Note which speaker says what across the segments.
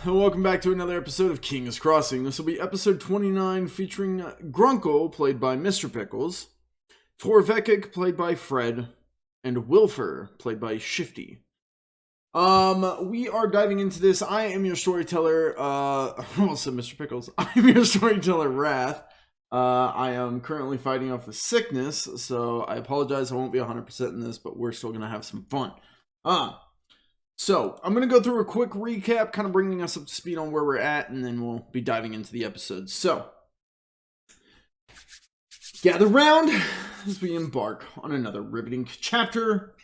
Speaker 1: and welcome back to another episode of King's Crossing. This will be episode 29, featuring Grunkle, played by Mr. Pickles, Torvekek, played by Fred, and Wylfer, played by Shifty. We are diving into this. I am your storyteller, I almost said Mr. Pickles. I'm your storyteller, Wrath. I am currently fighting off a sickness, so I apologize. I won't be 100% in this, but we're still going to have some fun. So, I'm going to go through a quick recap, kind of bringing us up to speed on where we're at, and then we'll be diving into the episode. So, gather round as we embark on another riveting chapter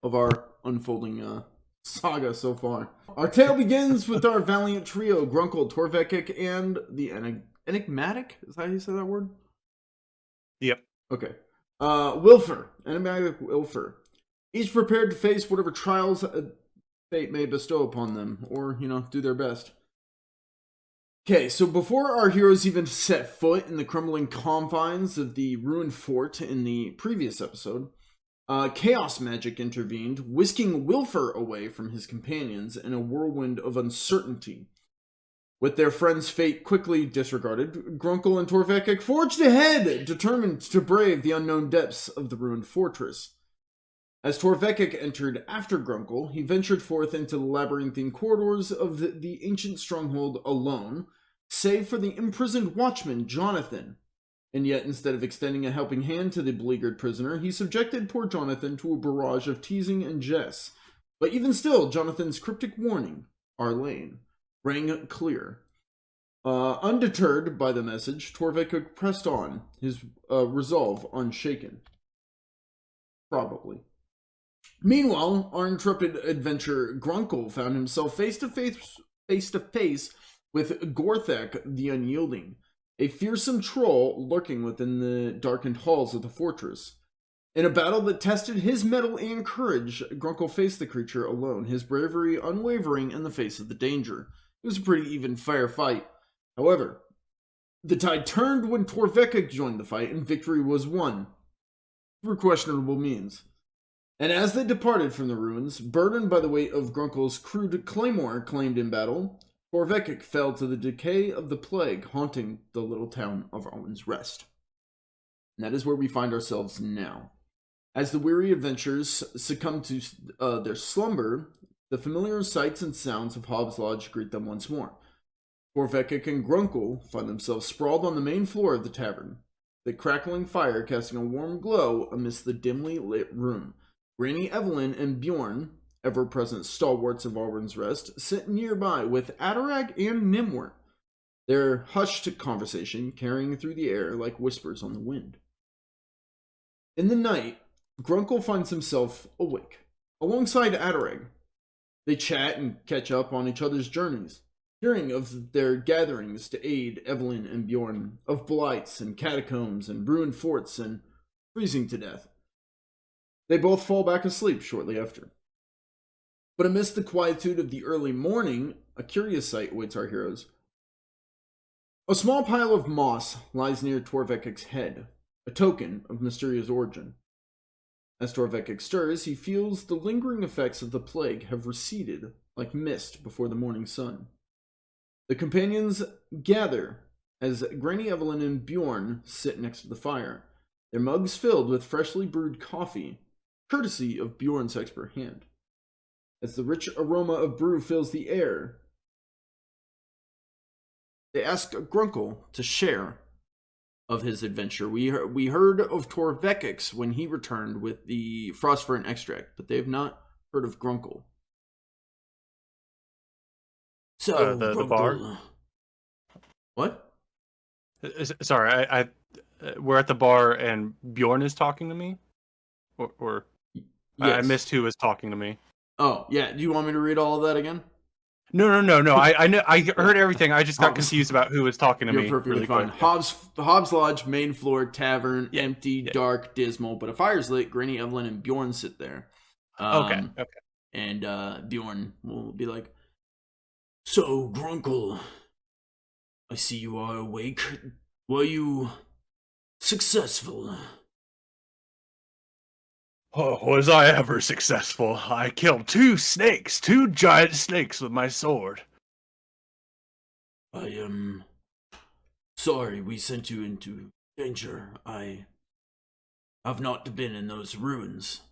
Speaker 1: of our unfolding saga so far. Our tale begins with our valiant trio, Grunkle, Torvekek, and the enigmatic? Is that how you say that word?
Speaker 2: Yep.
Speaker 1: Okay. Wylfer, enigmatic Wylfer. Each prepared to face whatever trials fate may bestow upon them, or, do their best. Okay, so before our heroes even set foot in the crumbling confines of the ruined fort in the previous episode, chaos magic intervened, whisking Wylfer away from his companions in a whirlwind of uncertainty. With their friend's fate quickly disregarded, Grunkle and Torvekek forged ahead, determined to brave the unknown depths of the ruined fortress. As Torvekek entered after Grunkle, he ventured forth into the labyrinthine corridors of the ancient stronghold alone, save for the imprisoned watchman, Jonathan. And yet, instead of extending a helping hand to the beleaguered prisoner, he subjected poor Jonathan to a barrage of teasing and jests. But even still, Jonathan's cryptic warning, Arlain, rang clear. Undeterred by the message, Torvekek pressed on, his resolve unshaken. Probably. Meanwhile, our intrepid adventurer Grunkle found himself face to face with Gorthek the Unyielding, a fearsome troll lurking within the darkened halls of the fortress. In a battle that tested his mettle and courage, Grunkle faced the creature alone, his bravery unwavering in the face of the danger. It was a pretty even fair fight. However, the tide turned when Torvekek joined the fight, and victory was won through questionable means. And as they departed from the ruins, burdened by the weight of Grunkle's crude claymore claimed in battle, Torvekek fell to the decay of the plague haunting the little town of Arwin's Rest. And that is where we find ourselves now. As the weary adventurers succumb to their slumber, the familiar sights and sounds of Hobbs Lodge greet them once more. Torvekek and Grunkle find themselves sprawled on the main floor of the tavern, the crackling fire casting a warm glow amidst the dimly lit room. Granny Evelyn and Bjorn, ever-present stalwarts of Arwin's Rest, sit nearby with Adarag and Nimwort, their hushed conversation carrying through the air like whispers on the wind. In the night, Grunkle finds himself awake, alongside Adarag. They chat and catch up on each other's journeys, hearing of their gatherings to aid Evelyn and Bjorn, of blights and catacombs and ruined forts and freezing to death. They both fall back asleep shortly after. But amidst the quietude of the early morning, a curious sight awaits our heroes. A small pile of moss lies near Torvekek's head, a token of mysterious origin. As Torvekek stirs, he feels the lingering effects of the plague have receded like mist before the morning sun. The companions gather as Granny Evelyn and Bjorn sit next to the fire, their mugs filled with freshly brewed coffee, courtesy of Bjorn's expert hand. As the rich aroma of brew fills the air, they ask Grunkle to share of his adventure. We heard of Torvekek's when he returned with the Frostfern extract, but they have not heard of Grunkle. So,
Speaker 2: the bar?
Speaker 1: What?
Speaker 2: Sorry, I we're at the bar and Bjorn is talking to me? Or yes. I missed who was talking to me.
Speaker 1: Oh, yeah. Do you want me to read all of that again?
Speaker 2: No. I know. I heard everything. I just got confused about who was talking to me.
Speaker 1: You're perfectly
Speaker 2: really
Speaker 1: fine. Hobbs Lodge, main floor, tavern, empty, dark, dismal, but a fire's lit. Granny Evelyn and Bjorn sit there.
Speaker 2: Okay.
Speaker 1: And Bjorn will be like, "So, Grunkle, I see you are awake. Were you successful?"
Speaker 2: Oh, was I ever successful? I killed two giant snakes with my sword.
Speaker 1: I am sorry we sent you into danger. I have not been in those ruins.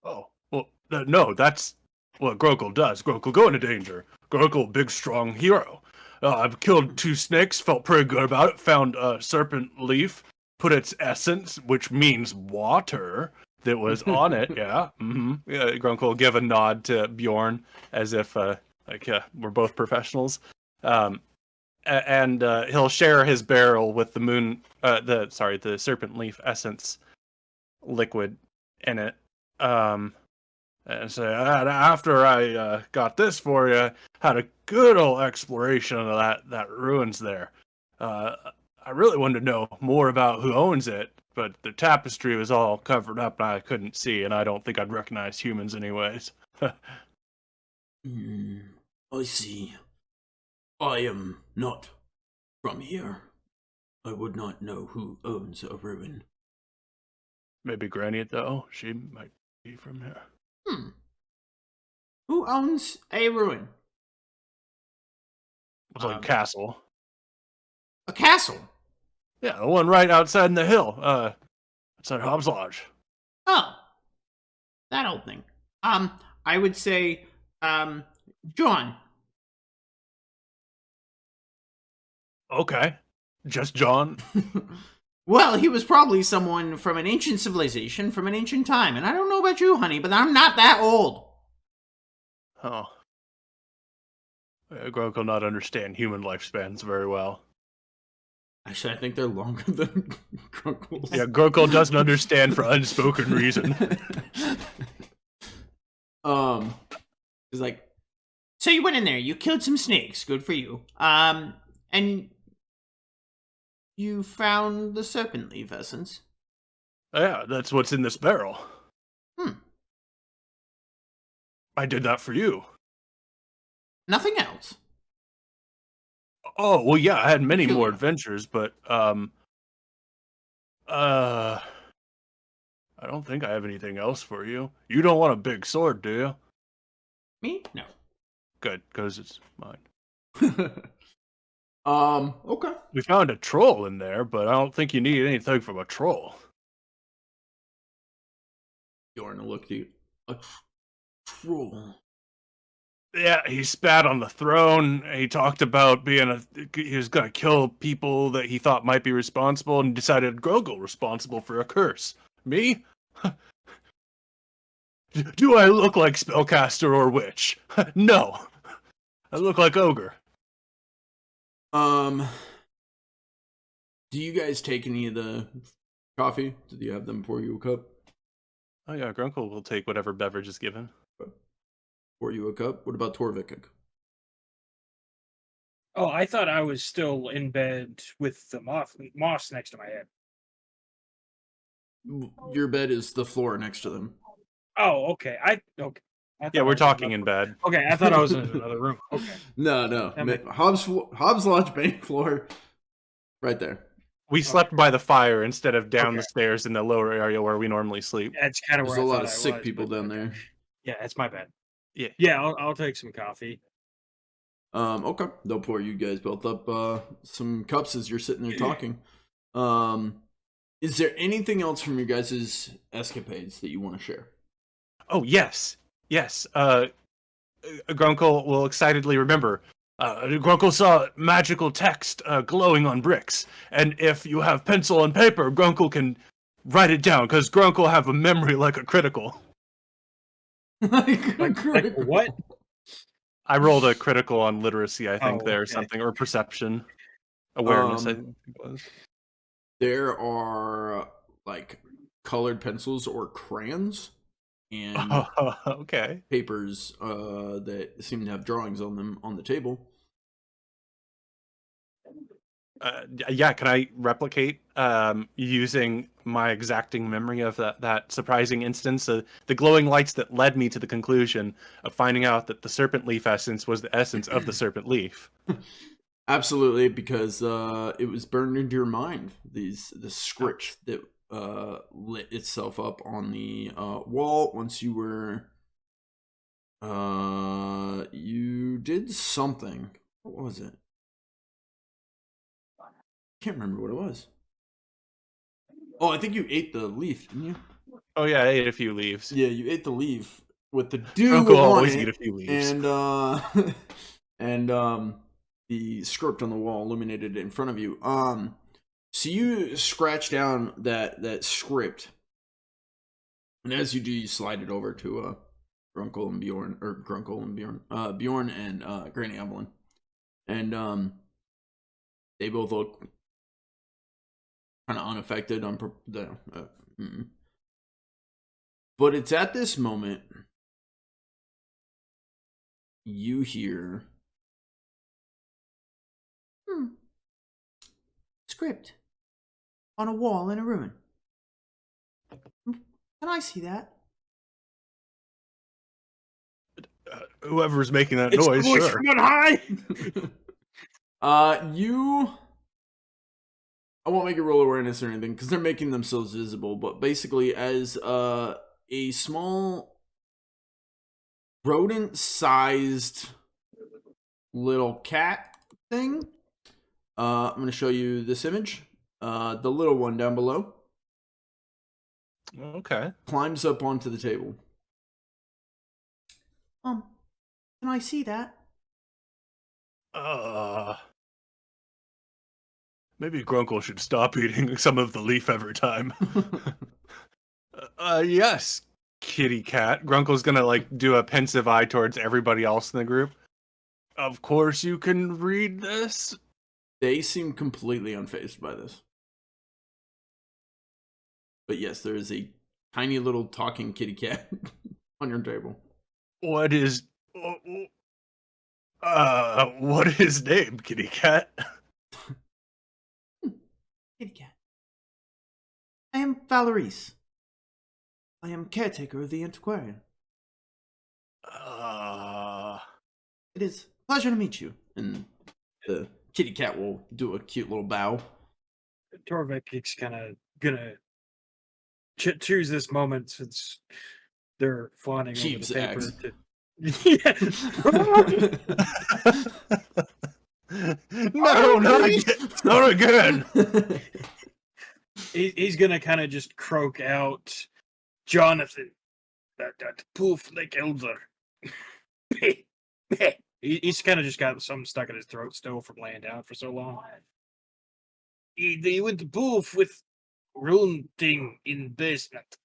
Speaker 2: Oh, well, no, that's what Grunkle does. Grunkle go into danger. Grunkle, big, strong hero. I've killed 2 snakes, felt pretty good about it, found a serpent leaf, put its essence, which means water, that was on it, yeah. Yeah, Grunkle will give a nod to Bjorn, as if, we're both professionals. And he'll share his barrel with the serpent leaf essence liquid in it. And say, after I got this for you, had a good old exploration of that ruins there. I really wanted to know more about who owns it, but the tapestry was all covered up and I couldn't see, and I don't think I'd recognize humans anyways.
Speaker 1: I see. I am not from here. I would not know who owns a ruin.
Speaker 2: Maybe Granny, though. She might be from here.
Speaker 1: Who owns a ruin?
Speaker 2: It's like a castle.
Speaker 1: A castle?
Speaker 2: Yeah, the one right outside in the hill. Outside Hobbs Lodge.
Speaker 1: Oh. That old thing. I would say, John.
Speaker 2: Okay. Just John?
Speaker 1: Well, he was probably someone from an ancient civilization, from an ancient time. And I don't know about you, honey, but I'm not that old.
Speaker 2: Oh. Grog will not understand human lifespans very well.
Speaker 1: Actually, I think they're longer than Grunkle's.
Speaker 2: Yeah, Grunkle doesn't understand for unspoken reason.
Speaker 1: He's like, so you went in there, you killed some snakes, good for you. And you found the serpent leaf essence.
Speaker 2: Yeah, that's what's in this barrel. I did that for you.
Speaker 1: Nothing else.
Speaker 2: Oh, well, yeah, I had many more adventures, but, I don't think I have anything else for you. You don't want a big sword, do you?
Speaker 1: Me? No.
Speaker 2: Good, because it's mine.
Speaker 1: Okay.
Speaker 2: We found a troll in there, but I don't think you need anything from a troll.
Speaker 1: Bjorn looked at you. A troll.
Speaker 2: Yeah, he spat on the throne. He talked about he was going to kill people that he thought might be responsible, and decided Groggle responsible for a curse. Me? Do I look like spellcaster or witch? No. I look like ogre.
Speaker 1: Do you guys take any of the coffee? Did you have them pour you a cup?
Speaker 2: Oh yeah, Grunkle will take whatever beverage is given.
Speaker 1: Pour you a cup? What about Torvekek?
Speaker 3: Oh, I thought I was still in bed with the moss next to my head.
Speaker 1: Your bed is the floor next to them.
Speaker 3: Oh, okay.
Speaker 2: Yeah, we're talking in bed.
Speaker 3: Okay, I thought I was in another room. Okay.
Speaker 1: No. Hobbs Lodge main floor, right there.
Speaker 2: We slept by the fire instead of down the stairs in the lower area where we normally sleep.
Speaker 3: That's kind of where
Speaker 1: There's
Speaker 3: I
Speaker 1: a
Speaker 3: thought
Speaker 1: lot of sick people down there.
Speaker 3: Yeah, that's my bad.
Speaker 2: Yeah.
Speaker 3: I'll take some coffee.
Speaker 1: Okay. They'll pour you guys both up some cups as you're sitting there talking. Is there anything else from your guys' escapades that you want to share?
Speaker 2: Oh, yes. Grunkle will excitedly remember. Grunkle saw magical text glowing on bricks, and if you have pencil and paper, Grunkle can write it down, because Grunkle have a memory like a critical.
Speaker 3: Like what?
Speaker 2: I rolled a critical on literacy, I think, or something, or perception. Awareness, I think it was.
Speaker 1: There are, like, colored pencils or crayons and papers that seem to have drawings on them on the table.
Speaker 2: Yeah, can I replicate using my exacting memory of that surprising instance? The glowing lights that led me to the conclusion of finding out that the serpent leaf essence was the essence of the serpent leaf.
Speaker 1: Absolutely, because it was burned into your mind. The script that lit itself up on the wall once you were You did something. What was it? Can't remember what it was. Oh, I think you ate the leaf, didn't you?
Speaker 2: Oh yeah, I ate a few leaves.
Speaker 1: Yeah, you ate the leaf with the dew
Speaker 2: Uncle
Speaker 1: on
Speaker 2: always
Speaker 1: it,
Speaker 2: eat a few leaves.
Speaker 1: and the script on the wall illuminated in front of you. So you scratch down that script, and as you do, you slide it over to Grunkle and Bjorn, or Grunkle and Bjorn, Bjorn and Granny Evelyn, and they both look kind of unaffected on But it's at this moment you hear script on a wall in a ruin. Can I see that?
Speaker 2: Whoever's making that
Speaker 3: It's
Speaker 2: noise,
Speaker 3: the voice
Speaker 2: sure.
Speaker 3: from on high.
Speaker 1: I won't make a roll awareness or anything because they're making themselves visible, but basically as a small rodent-sized little cat thing, I'm going to show you this image. The little one down below
Speaker 2: Okay.
Speaker 1: climbs up onto the table. Can I see that?
Speaker 2: Maybe Grunkle should stop eating some of the leaf every time. Yes, kitty cat. Grunkle's gonna like do a pensive eye towards everybody else in the group. Of course you can read this.
Speaker 1: They seem completely unfazed by this. But yes, there is a tiny little talking kitty cat on your table.
Speaker 2: What is his name, kitty cat?
Speaker 1: Kitty cat. I am Valerice. I am caretaker of the antiquarian. It is a pleasure to meet you. And the kitty cat will do a cute little bow.
Speaker 3: Torvekek's kind of gonna choose this moment since they're fawning over
Speaker 1: Sheep's
Speaker 3: the paper.
Speaker 1: eggs.
Speaker 2: No, not again.
Speaker 3: He's gonna kind of just croak out, Jonathan, that poof like Elder. He's kind of just got something stuck in his throat still from laying down for so long. They went to poof with rune thing in basement.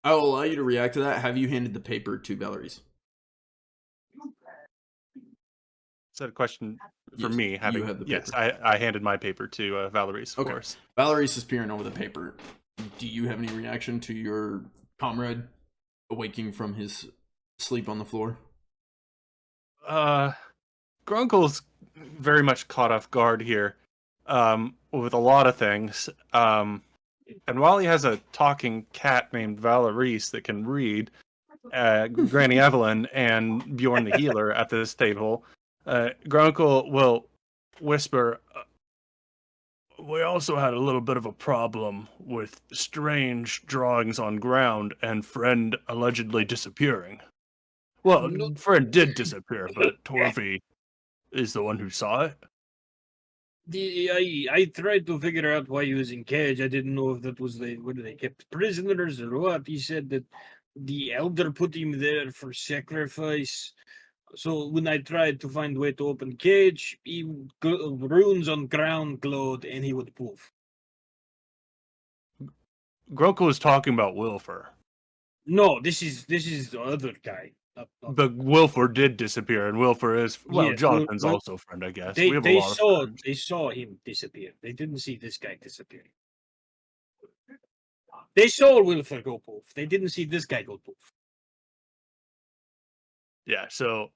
Speaker 1: I will allow you to react to that. Have you handed the paper to Valerice?
Speaker 2: Is that a question for
Speaker 1: Yes,
Speaker 2: me?
Speaker 1: you
Speaker 2: Having
Speaker 1: have the
Speaker 2: yes,
Speaker 1: paper.
Speaker 2: I handed my paper to Valerie's, of course.
Speaker 1: Valerice is peering over the paper. Do you have any reaction to your comrade awaking from his sleep on the floor?
Speaker 2: Grunkle's very much caught off guard here, with a lot of things. And while he has a talking cat named Valerice that can read, Granny Evelyn and Bjorn the healer at this table, Grunkle will whisper, we also had a little bit of a problem with strange drawings on ground and friend allegedly disappearing. Well, friend did disappear, but Torvey is the one who saw it.
Speaker 3: I tried to figure out why he was in cage. I didn't know if that was where they kept prisoners or what. He said that the elder put him there for sacrifice. So when I tried to find a way to open cage, runes on ground glowed and he would poof.
Speaker 2: Grunkle was talking about Wylfer.
Speaker 3: No, this is the other guy.
Speaker 2: But Wylfer did disappear, and Wylfer is Jonathan's also friend, I guess.
Speaker 3: They saw him disappear. They didn't see this guy disappear. They saw Wylfer go poof. They didn't see this guy go poof.
Speaker 2: Yeah, so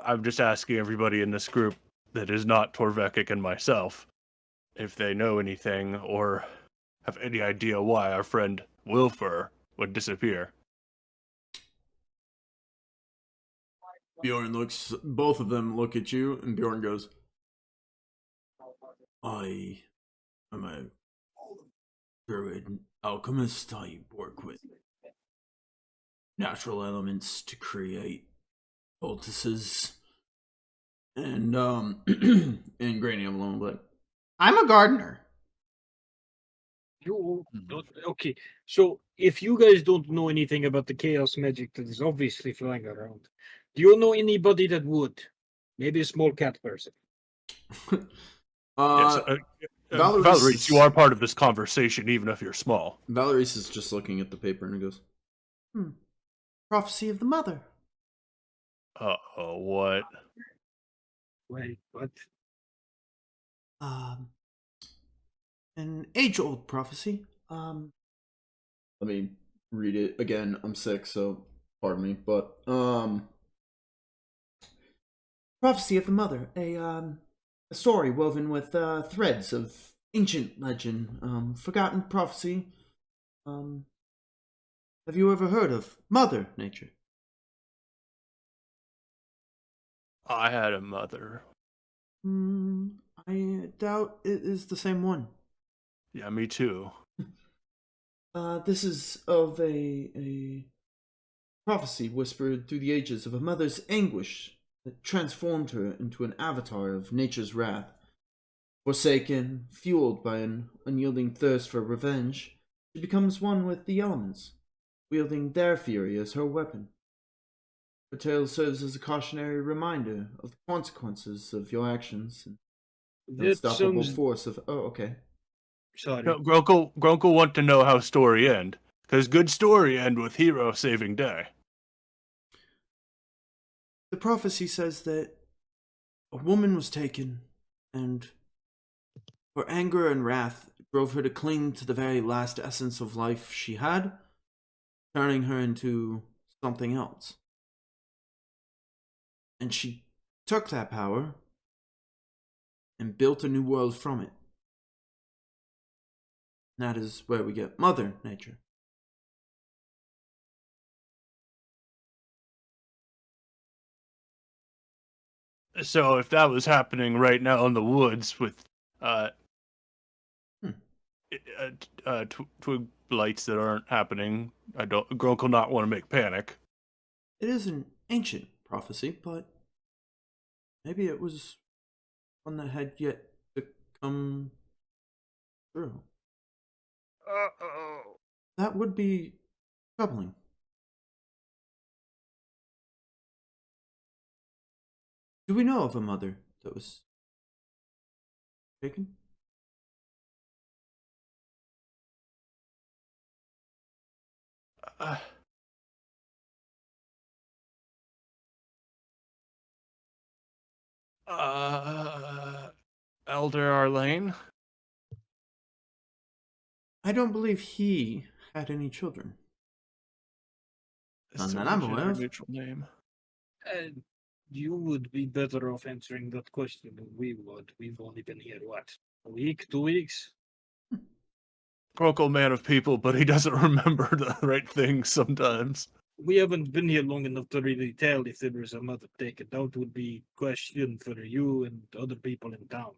Speaker 2: I'm just asking everybody in this group that is not Torvekek and myself if they know anything or have any idea why our friend Wylfer would disappear.
Speaker 1: Bjorn both of them look at you, and Bjorn goes, I am a druid alchemists, I work with natural elements to create poultices. And and Granny Avalon will be like, I'm a gardener.
Speaker 3: You don't, okay, so if you guys don't know anything about the chaos magic that is obviously flying around, do you know anybody that would? Maybe a small cat person.
Speaker 2: Yes, Valerice, you are part of this conversation, even if you're small.
Speaker 1: Valerice is just looking at the paper and goes, Prophecy of the Mother.
Speaker 2: Uh-oh, what?
Speaker 3: Wait, what?
Speaker 1: An age-old prophecy. Let me read it again. I'm sick, so pardon me. But prophecy of the Mother, a story woven with threads of ancient legend, forgotten prophecy. Have you ever heard of Mother Nature?
Speaker 2: I had a mother.
Speaker 1: I doubt it is the same one.
Speaker 2: Yeah, me too.
Speaker 1: This is of a prophecy whispered through the ages of a mother's anguish that transformed her into an avatar of nature's wrath. Forsaken, fueled by an unyielding thirst for revenge, she becomes one with the elements, wielding their fury as her weapon. Her tale serves as a cautionary reminder of the consequences of your actions and the unstoppable force of... Oh, okay.
Speaker 3: Sorry.
Speaker 2: No, Grunkle want to know how story end, because good story end with hero saving day.
Speaker 1: The prophecy says that a woman was taken, and her anger and wrath drove her to cling to the very last essence of life she had, turning her into something else. And she took that power and built a new world from it. That is where we get Mother Nature.
Speaker 2: So if that was happening right now in the woods with twig blights that aren't happening, Grunkle not want to make panic.
Speaker 1: It is an ancient prophecy, but maybe it was one that had yet to come true.
Speaker 3: Uh-oh.
Speaker 1: That would be troubling. Do we know of a mother that was taken?
Speaker 2: Elder Arlain?
Speaker 1: I don't believe he had any children. None that I'm aware of.
Speaker 2: Neutral name.
Speaker 3: You would be better off answering that question than we would. We've only been here, what, a week, 2 weeks?
Speaker 2: Grunkle man of people, but he doesn't remember the right things sometimes.
Speaker 3: We haven't been here long enough to really tell if there was a mother taken. That would be a question for you and other people in town.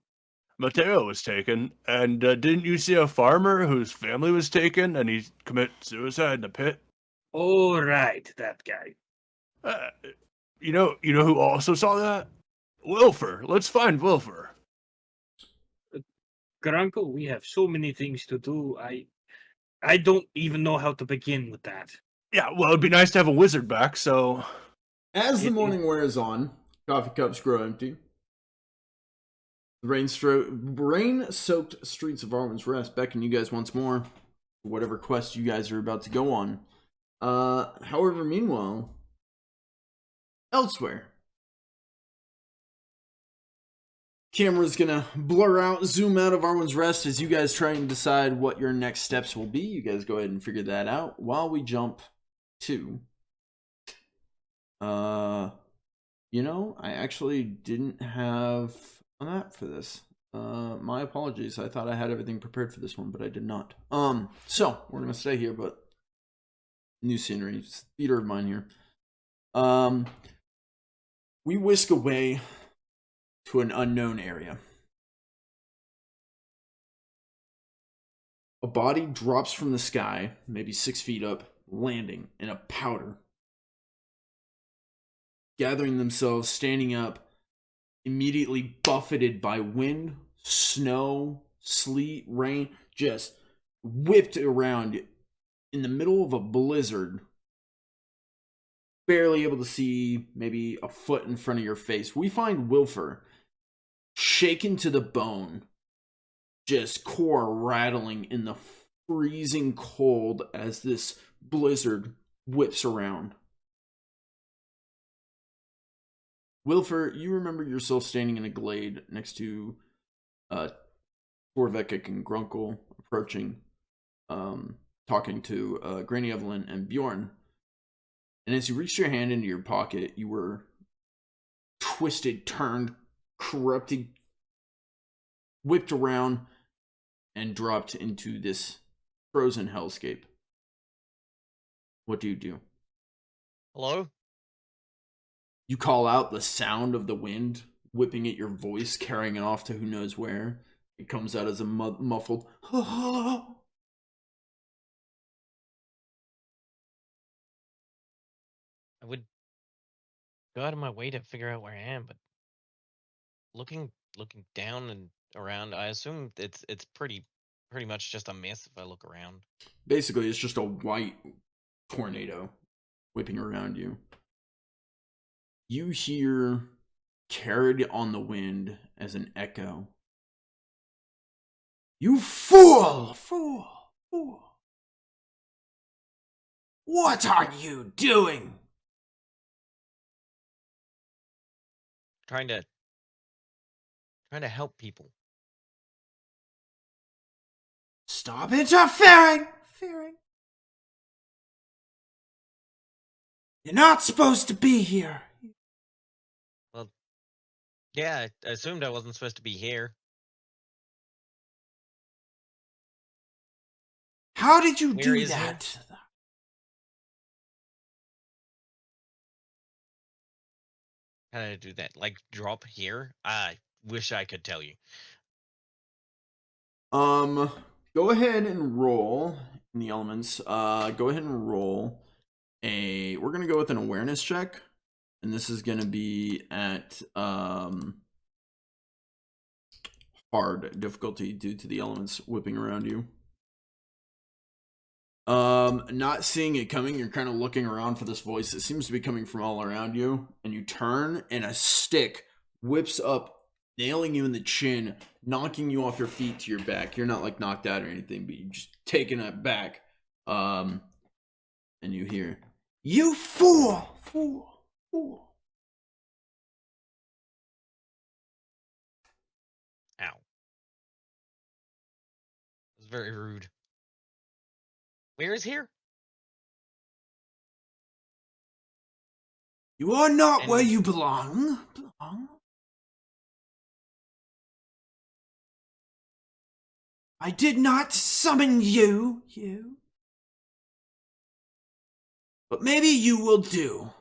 Speaker 2: Mateo was taken, and didn't you see a farmer whose family was taken and he committed suicide in a pit?
Speaker 3: Oh, right, that guy.
Speaker 2: You know who also saw that? Wylfer. Let's find Wylfer.
Speaker 3: Grunkle, we have so many things to do. I don't even know how to begin with that.
Speaker 2: Yeah, well, it'd be nice to have a wizard back, so...
Speaker 1: As the morning wears on, coffee cups grow empty. The rain-soaked streets of Arwin's Rest beckon you guys once more for whatever quest you guys are about to go on. However, meanwhile, elsewhere, camera's gonna blur out, zoom out of Arwin's Rest as you guys try and decide what your next steps will be. You guys go ahead and figure that out while we jump to... I actually didn't have a map for this. My apologies. I thought I had everything prepared for this one, but I did not. So we're gonna stay here, but new scenery, it's theater of mine here. We whisk away to an unknown area. A body drops from the sky, maybe 6 feet up, landing in a powder. Gathering themselves, standing up, immediately buffeted by wind, snow, sleet, rain, just whipped around in the middle of a blizzard. Barely able to see maybe a foot in front of your face. We find Wylfer shaken to the bone, just core rattling in the freezing cold as this blizzard whips around. Wylfer, you remember yourself standing in a glade next to Torvekek and Grunkle approaching, talking to Granny Evelyn and Bjorn. And as you reached your hand into your pocket, you were twisted, turned, corrupted, whipped around, and dropped into this frozen hellscape. What do you do?
Speaker 4: Hello?
Speaker 1: You call out the sound of the wind whipping at your voice, carrying it off to who knows where. It comes out as a muffled hello.
Speaker 4: I would go out of my way to figure out where I am, but looking down and around, I assume it's pretty much just a mess if I look around.
Speaker 1: Basically, it's just a white tornado whipping around you. You hear, carried on the wind as an echo, "You fool! Fool! Fool! What are you doing?"
Speaker 4: Trying to help people.
Speaker 1: Stop interfering! You're not supposed to be here.
Speaker 4: Well, yeah, I assumed I wasn't supposed to be here.
Speaker 1: How did you
Speaker 4: Where
Speaker 1: do
Speaker 4: is
Speaker 1: that?
Speaker 4: How did I do that? Like, drop here? I wish I could tell you.
Speaker 1: Go ahead and roll in the elements. Go ahead and roll we're gonna go with an awareness check, and this is gonna be at hard difficulty due to the elements whipping around you. Not seeing it coming, you're kind of looking around for this voice. It seems to be coming from all around you, and you turn, and a stick whips up, nailing you in the chin, knocking you off your feet to your back. You're not like knocked out or anything, but you're just taking it back. And you hear, "You fool! Fool! Fool!"
Speaker 4: Ow. It was very rude. Where is here?
Speaker 1: You are not where you belong. I did not summon you. But maybe you will do.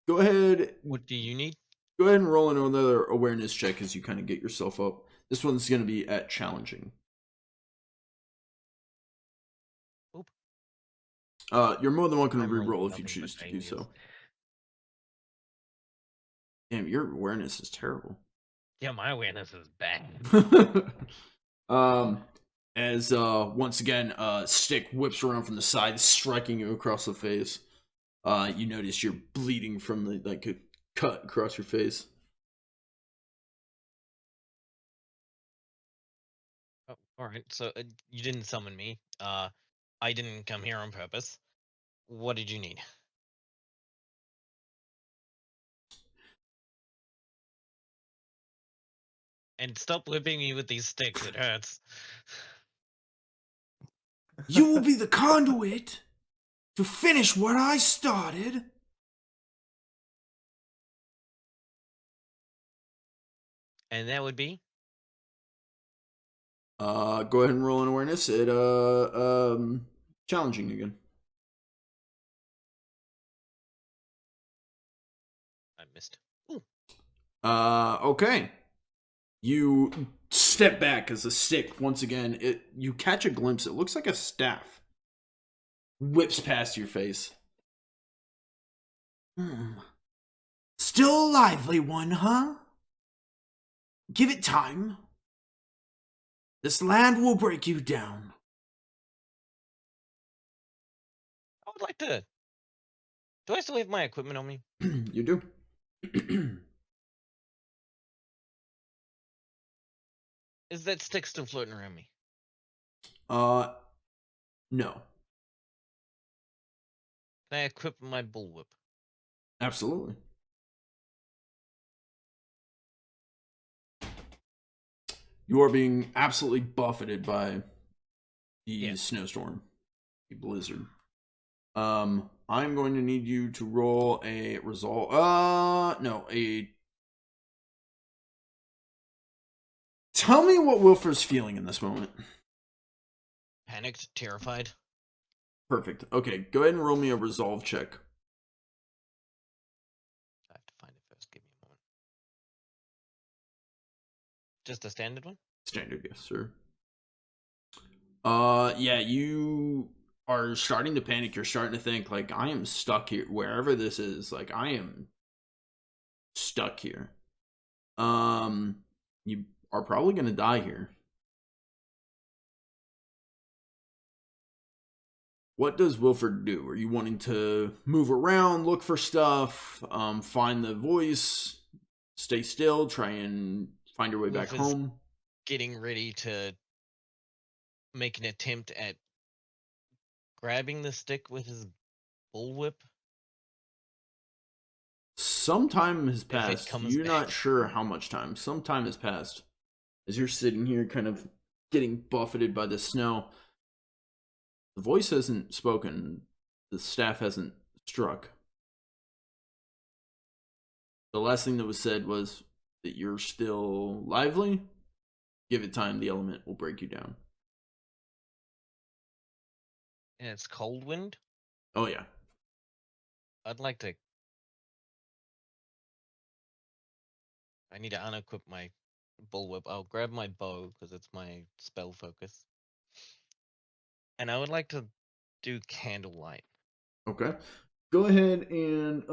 Speaker 1: Go ahead.
Speaker 4: What do you need?
Speaker 1: Go ahead and roll another awareness check as you kind of get yourself up. This one's going to be at challenging.
Speaker 4: Oop.
Speaker 1: You're more than welcome to
Speaker 4: I'm rolling
Speaker 1: re-roll if you
Speaker 4: nothing but
Speaker 1: choose to do
Speaker 4: failures.
Speaker 1: so. Damn, your awareness is terrible.
Speaker 4: Yeah, my awareness is bad.
Speaker 1: As once again, stick whips around from the side, striking you across the face. You notice you're bleeding from a cut across your face.
Speaker 4: Oh, all right. So you didn't summon me. I didn't come here on purpose. What did you need? And stop whipping me with these sticks. It hurts.
Speaker 1: You will be the conduit to finish what I started.
Speaker 4: And that would be?
Speaker 1: Go ahead and roll an awareness. It challenging again.
Speaker 4: I missed. Ooh.
Speaker 1: Okay. You step back as a stick, once again, you catch a glimpse. It looks like a staff. Whips past your face. Still a lively one, huh? Give it time. This land will break you down.
Speaker 4: I would like to. Do I still have my equipment on me?
Speaker 1: You do.
Speaker 4: Is that stick still floating around me?
Speaker 1: No.
Speaker 4: Can I equip my bullwhip?
Speaker 1: Absolutely. You are being absolutely buffeted by the snowstorm, the blizzard. I'm going to need you to roll a resolve. Tell me what Wylfer's feeling in this moment.
Speaker 4: Panicked, terrified.
Speaker 1: Perfect. Okay, go ahead and roll me a resolve check.
Speaker 4: I have to find it first. Give me a moment. Just a standard one?
Speaker 1: Standard, yes, sir. Yeah, you are starting to panic. You're starting to think, like, I am stuck here. Wherever this is, like, I am stuck here. You are probably going to die here. What does Wylfer do? Are you wanting to move around, look for stuff, find the voice, stay still, try and find your way back home?
Speaker 4: Getting ready to make an attempt at grabbing the stick with his bullwhip.
Speaker 1: Some time has passed. You're
Speaker 4: back.
Speaker 1: not sure how much time. Some time has passed. As you're sitting here kind of getting buffeted by the snow, the voice hasn't spoken. The staff hasn't struck. The last thing that was said was that you're still lively. Give it time, the element will break you down.
Speaker 4: And it's cold wind?
Speaker 1: Oh, yeah.
Speaker 4: I'd like to... I need to unequip my bullwhip. I'll grab my bow, because it's my spell focus. And I would like to do candlelight.
Speaker 1: Okay. Go ahead and,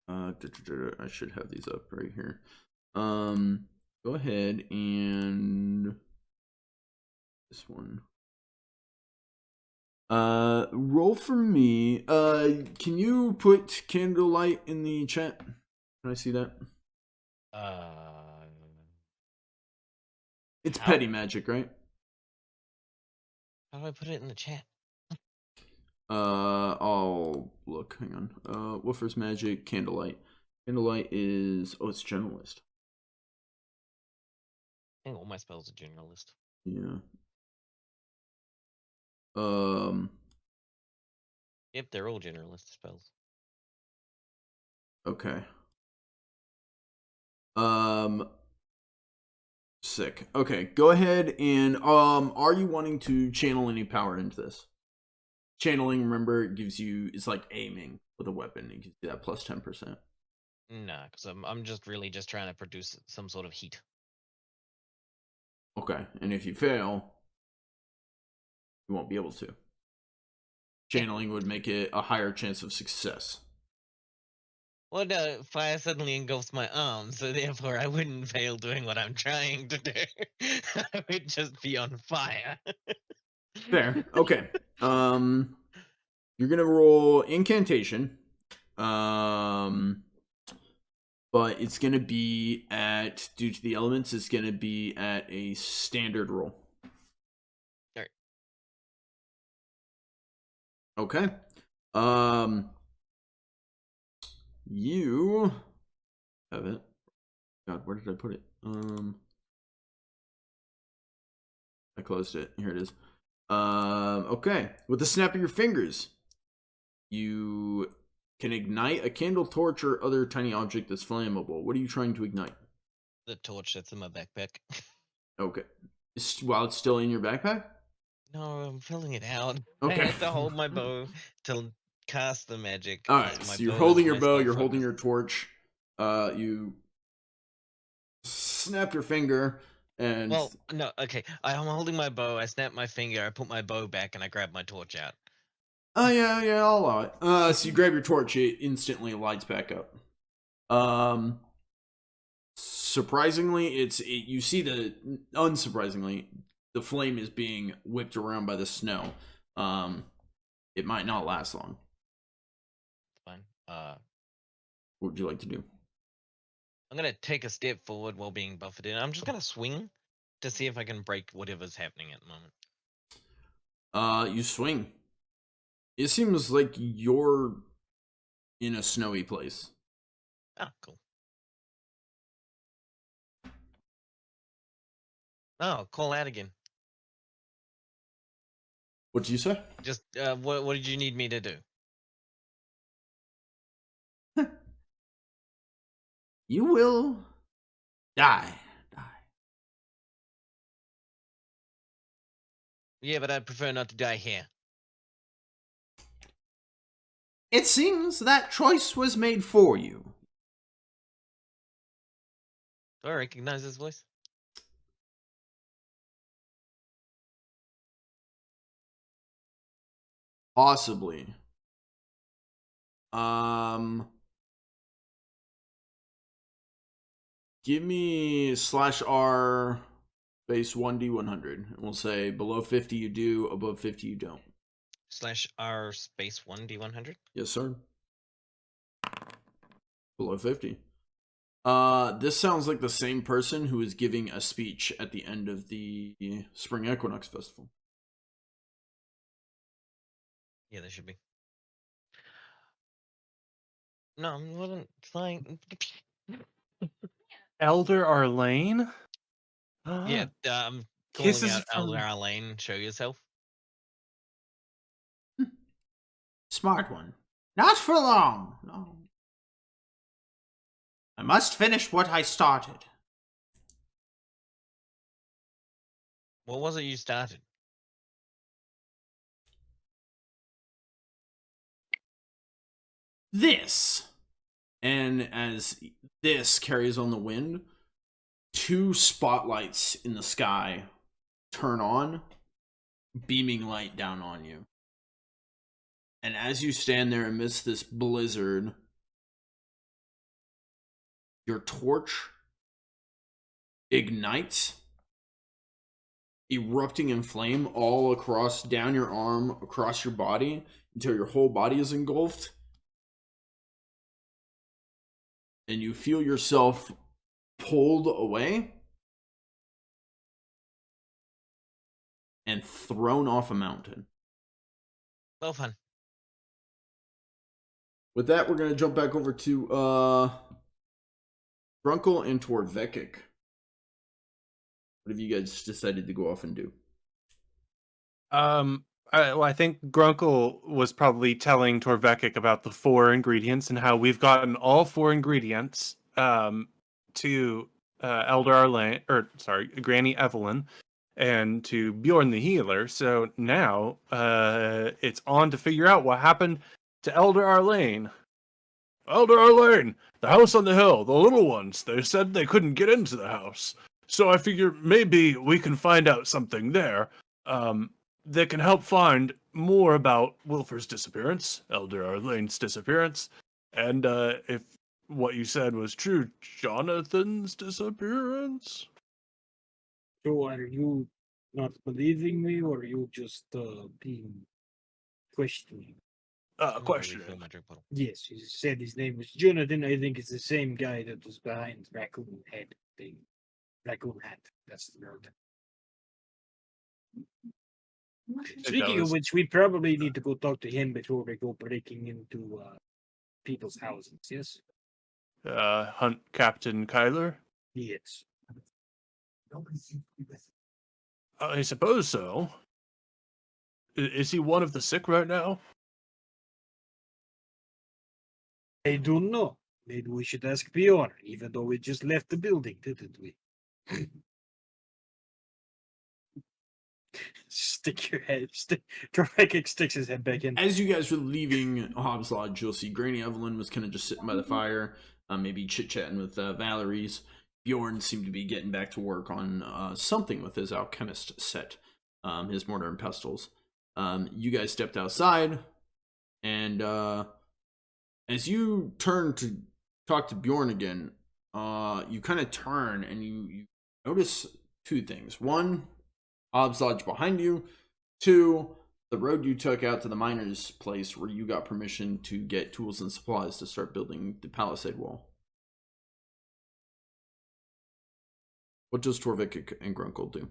Speaker 1: I should have these up right here. Go ahead and this one. Roll for me. Can you put candlelight in the chat? Can I see that? It's
Speaker 4: how?
Speaker 1: petty magic, right?
Speaker 4: How do I put it in the chat?
Speaker 1: I'll look. Hang on. Wylfer's magic, candlelight. Candlelight is it's generalist.
Speaker 4: I think all my spells are generalist.
Speaker 1: Yeah.
Speaker 4: Yep, they're all generalist spells.
Speaker 1: Okay. Sick. Okay, go ahead and are you wanting to channel any power into this? Channeling, remember, it gives you, it's like aiming with a weapon. It gives you that plus 10%.
Speaker 4: Nah, because I'm just really just trying to produce some sort of heat.
Speaker 1: Okay, and if you fail, you won't be able to. Channeling would make it a higher chance of success.
Speaker 4: Well, no, fire suddenly engulfs my arm, so therefore I wouldn't fail doing what I'm trying to do. I would just be on fire.
Speaker 1: Fair. Okay. You're gonna roll incantation. But it's gonna be at, due to the elements, it's gonna be at a standard roll.
Speaker 4: Alright.
Speaker 1: Okay. You have it. God, where did I put it? I closed it. Here it is. Okay. With the snap of your fingers, you can ignite a candle, torch, or other tiny object that's flammable. What are you trying to ignite?
Speaker 4: The torch that's in my backpack.
Speaker 1: Okay. While it's still in your backpack?
Speaker 4: No, I'm filling it out.
Speaker 1: Okay.
Speaker 4: I have to hold my bow to cast the magic.
Speaker 1: Alright,
Speaker 4: My
Speaker 1: so you're
Speaker 4: bow
Speaker 1: holding
Speaker 4: is
Speaker 1: your
Speaker 4: my
Speaker 1: bow,
Speaker 4: spell
Speaker 1: you're holding
Speaker 4: focus.
Speaker 1: your torch. You snap your finger and
Speaker 4: Well, no, okay. I'm holding my bow. I snap my finger. I put my bow back, and I grab my torch out.
Speaker 1: oh yeah, I'll allow it. So you grab your torch, it instantly lights back up. Surprisingly, unsurprisingly, the flame is being whipped around by the snow. It might not last long.
Speaker 4: Fine.
Speaker 1: What would you like to do?
Speaker 4: I'm gonna take a step forward while being buffeted. I'm just gonna swing to see if I can break whatever's happening at the moment.
Speaker 1: You swing. It seems like you're in a snowy place.
Speaker 4: Oh, cool. Oh, call out again.
Speaker 1: What did you say?
Speaker 4: Just what did you need me to do?
Speaker 1: You will die.
Speaker 4: Yeah, but I'd prefer not to die here.
Speaker 1: It seems that choice was made for you.
Speaker 4: Do I recognize his voice?
Speaker 1: Possibly. Give me /R base 1d100. And we'll say below 50 you do, above 50 you don't.
Speaker 4: /R space 1d100?
Speaker 1: Yes, sir. Below 50. This sounds like the same person who is giving a speech at the end of the Spring Equinox Festival.
Speaker 4: Yeah, there should be. No, I wasn't trying.
Speaker 2: Elder Arlain?
Speaker 4: Yeah, I'm calling
Speaker 2: Kisses
Speaker 4: out
Speaker 2: from-
Speaker 4: Elder Arlain. Show yourself.
Speaker 1: Smart one. Not for long. No. I must finish what I started.
Speaker 4: What was it you started?
Speaker 1: This. And as this carries on the wind, 2 spotlights in the sky turn on, beaming light down on you. And as you stand there amidst this blizzard, your torch ignites, erupting in flame all across, down your arm, across your body, until your whole body is engulfed. And you feel yourself pulled away and thrown off a mountain.
Speaker 4: Well, fun.
Speaker 1: With that, we're going to jump back over to Grunkle and Torvekek. What have you guys decided to go off and do?
Speaker 2: I think Grunkle was probably telling Torvekek about the 4 ingredients and how we've gotten all 4 ingredients to Elder Arlain, Granny Evelyn, and to Bjorn the healer. So now it's on to figure out what happened to Elder Arlain. Elder Arlain, the house on the hill, the little ones, they said they couldn't get into the house. So I figure maybe we can find out something there. That can help find more about Wylfer's disappearance, Elder Arlain's disappearance, and if what you said was true, Jonathan's disappearance.
Speaker 3: So are you not believing me, or are you just being questioning?
Speaker 2: Question.
Speaker 4: Refill my drink bottle.
Speaker 3: Yes, he said his name was Jonathan. I think it's the same guy that was behind Raccoon Head thing. Raccoon Hat, that's the word. Speaking of which, we probably need to go talk to him before we go breaking into people's houses, yes?
Speaker 2: Hunt Captain Kyler?
Speaker 3: Yes.
Speaker 2: I suppose so. Is he one of the sick right now?
Speaker 3: I don't know. Maybe we should ask Bjorn, even though we just left the building, didn't we? Stick your head. Torvekek sticks his head back in.
Speaker 1: As you guys were leaving Hobbs Lodge, you'll see Granny Evelyn was kind of just sitting by the fire. maybe chit-chatting with Valerie's. Bjorn seemed to be getting back to work on something with his alchemist set, his mortar and pestles. You guys stepped outside, and as you turn to talk to Bjorn again, you kind of turn and you notice two things. One, Hobbs Lodge behind you. Two, the road you took out to the miner's place where you got permission to get tools and supplies to start building the palisade wall. What does Torvekek and Grunkle do?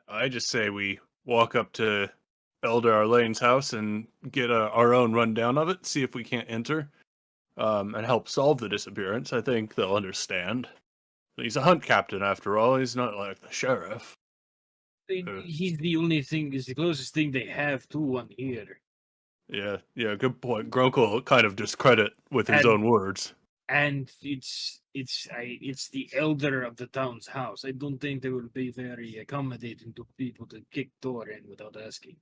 Speaker 2: I just say we walk up to Elder Arlain's house and get our own rundown of it, see if we can't enter, and help solve the disappearance. I think they'll understand. He's a hunt captain, after all. He's not like the sheriff.
Speaker 3: He's the only thing, is the closest thing they have to one here.
Speaker 2: Yeah, good point. Grunkle kind of discredit with his own words.
Speaker 3: And it's the elder of the town's house. I don't think they will be very accommodating to people to kick door in without asking.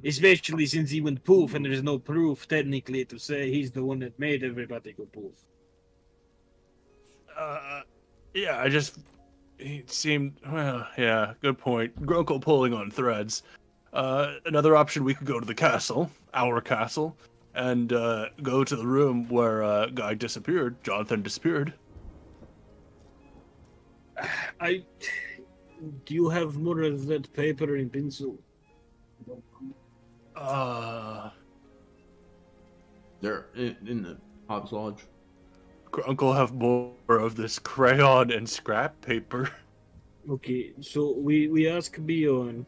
Speaker 3: Especially since he went poof and there's no proof technically to say he's the one that made everybody go poof.
Speaker 2: Yeah, he seemed, well, yeah, good point. Grunkle pulling on threads. Another option, we could go to the castle, our castle, and go to the room where guy disappeared. Jonathan disappeared.
Speaker 3: Do you have more of that paper and pencil?
Speaker 1: They're in the Hobbs Lodge.
Speaker 2: Grunkle have more of this crayon and scrap paper.
Speaker 3: Okay, so we ask Bjorn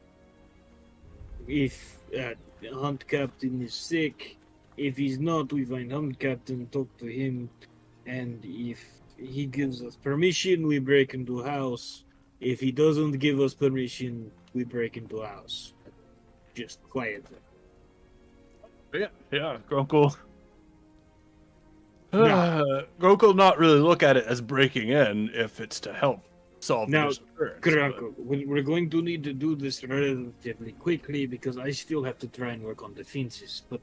Speaker 3: if Hunt Captain is sick. If he's not, we find Hunt Captain, talk to him, and if he gives us permission, we break into house. If he doesn't give us permission, we break into house. Just quietly.
Speaker 2: Yeah, Grunkle. Grunkle not really look at it as breaking in if it's to help solve the disappearance.
Speaker 3: Grunkle, we're going to need to do this relatively quickly because I still have to try and work on defenses. But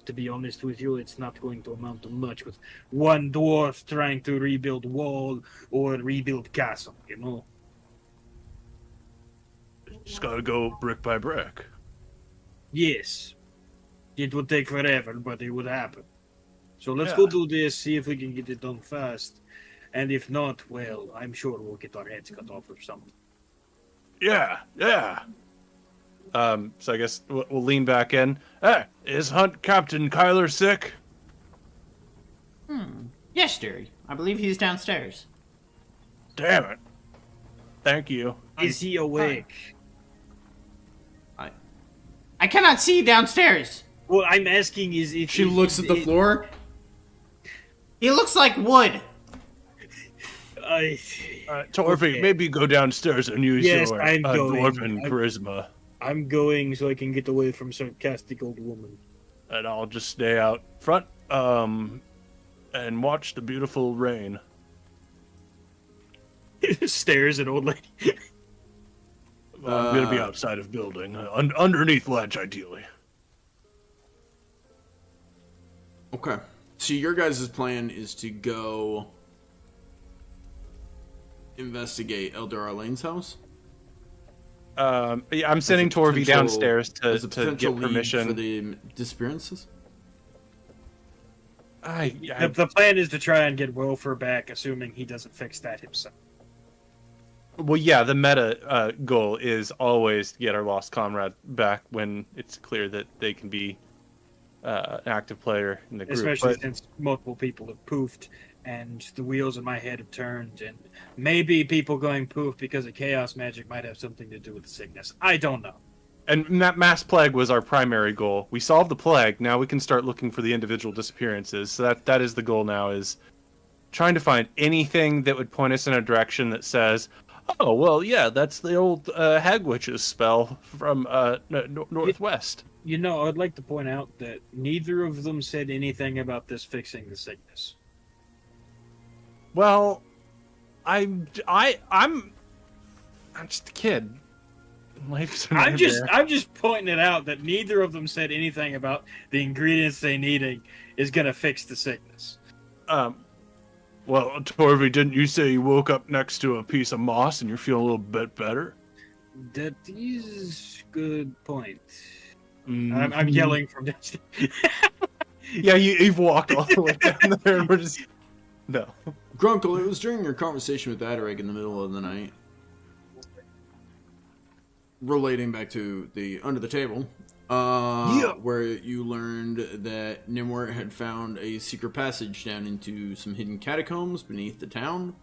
Speaker 3: to be honest with you, it's not going to amount to much with one dwarf trying to rebuild wall or rebuild castle, you know?
Speaker 2: Just gotta go brick by brick.
Speaker 3: Yes. It would take forever, but it would happen. So let's go do this, see if we can get it done fast. And if not, well, I'm sure we'll get our heads cut off or something.
Speaker 2: Yeah. So I guess we'll lean back in. Hey, is Hunt Captain Kyler sick?
Speaker 5: Yes, dearie. I believe he's downstairs.
Speaker 2: Damn it. Thank you.
Speaker 3: Is he awake?
Speaker 5: I cannot see downstairs.
Speaker 3: Well, I'm asking is if
Speaker 1: She looks at the floor.
Speaker 5: He looks like wood.
Speaker 2: Torvik, maybe go downstairs and use your dwarven charisma.
Speaker 3: I'm going so I can get away from sarcastic old woman.
Speaker 2: And I'll just stay out front, and watch the beautiful rain.
Speaker 3: Stares at old lady.
Speaker 2: Well, I'm gonna be outside of building, underneath ledge, ideally.
Speaker 1: Okay. So your guys' plan is to go investigate Elder Arlain's house?
Speaker 2: Yeah, I'm sending Torvik downstairs to get permission
Speaker 1: for the disappearances.
Speaker 3: The plan is to try and get Wylfer back, assuming he doesn't fix that himself.
Speaker 2: Well, yeah, the meta goal is always to get our lost comrade back when it's clear that they can be an active player in the group.
Speaker 3: Especially since multiple people have poofed, and the wheels in my head have turned, and maybe people going poof because of chaos magic might have something to do with the sickness. I don't know.
Speaker 2: And mass plague was our primary goal. We solved the plague. Now we can start looking for the individual disappearances. So that is the goal now, is trying to find anything that would point us in a direction that says, oh, well, yeah, that's the old hag witch's spell from northwest.
Speaker 3: You know, I'd like to point out that neither of them said anything about this fixing the sickness.
Speaker 2: Well, I'm just a kid. Life's a
Speaker 3: I'm
Speaker 2: nightmare.
Speaker 3: just pointing it out that neither of them said anything about the ingredients they needing is gonna fix the sickness.
Speaker 2: Well, Torvi, didn't you say you woke up next to a piece of moss and you're feeling a little bit better?
Speaker 3: That is good point.
Speaker 2: Mhm.
Speaker 3: I'm yelling from downstairs.
Speaker 2: Yeah, you've walked all the way down there and we're just... No.
Speaker 1: Grunkle, it was during your conversation with Adareg in the middle of the night, relating back to the under the table, where you learned that Nimwort had found a secret passage down into some hidden catacombs beneath the town,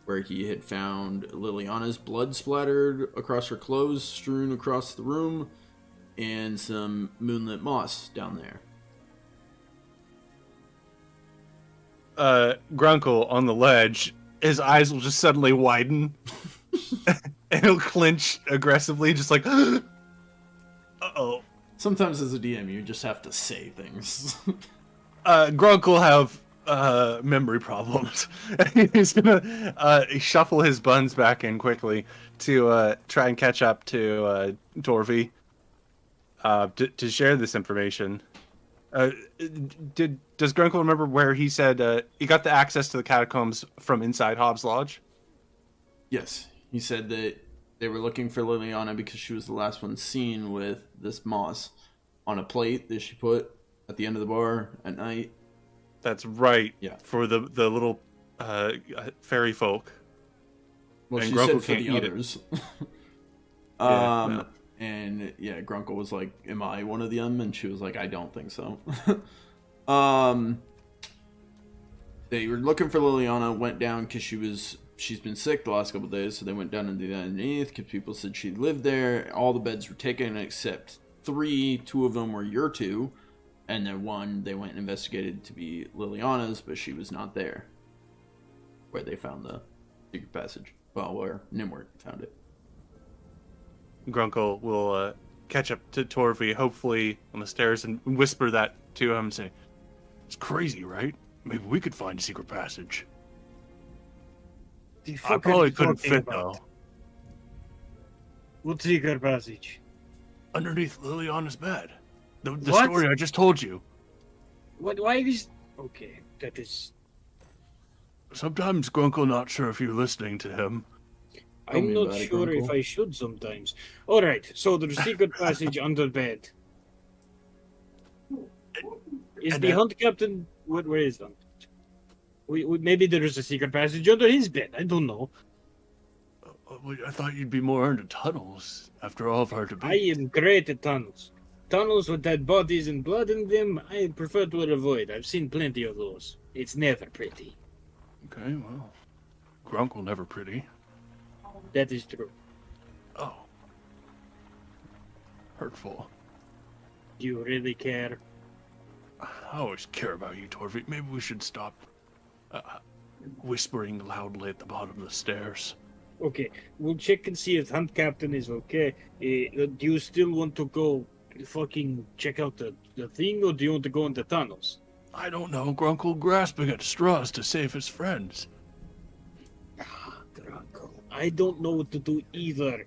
Speaker 1: where he had found Liliana's blood splattered across her clothes, strewn across the room, and some moonlit moss down there.
Speaker 2: Grunkle on the ledge, his eyes will just suddenly widen and he'll clench aggressively, just like, uh-oh.
Speaker 1: Sometimes as a DM, you just have to say things.
Speaker 2: Grunk will have memory problems. He's gonna shuffle his buns back in quickly to try and catch up to Torvi to share this information. Does Grunkle remember where he said he got the access to the catacombs from inside Hobbs Lodge?
Speaker 1: Yes, he said that they were looking for Liliana because she was the last one seen with this moss on a plate that she put at the end of the bar at night.
Speaker 2: That's right.
Speaker 1: Yeah.
Speaker 2: For the little fairy folk.
Speaker 1: Well,
Speaker 2: And
Speaker 1: she
Speaker 2: Grunkle
Speaker 1: said for
Speaker 2: can't
Speaker 1: the
Speaker 2: eat it.
Speaker 1: others.
Speaker 2: Yeah.
Speaker 1: And yeah, Grunkle was like, "Am I one of them?" And she was like, "I don't think so." They were looking for Liliana. Went down because she's been sick the last couple of days, so they went down into the underneath because people said she lived there. All the beds were taken except 3. 2 of them were your 2, and then 1 they went and investigated to be Liliana's, but she was not there. Where they found the secret passage. Well, where Nimwort found it.
Speaker 2: Grunkle will catch up to Torvi, hopefully on the stairs, and whisper that to him and say, "It's crazy, right? Maybe we could find a secret passage."
Speaker 3: The
Speaker 2: I
Speaker 3: fuck are
Speaker 2: probably
Speaker 3: you
Speaker 2: couldn't
Speaker 3: talking
Speaker 2: fit,
Speaker 3: about?
Speaker 2: though.
Speaker 3: What secret passage?
Speaker 2: Underneath Liliana's bed. The
Speaker 3: What?
Speaker 2: story I just told you.
Speaker 3: What? Why is? Okay, that is.
Speaker 2: Sometimes Grunkle not sure if you're listening to him.
Speaker 1: Tell
Speaker 3: I'm
Speaker 1: me
Speaker 3: not
Speaker 1: about it,
Speaker 3: sure if
Speaker 1: Grunkle.
Speaker 3: I should sometimes. All right, so there's secret passage under bed. Is
Speaker 2: And
Speaker 3: the
Speaker 2: then-
Speaker 3: hunt captain? Where is that? Maybe there is a secret passage under his bed. I don't know.
Speaker 2: I thought you'd be more into tunnels after all of our debate.
Speaker 3: I am great at tunnels. Tunnels with dead bodies and blood in them, I prefer to avoid. I've seen plenty of those. It's never pretty.
Speaker 2: Okay, well, Grunkle never pretty.
Speaker 3: That is true.
Speaker 2: Oh. Hurtful.
Speaker 3: Do you really care?
Speaker 2: I always care about you, Torvi. Maybe we should stop whispering loudly at the bottom of the stairs.
Speaker 3: Okay, we'll check and see if hunt captain is okay. Do you still want to go fucking check out the thing, or do you want to go in the tunnels?
Speaker 2: I don't know, Grunkle grasping at straws to save his friends.
Speaker 3: Grunkle, I don't know what to do either.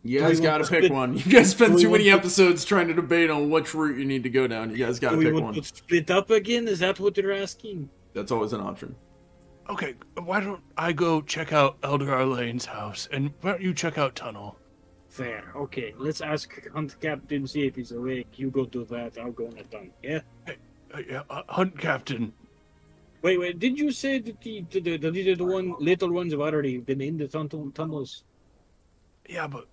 Speaker 1: You guys
Speaker 3: we
Speaker 1: gotta
Speaker 3: want to
Speaker 1: pick
Speaker 3: split-
Speaker 1: one. You guys spend
Speaker 3: do we
Speaker 1: too many
Speaker 3: want to-
Speaker 1: episodes trying to debate on which route you need to go down. You guys gotta
Speaker 3: Do we
Speaker 1: pick
Speaker 3: want
Speaker 1: one.
Speaker 3: to split up again? Is that what you're asking?
Speaker 1: That's always an option.
Speaker 2: Okay, why don't I go check out Elder Arlain's house, and why don't you check out Tunnel?
Speaker 3: Fair. Okay, let's ask hunt captain, see if he's awake. You go do that. I'll go in the tunnel. Yeah.
Speaker 2: Hunt Captain.
Speaker 3: Wait. Did you say that the little ones have already been in the tunnels?
Speaker 2: Yeah, but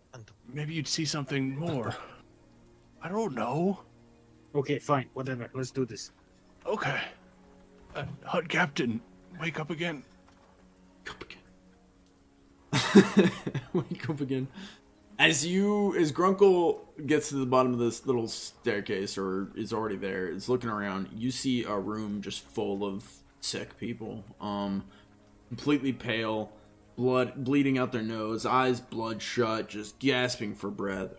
Speaker 2: maybe you'd see something more. I don't know.
Speaker 3: Okay, fine. Whatever. Let's do this.
Speaker 2: Okay. Hunt Captain, wake up again.
Speaker 1: Wake up again. As Grunkle gets to the bottom of this little staircase, or is already there, is looking around, you see a room just full of sick people. Completely pale, blood bleeding out their nose, eyes bloodshot, just gasping for breath.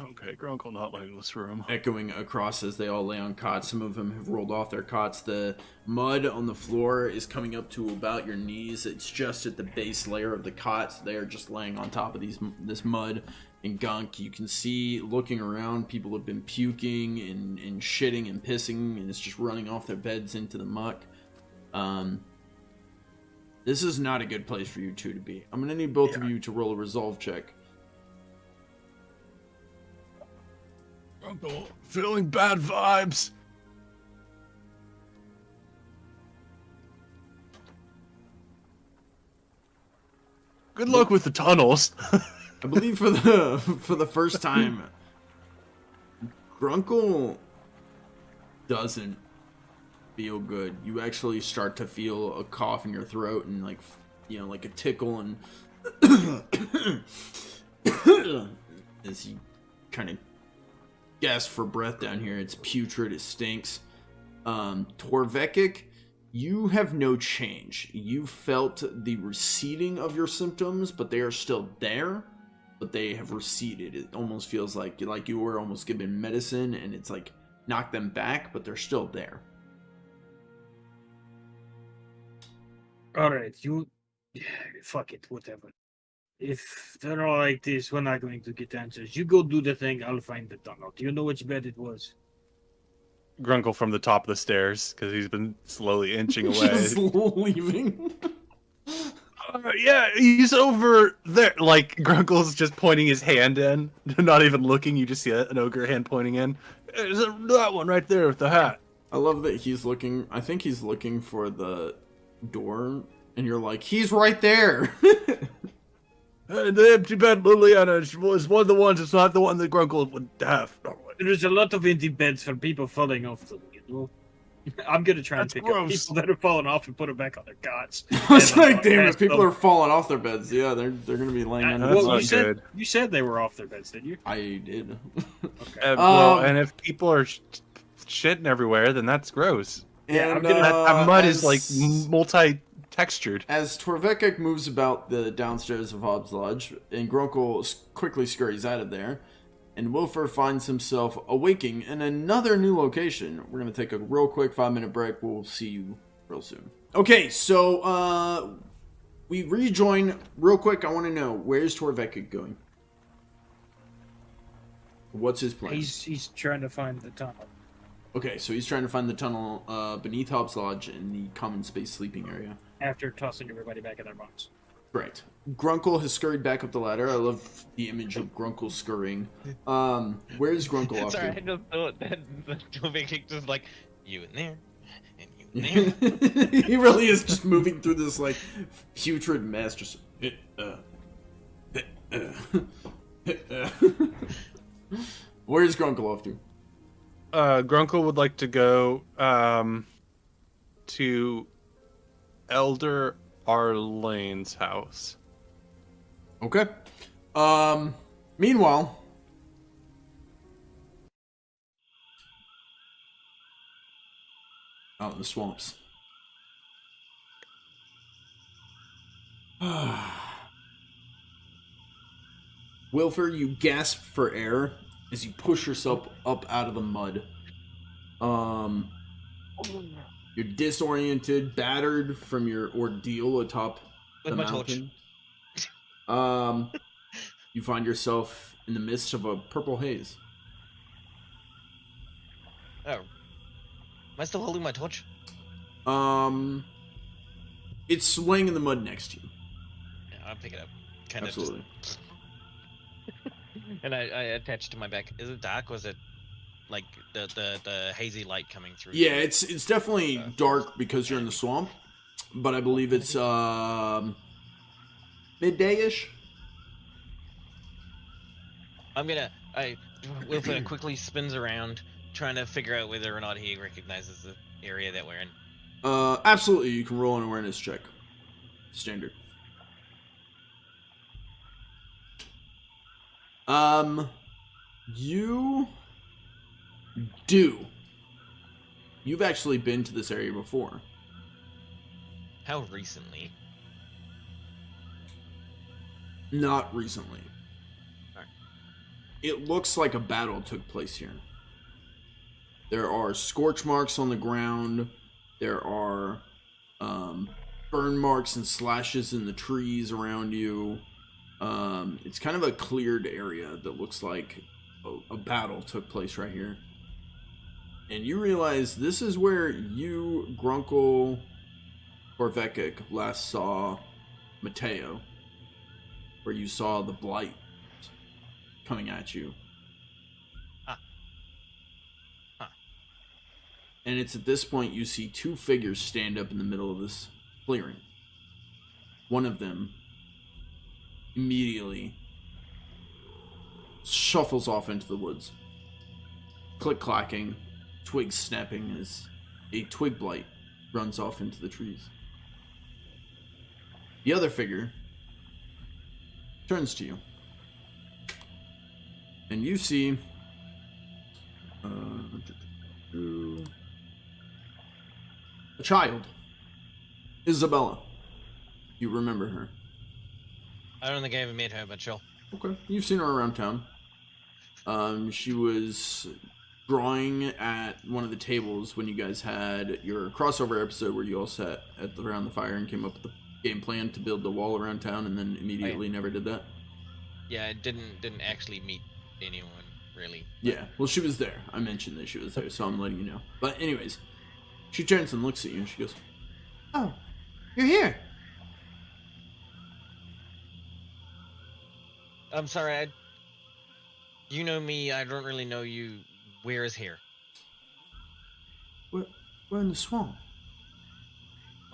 Speaker 2: Okay, Okay, Grunkle not leaving this room.
Speaker 1: Echoing across as they all lay on cots. Some of them have rolled off their cots. The mud on the floor is coming up to about your knees. It's just at the base layer of the cots. They are just laying on top of this mud and gunk. You can see, looking around, people have been puking and shitting and pissing, and it's just running off their beds into the muck. This is not a good place for you two to be. I'm gonna need both of you to roll a resolve check.
Speaker 2: Grunkle, feeling bad vibes. Good luck with the tunnels.
Speaker 1: I believe for the first time, Grunkle doesn't feel good. You actually start to feel a cough in your throat and like a tickle, and as you kind of gasp for breath down here. It's putrid. It stinks. Torvekek, you have no change. You felt the receding of your symptoms, but they are still there. But they have receded. It almost feels like you were almost given medicine, and it's like knocked them back, but they're still there.
Speaker 3: All right, fuck it, whatever. If they're all like this, we're not going to get answers. You go do the thing, I'll find the tunnel. Do you know which bed it was?
Speaker 2: Grunkle from the top of the stairs, because he's been slowly inching away.
Speaker 1: Just leaving.
Speaker 2: Yeah, he's over there. Like, Grunkle's just pointing his hand in, not even looking. You just see an ogre hand pointing in. Is it that one right there with the hat?
Speaker 1: I love that he's looking. I think he's looking for the door, and you're like, he's right there.
Speaker 2: The empty bed, Liliana, is one of the ones. It's not the one that Grunkle would have.
Speaker 3: There's a lot of empty beds for people falling off them, you know? I'm gonna try and
Speaker 2: That's
Speaker 3: pick
Speaker 2: gross.
Speaker 3: up people that are falling off and put them back on their cots.
Speaker 1: I was like, damn it,
Speaker 3: ask
Speaker 1: people
Speaker 3: them-
Speaker 1: are falling off their beds. Yeah, they're gonna be laying on
Speaker 2: That's
Speaker 1: the
Speaker 3: Well,
Speaker 2: not good.
Speaker 3: you said they were off their beds, didn't you?
Speaker 1: I did.
Speaker 3: Okay.
Speaker 2: Well, and if people are shitting everywhere, then that's gross.
Speaker 3: Yeah, I'm
Speaker 1: And,
Speaker 3: gonna-
Speaker 2: That mud is
Speaker 1: as-
Speaker 2: like multi-textured.
Speaker 1: As Torvekek moves about the downstairs of Hobbs Lodge, and Grunkle quickly scurries out of there, and Wylfer finds himself awaking in another new location. We're going to take a real quick 5-minute break. We'll see you real soon. Okay, so we rejoin real quick. I want to know, where's Torvekek going? What's his plan?
Speaker 3: He's trying to find the tunnel.
Speaker 1: Okay, so he's trying to find the tunnel beneath Hobbs Lodge in the common space sleeping area.
Speaker 3: After tossing everybody back in their bunks.
Speaker 1: Right. Grunkle has scurried back up the ladder. I love the image of Grunkle scurrying. Where is Grunkle off
Speaker 4: Sorry, I
Speaker 1: to?
Speaker 4: just thought that the Torvekek just like, you in there, and you in there.
Speaker 1: He really is just moving through this like putrid mess. Just. Where's Grunkle off to?
Speaker 2: Grunkle would like to go to Elder Arlain's house.
Speaker 1: Okay. Meanwhile. Out in the swamps. Wylfer, you gasp for air as you push yourself up out of the mud. You're disoriented, battered from your ordeal atop
Speaker 4: With
Speaker 1: the
Speaker 4: my torch.
Speaker 1: mountain. You find yourself in the midst of a purple haze.
Speaker 4: Oh. Am I still holding my torch?
Speaker 1: It's swaying in the mud next to you.
Speaker 4: Yeah, I'll pick it up. Kind of
Speaker 1: Absolutely.
Speaker 4: just... And I attach it to my back. Is it dark, or is it like the hazy light coming through?
Speaker 1: Yeah, it's definitely dark because you're in the swamp, but I believe it's midday-ish.
Speaker 4: Wylfer quickly spins around, trying to figure out whether or not he recognizes the area that we're in.
Speaker 1: Absolutely, you can roll an awareness check. Standard. You do. You've actually been to this area before.
Speaker 4: How recently?
Speaker 1: Not recently. it looks like a battle took place here. There are scorch marks on the ground. There are burn marks and slashes in the trees around you. It's kind of a cleared area that looks like a battle took place right here. And you realize this is where you, Grunkle, Torvekek last saw Mateo. Where you saw the blight coming at you. And it's at this point you see two figures stand up in the middle of this clearing. One of them immediately shuffles off into the woods. Click-clacking, twigs snapping as a twig blight runs off into the trees. The other figure turns to you. And you see a child. Isabella. You remember her.
Speaker 4: I don't think I ever met her, but sure.
Speaker 1: Okay. You've seen her around town. She was drawing at one of the tables when you guys had your crossover episode where you all sat around the fire and came up with the game plan to build the wall around town and then immediately never did that.
Speaker 4: Yeah, I didn't actually meet anyone, really.
Speaker 1: Yeah, well, she was there. I mentioned that she was there, so I'm letting you know. But anyways, she turns and looks at you and she goes, "Oh, you're here."
Speaker 4: I'm sorry, you know me, I don't really know you. Where is here?
Speaker 1: We're in the swamp.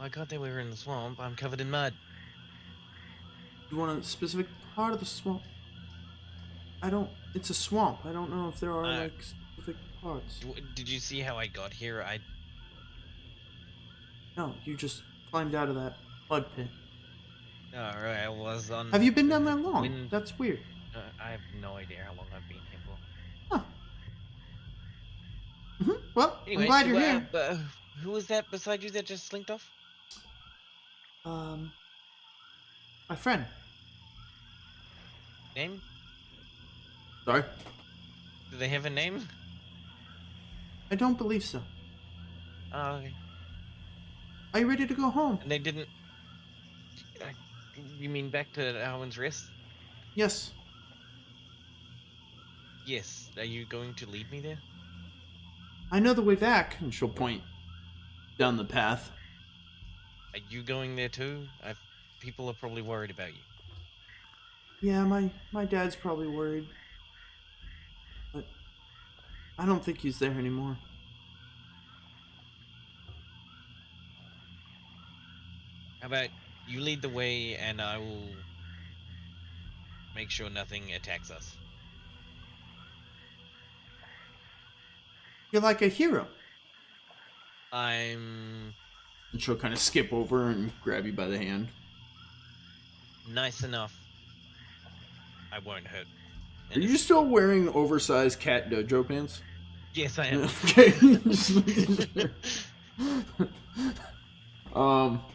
Speaker 4: I got that we were in the swamp. I'm covered in mud.
Speaker 1: You want a specific part of the swamp? It's a swamp. I don't know if there are, specific parts.
Speaker 4: Did you see how I got here?
Speaker 1: No, you just climbed out of that mud pit.
Speaker 4: Alright, I was on...
Speaker 1: Have you been down that long? That's weird.
Speaker 4: I have no idea how long I've been here for.
Speaker 1: Huh. Well,
Speaker 4: Anyways,
Speaker 1: I'm glad you're here.
Speaker 4: Who was that beside you that just slinked off?
Speaker 1: My friend.
Speaker 4: Name?
Speaker 1: Sorry?
Speaker 4: Do they have a name?
Speaker 1: I don't believe so.
Speaker 4: Oh, okay.
Speaker 1: Are you ready to go home?
Speaker 4: And they didn't... you mean back to Arwin's Rest?
Speaker 1: Yes.
Speaker 4: Yes. Are you going to lead me there?
Speaker 1: I know the way back. And she'll point down the path.
Speaker 4: Are you going there too? People are probably worried about you.
Speaker 1: Yeah, my dad's probably worried. But I don't think he's there anymore.
Speaker 4: How about you lead the way and I will make sure nothing attacks us.
Speaker 1: You're like a hero.
Speaker 4: I'm
Speaker 1: And she'll kind of skip over and grab you by the hand.
Speaker 4: nice enough. I won't hurt.
Speaker 1: Are you still wearing oversized cat dojo pants?
Speaker 4: Yes, I am.
Speaker 1: Okay.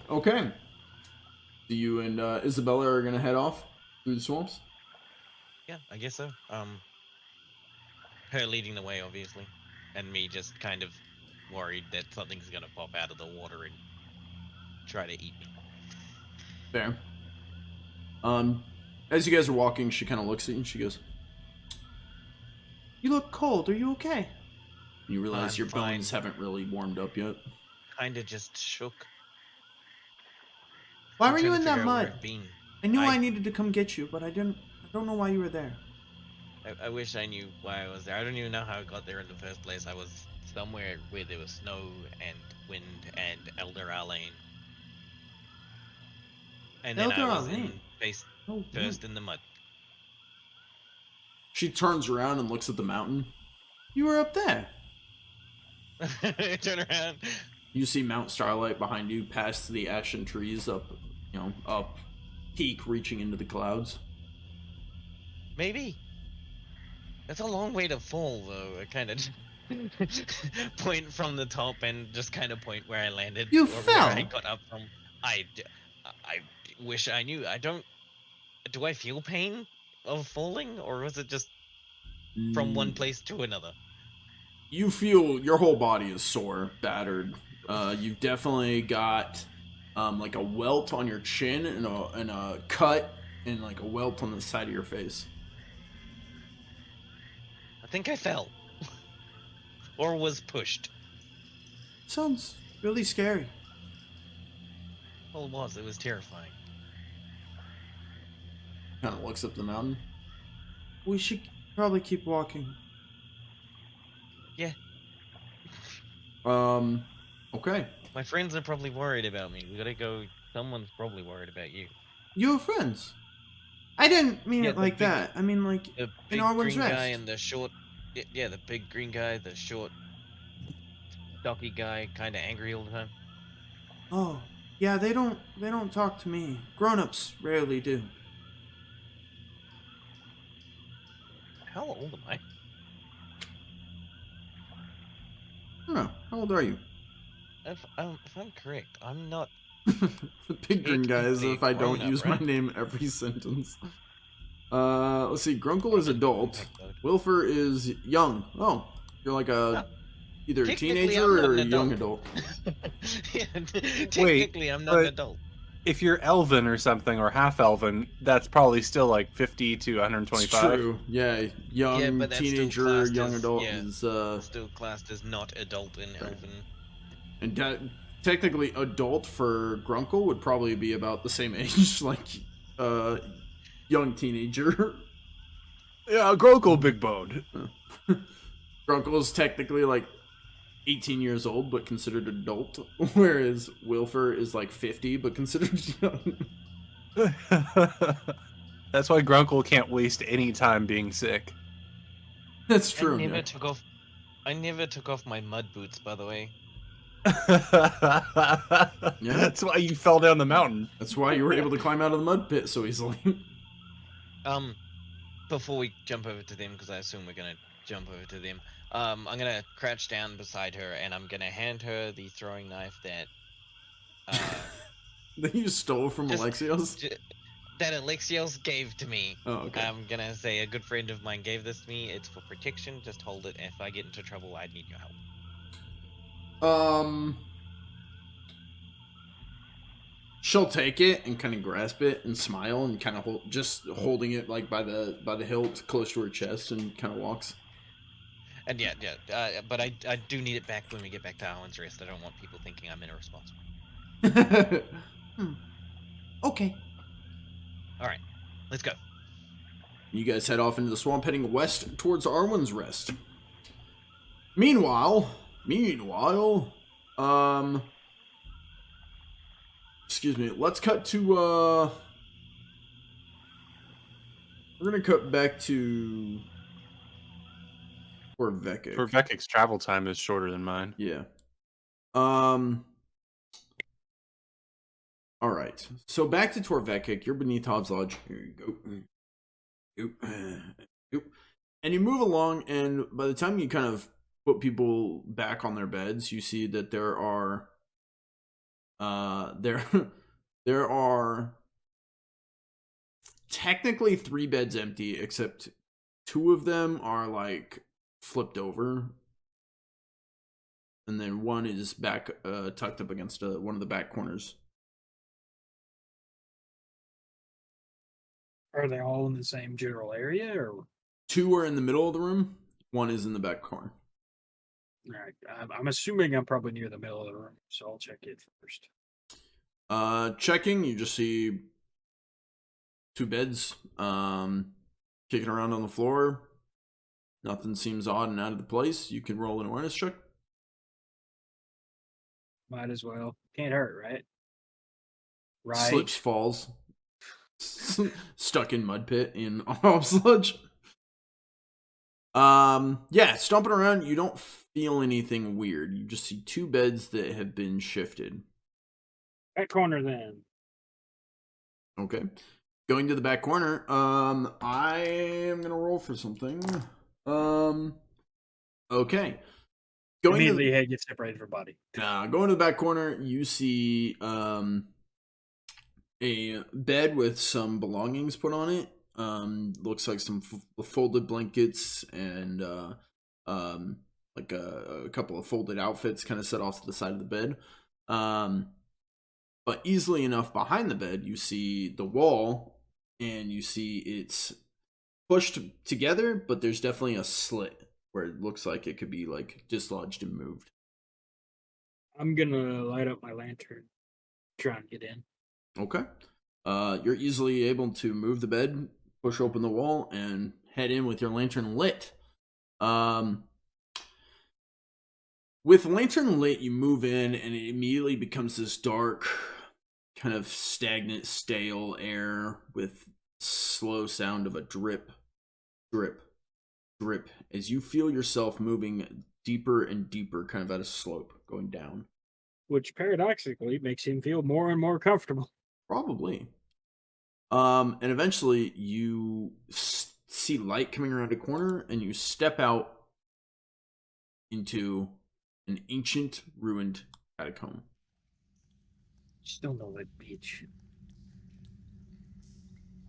Speaker 1: Okay. So you and Isabella are gonna head off through the swamps?
Speaker 4: Yeah, I guess so. Her leading the way, obviously, and me just kind of worried that something's gonna pop out of the water and try to eat me.
Speaker 1: Fair. As you guys are walking, she kind of looks at you and she goes, "You look cold. Are you okay?" And you realize your
Speaker 4: fine.
Speaker 1: bones haven't really warmed up yet.
Speaker 4: Kinda just shook.
Speaker 1: Why
Speaker 4: I'm
Speaker 1: were you
Speaker 4: trying
Speaker 1: in
Speaker 4: to
Speaker 1: that
Speaker 4: figure out where
Speaker 1: mud?
Speaker 4: I've been.
Speaker 1: I knew I needed to come get you, but I don't know why you were there.
Speaker 4: I wish I knew why I was there. I don't even know how I got there in the first place. I was somewhere where there was snow and wind and Elder Arlain. And then
Speaker 1: Elder
Speaker 4: I was
Speaker 1: Arlain?
Speaker 4: face
Speaker 1: Oh,
Speaker 4: first in the mud.
Speaker 1: She turns around and looks at the mountain. You were up there.
Speaker 4: Turn around.
Speaker 1: You see Mount Starlight behind you, past the ashen trees, up peak, reaching into the clouds.
Speaker 4: Maybe. That's a long way to fall, though. I kind of point from the top and just kind of point where I landed.
Speaker 1: You
Speaker 4: or
Speaker 1: fell?
Speaker 4: Where I got up from. I wish I knew. I don't. Do I feel pain of falling, or was it just from one place to another.
Speaker 1: You feel your whole body is sore, battered. You've definitely got like a welt on your chin and a cut and like a welt on the side of your face.
Speaker 4: I think I fell. Or was pushed.
Speaker 1: Sounds really scary.
Speaker 4: Well, it was. It was terrifying.
Speaker 1: Kind of looks up the mountain. We should probably keep walking.
Speaker 4: Yeah.
Speaker 1: Okay.
Speaker 4: My friends are probably worried about me. We gotta go. Someone's probably worried about you.
Speaker 1: You have friends. I didn't mean
Speaker 4: Yeah,
Speaker 1: it
Speaker 4: the
Speaker 1: like
Speaker 4: big-
Speaker 1: that. I mean like
Speaker 4: The
Speaker 1: in
Speaker 4: big
Speaker 1: Arwin's
Speaker 4: green
Speaker 1: Rest.
Speaker 4: guy and the short. Yeah, the big green guy, the short, stocky guy, kind of angry all the time.
Speaker 1: Oh, yeah, they don't talk to me. Grown-ups rarely do.
Speaker 4: How old am I?
Speaker 1: I don't know. How old are you?
Speaker 4: If I'm correct, I'm not.
Speaker 1: The big green guy is
Speaker 4: Technically
Speaker 1: if I don't
Speaker 4: grown-up,
Speaker 1: use
Speaker 4: right?
Speaker 1: my name every sentence. Let's see. Grunkle is adult.
Speaker 4: Technically.
Speaker 1: Wylfer is young. Oh, you're like a either a
Speaker 4: Technically,
Speaker 1: teenager
Speaker 4: I'm not
Speaker 1: or
Speaker 4: an
Speaker 1: a young adult.
Speaker 4: Yeah, technically, I'm not an
Speaker 2: but-
Speaker 4: adult.
Speaker 2: If you're elven or something, or half elven, that's probably still like 50 to
Speaker 1: It's
Speaker 2: 125.
Speaker 1: true. Yeah, young
Speaker 4: Yeah, but that's still
Speaker 1: teenager,
Speaker 4: classed
Speaker 1: young
Speaker 4: as-
Speaker 1: adult
Speaker 4: yeah.
Speaker 1: is
Speaker 4: Still classed as not adult in
Speaker 1: Right.
Speaker 4: Elven.
Speaker 1: and technically adult for Grunkle would probably be about the same age, like young teenager.
Speaker 2: Yeah, Grunkle big boned.
Speaker 1: Grunkle is technically like 18 years old but considered adult, whereas Wylfer is like 50 but considered young.
Speaker 2: That's why Grunkle can't waste any time being sick.
Speaker 1: That's true.
Speaker 4: I never
Speaker 1: Yeah.
Speaker 4: took off. I never took off my mud boots, by the way.
Speaker 2: That's why you fell down the mountain.
Speaker 1: That's why you were able to climb out of the mud pit so easily.
Speaker 4: Before we jump over to them, because I assume we're gonna jump over to them. I'm gonna crouch down beside her, and I'm gonna hand her the throwing knife that
Speaker 1: That you stole from
Speaker 4: Just-
Speaker 1: Alexios?
Speaker 4: that Alexios gave to me.
Speaker 1: Oh, okay.
Speaker 4: I'm gonna say a good friend of mine gave this to me. It's for protection. Just hold it. If I get into trouble, I need your help.
Speaker 1: She'll take it and kind of grasp it and smile and kind of holding it like by the hilt close to her chest and kind of walks.
Speaker 4: And yeah, but I do need it back when we get back to Arwin's Rest. I don't want people thinking I'm irresponsible.
Speaker 1: Okay.
Speaker 4: All right, let's go.
Speaker 1: You guys head off into the swamp, heading west towards Arwin's Rest. Meanwhile, excuse me, let's cut to, we're gonna cut back to Torvekek.
Speaker 2: Torvekek's travel time is shorter than mine.
Speaker 1: Yeah. Alright, so back to Torvekek, you're beneath Hobbs Lodge. Here you go. And you move along, and by the time you kind of put people back on their beds, you see that there are there are technically 3 beds empty, except 2 of them are like flipped over, and then 1 is back tucked up against one of the back corners.
Speaker 3: Are they all in the same general area, or?
Speaker 1: 2 are in the middle of the room, 1 is in the back corner.
Speaker 3: All right, I'm assuming I'm probably near the middle of the room, so I'll check it first.
Speaker 1: Checking, you just see 2 beds kicking around on the floor. Nothing seems odd and out of the place. You can roll an awareness check.
Speaker 3: Might as well. Can't hurt, right? Right.
Speaker 1: Slips, falls. Stuck in mud pit in sludge. Yeah, stomping around, you don't feel anything weird. You just see 2 beds that have been shifted.
Speaker 3: Back corner then.
Speaker 1: Okay. Going to the back corner, I am gonna roll for something. Okay. Going to
Speaker 3: Immediately head gets separated from body.
Speaker 1: going to the back corner, you see a bed with some belongings put on it, Looks like some folded blankets and like a couple of folded outfits kind of set off to the side of the bed. But easily enough behind the bed, you see the wall, and you see it's pushed together, but there's definitely a slit where it looks like it could be like dislodged and moved.
Speaker 3: I'm gonna light up my lantern, try and get in.
Speaker 1: Okay. You're easily able to move the bed, push open the wall, and head in with your lantern lit. With lantern lit, you move in, and it immediately becomes this dark, kind of stagnant, stale air with slow sound of a drip, drip, drip, as you feel yourself moving deeper and deeper, kind of at a slope, going down.
Speaker 3: Which paradoxically makes him feel more and more comfortable.
Speaker 1: Probably. And eventually you see light coming around a corner, and you step out into an ancient, ruined catacomb.
Speaker 3: Still know that beach.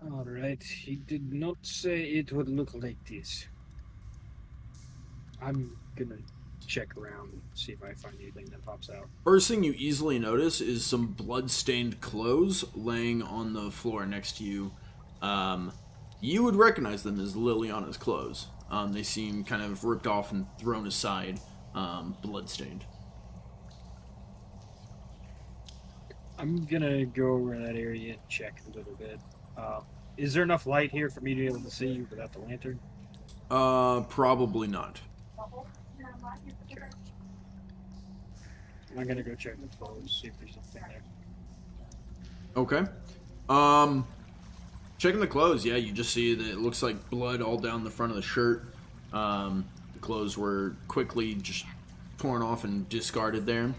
Speaker 3: Alright, he did not say it would look like this. I'm gonna check around and see if I find anything that pops out.
Speaker 1: First thing you easily notice is some blood-stained clothes laying on the floor next to you. You would recognize them as Liliana's clothes. They seem kind of ripped off and thrown aside, blood-stained.
Speaker 3: I'm gonna go over that area and check a little bit. Is there enough light here for me to be able to see without the lantern?
Speaker 1: Probably not.
Speaker 3: Okay. I'm gonna go check the clothes, see if there's something there.
Speaker 1: Okay. Checking the clothes, yeah, you just see that it looks like blood all down the front of the shirt. The clothes were quickly just torn off and discarded there.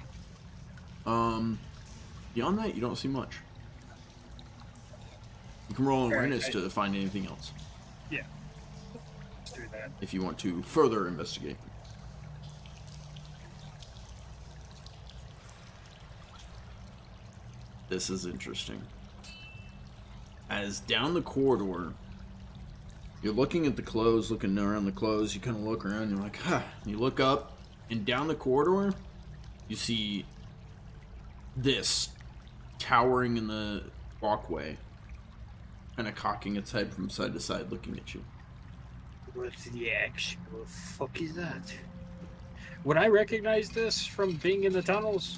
Speaker 1: Beyond that, you don't see much. You can roll an awareness to find anything else.
Speaker 3: Yeah. Let's do that.
Speaker 1: If you want to further investigate. This is interesting. As down the corridor, you're looking at the clothes, looking around the clothes, you kind of look around, you're like, huh. You look up, and down the corridor, you see this towering in the walkway, kind of cocking its head from side to side, looking at you.
Speaker 3: What the actual fuck is that? Would I recognize this from being in the tunnels?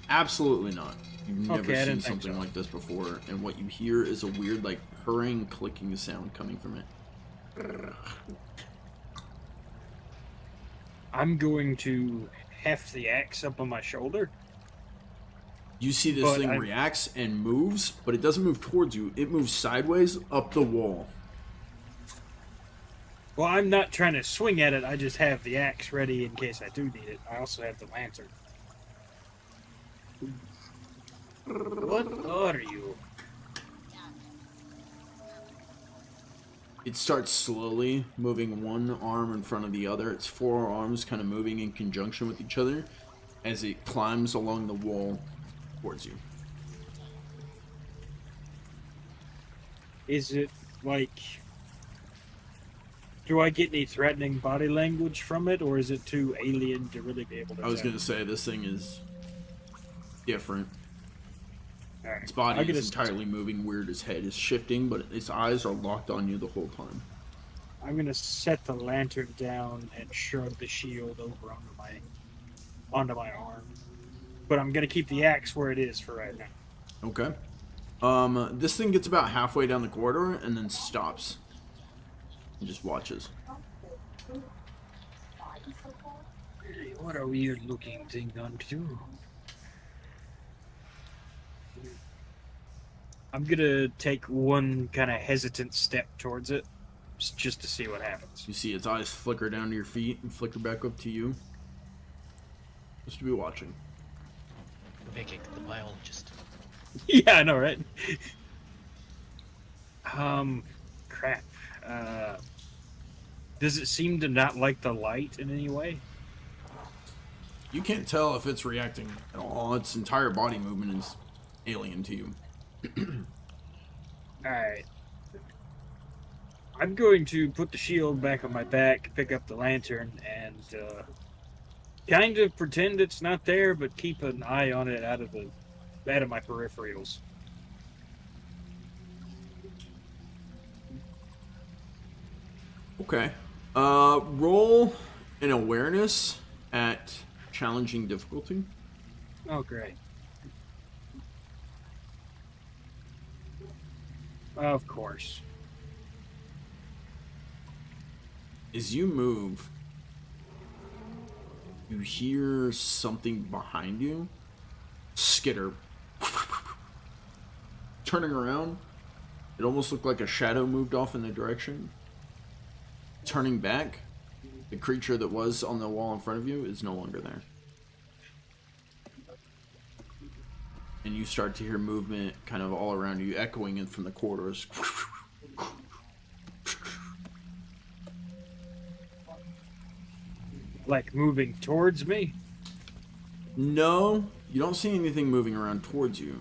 Speaker 1: Absolutely not. You've never
Speaker 3: Okay, I
Speaker 1: seen
Speaker 3: didn't think
Speaker 1: something
Speaker 3: so.
Speaker 1: like this before, and what you hear is a weird, like, purring, clicking sound coming from it.
Speaker 3: I'm going to heft the axe up on my shoulder.
Speaker 1: You see this
Speaker 3: But
Speaker 1: thing
Speaker 3: I-
Speaker 1: reacts and moves, but it doesn't move towards you. It moves sideways up the wall.
Speaker 3: Well, I'm not trying to swing at it. I just have the axe ready in case I do need it. I also have the lantern. What are you?
Speaker 1: It starts slowly moving one arm in front of the other. Its four arms kind of moving in conjunction with each other as it climbs along the wall towards you.
Speaker 3: Is it like... Do I get any threatening body language from it, or is it too alien to really be able to
Speaker 1: I was
Speaker 3: tell?
Speaker 1: going to say, this thing is different.
Speaker 3: Alright.
Speaker 1: Its body
Speaker 3: I'm gonna
Speaker 1: is entirely moving weird. Its head is shifting, but its eyes are locked on you the whole time.
Speaker 3: I'm gonna set the lantern down and shrug the shield over onto my arm. But I'm gonna keep the axe where it is for right now.
Speaker 1: Okay. This thing gets about halfway down the corridor and then stops. And just watches.
Speaker 3: Hey, what a weird looking thing on too. I'm gonna take one kind of hesitant step towards it, just to see what happens.
Speaker 1: You see its eyes flicker down to your feet and flicker back up to you. Just to be watching.
Speaker 4: Vicky, the biologist.
Speaker 3: Yeah, I know, right? Crap. Does it seem to not like the light in any way?
Speaker 1: You can't tell if it's reacting at all. Its entire body movement is alien to you.
Speaker 3: Alright. I'm going to put the shield back on my back, pick up the lantern, and kind of pretend it's not there, but keep an eye on it out of my peripherals.
Speaker 1: Okay. Roll an awareness at challenging difficulty.
Speaker 3: Oh, great. Of course.
Speaker 1: As you move, you hear something behind you skitter. Turning around, it almost looked like a shadow moved off in the direction. Turning back, the creature that was on the wall in front of you is no longer there. And you start to hear movement kind of all around you, echoing in from the corridors.
Speaker 3: Like moving towards me?
Speaker 1: No, you don't see anything moving around towards you.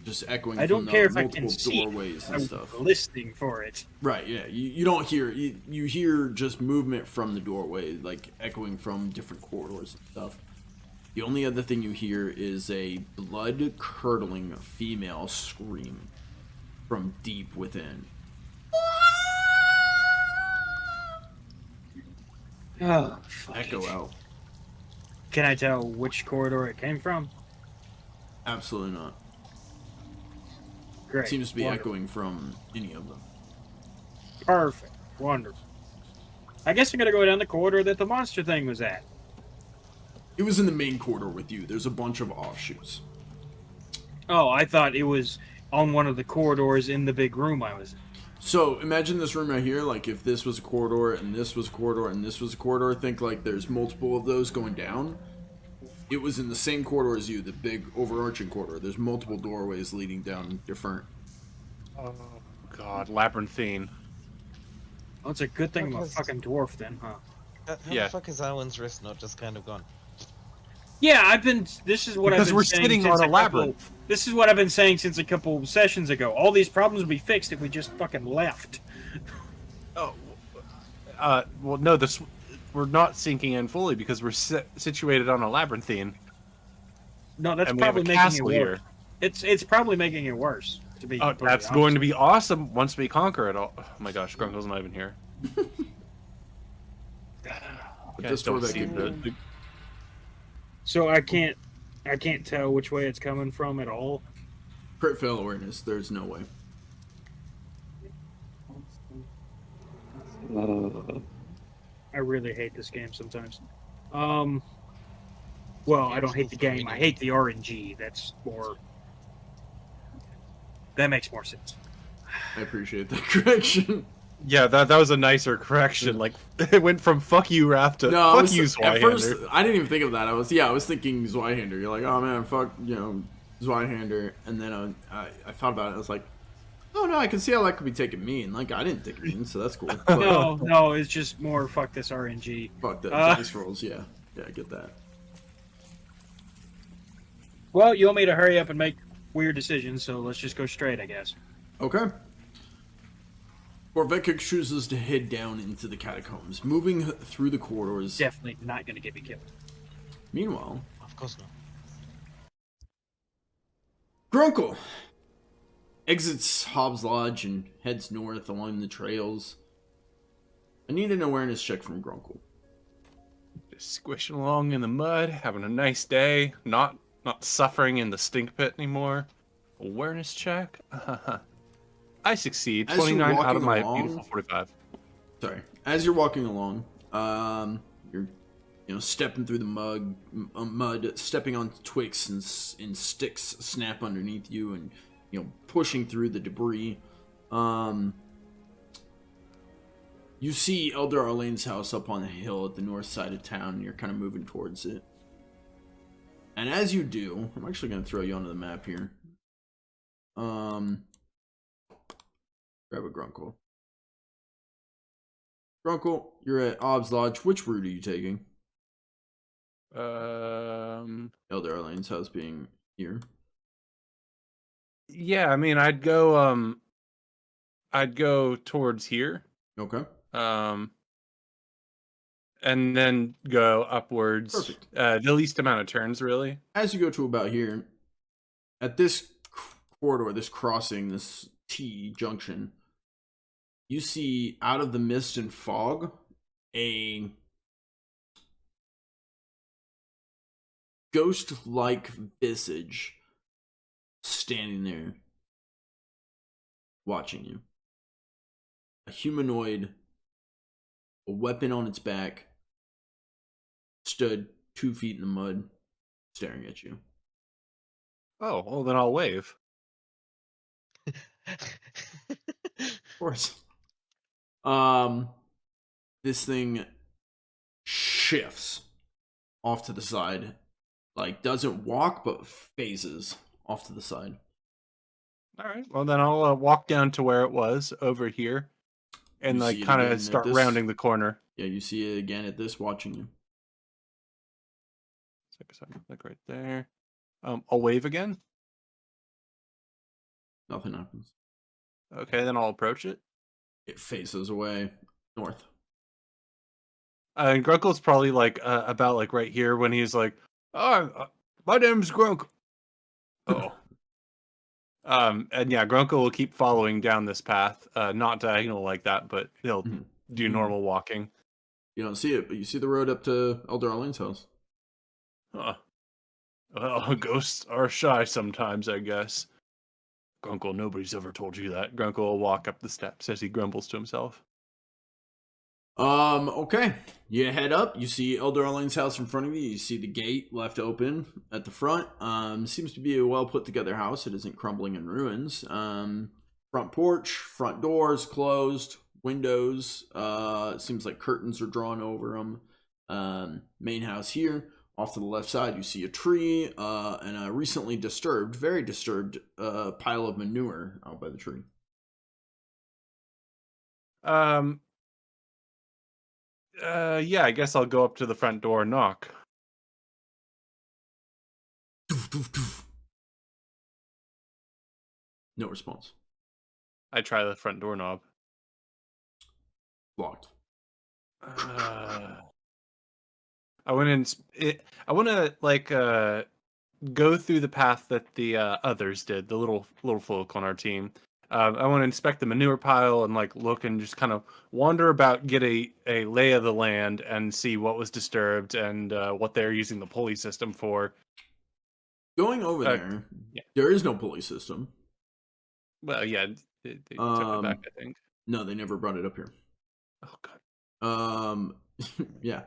Speaker 1: Just echoing
Speaker 3: I don't
Speaker 1: from
Speaker 3: care
Speaker 1: the
Speaker 3: if I can
Speaker 1: multiple
Speaker 3: see
Speaker 1: doorways and
Speaker 3: I'm
Speaker 1: stuff.
Speaker 3: listening for it.
Speaker 1: Right, yeah. You don't hear... You hear just movement from the doorway, like echoing from different corridors and stuff. The only other thing you hear is a blood-curdling female scream from deep within.
Speaker 3: Oh, fuck
Speaker 1: Echo
Speaker 3: it.
Speaker 1: out.
Speaker 3: Can I tell which corridor it came from?
Speaker 1: Absolutely not.
Speaker 3: Great.
Speaker 1: Seems to be
Speaker 3: Wonderful.
Speaker 1: echoing from any of them.
Speaker 3: Perfect. Wonderful. I guess I gotta go down the corridor that the monster thing was at.
Speaker 1: It was in the main corridor with you. There's a bunch of offshoots.
Speaker 3: Oh, I thought it was on one of the corridors in the big room I was in.
Speaker 1: So imagine this room right here, like if this was a corridor and this was a corridor and this was a corridor, think like there's multiple of those going down. It was in the same corridor as you, the big overarching corridor. There's multiple doorways leading down different.
Speaker 2: Oh God, labyrinthine.
Speaker 3: Well, it's a good thing I'm a
Speaker 4: Because-
Speaker 3: fucking dwarf then, huh?
Speaker 4: How
Speaker 2: Yeah.
Speaker 4: the fuck is Arwin's wrist not just kind of gone?
Speaker 3: Yeah, this is what
Speaker 2: Because
Speaker 3: I've been
Speaker 2: we're
Speaker 3: saying
Speaker 2: sitting
Speaker 3: since
Speaker 2: on a
Speaker 3: couple-
Speaker 2: labyrinth.
Speaker 3: This is what I've been saying since a couple sessions ago. All these problems would be fixed if we just fucking left.
Speaker 2: Oh, well, no, we're not sinking in fully because we're situated on a labyrinthine.
Speaker 3: No, that's
Speaker 2: And we have
Speaker 3: probably
Speaker 2: a
Speaker 3: making it
Speaker 2: castle
Speaker 3: worse.
Speaker 2: here.
Speaker 3: It's probably making it worse. To be
Speaker 2: Oh,
Speaker 3: completely
Speaker 2: that's
Speaker 3: honest.
Speaker 2: going to be awesome once we conquer it all. Oh my gosh, Grunkle's not even here.
Speaker 1: But
Speaker 2: Yeah,
Speaker 1: this
Speaker 2: don't
Speaker 1: Torvekek
Speaker 2: see
Speaker 1: did.
Speaker 2: the-
Speaker 3: So I can't tell which way it's coming from at all.
Speaker 1: Crit fail awareness. There's no way.
Speaker 3: I really hate this game sometimes. Well, I don't hate the game. I hate the RNG. That's more. That makes more sense.
Speaker 1: I appreciate that correction.
Speaker 2: Yeah, that was a nicer correction. Like it went from "fuck you, Wrath" to
Speaker 1: No, I
Speaker 2: "fuck
Speaker 1: was,
Speaker 2: you,
Speaker 1: at first
Speaker 2: Zweihander."
Speaker 1: I didn't even think of that. I was thinking Zweihander. You're like, oh man, fuck, Zweihander. And then I thought about it. I was like, oh no, I can see how that could be taken mean. Like I didn't take it mean, so that's cool. But,
Speaker 3: No, it's just more fuck this RNG.
Speaker 1: fuck that
Speaker 3: Uh,
Speaker 1: dice rolls. Yeah, I get that.
Speaker 3: Well, you want me to hurry up and make weird decisions, so let's just go straight, I guess.
Speaker 1: Okay. Torvekek chooses to head down into the catacombs, moving through the corridors.
Speaker 3: Definitely not going to get me killed.
Speaker 1: Meanwhile,
Speaker 4: Of course not.
Speaker 1: Grunkle exits Hobbs Lodge and heads north along the trails. I need an awareness check from Grunkle.
Speaker 2: Just squishing along in the mud, having a nice day, not suffering in the stink pit anymore. Awareness check. I succeed.
Speaker 1: As you're
Speaker 2: 29 out of
Speaker 1: walking
Speaker 2: my
Speaker 1: along-
Speaker 2: beautiful 45.
Speaker 1: Sorry. As you're walking along, you're stepping through the mud, stepping on twigs and sticks snap underneath you, and pushing through the debris. You see Elder Arlain's house up on the hill at the north side of town, and you're kind of moving towards it. And as you do, I'm actually going to throw you onto the map here. Grab a Grunkle. Grunkle, you're at Hobbs Lodge. Which route are you taking? Elder Arlain's house being here.
Speaker 2: Yeah, I mean, I'd go towards here.
Speaker 1: Okay.
Speaker 2: And then go upwards.
Speaker 1: Perfect.
Speaker 2: The least amount of turns, really.
Speaker 1: As you go to about here, at this corridor, this crossing, this T junction, you see out of the mist and fog a ghost-like visage standing there watching you. A humanoid, a weapon on its back, stood 2 feet in the mud, staring at you.
Speaker 2: Oh, well, then I'll wave.
Speaker 1: Of course. This thing shifts off to the side, like doesn't walk but phases off to the side.
Speaker 2: All right. Well, then I'll walk down to where it was over here, and
Speaker 1: You
Speaker 2: like
Speaker 1: see it
Speaker 2: kind
Speaker 1: again
Speaker 2: of
Speaker 1: at
Speaker 2: start
Speaker 1: this-
Speaker 2: rounding the corner.
Speaker 1: Yeah, you see it again at this, watching you.
Speaker 2: Like right there. I'll wave again.
Speaker 1: Nothing happens.
Speaker 2: Okay, then I'll approach it.
Speaker 1: It faces away north.
Speaker 2: And Grunkle's probably like about like right here when he's like, "Oh, my name's Grunk." Oh. And yeah, Grunkle will keep following down this path, not diagonal like that, but he'll
Speaker 1: Mhm.
Speaker 2: do normal walking.
Speaker 1: You don't see it, but you see the road up to Elder Arlain's house.
Speaker 2: Huh. Well, ghosts are shy sometimes, I guess. Grunkle, nobody's ever told you that. Grunkle will walk up the steps as he grumbles to himself.
Speaker 1: Okay. You head up, you see Elder Arlain's house in front of you, you see the gate left open at the front. Seems to be a well put together house. It isn't crumbling in ruins. Front porch, front doors closed, windows, it seems like curtains are drawn over them. Main house here. Off to the left side, you see a tree, and a recently disturbed, very disturbed, pile of manure out by the tree.
Speaker 2: Yeah, I guess I'll go up to the front door and knock.
Speaker 1: No response.
Speaker 2: I try the front doorknob.
Speaker 1: Locked.
Speaker 2: I want to like go through the path that the others did, the little folk on our team. I want to inspect the manure pile and like look and just kind of wander about, get a lay of the land and see what was disturbed and what they're using the pulley system for.
Speaker 1: Going over there,
Speaker 2: yeah.
Speaker 1: There is no pulley system.
Speaker 2: Well, yeah, they took it back, I think.
Speaker 1: No, they never brought it up here.
Speaker 2: Oh god.
Speaker 1: Yeah.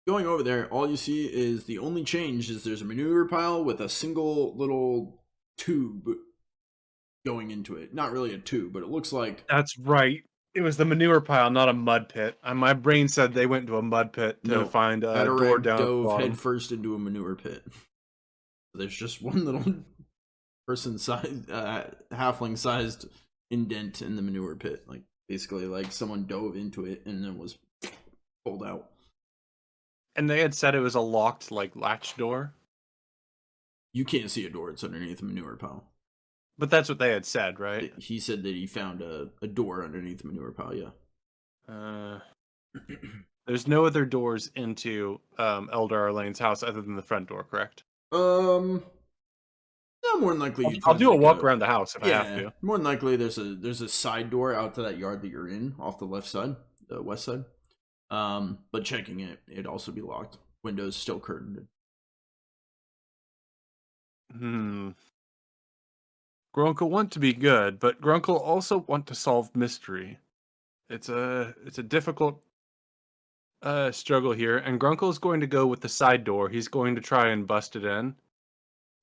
Speaker 1: Going over there, all you see is the only change is there's a manure pile with a single little tube going into it. Not really a tube, but it looks like...
Speaker 2: That's right. It was the manure pile, not a mud pit. And my brain said they went into a mud pit to find a door down
Speaker 1: dove head first into a manure pit. There's just one little person-sized, halfling-sized indent in the manure pit. Like, basically, like someone dove into it and then was pulled out.
Speaker 2: And they had said it was a locked, like, latch door?
Speaker 1: You can't see a door. It's underneath a manure pile.
Speaker 2: But that's what they had said, right?
Speaker 1: He said that he found a door underneath the manure pile, yeah.
Speaker 2: There's no other doors into Elder Arlain's house other than the front door, correct?
Speaker 1: Yeah, more than likely.
Speaker 2: I'll do a walk around the house if I have to.
Speaker 1: More than likely, there's a side door out to that yard that you're in, off the left side, the west side. But checking it, it'd also be locked. Windows still curtained.
Speaker 2: Grunkle want to be good, but Grunkle also want to solve mystery. It's a difficult struggle here, and Grunkle is going to go with the side door. He's going to try and bust it in.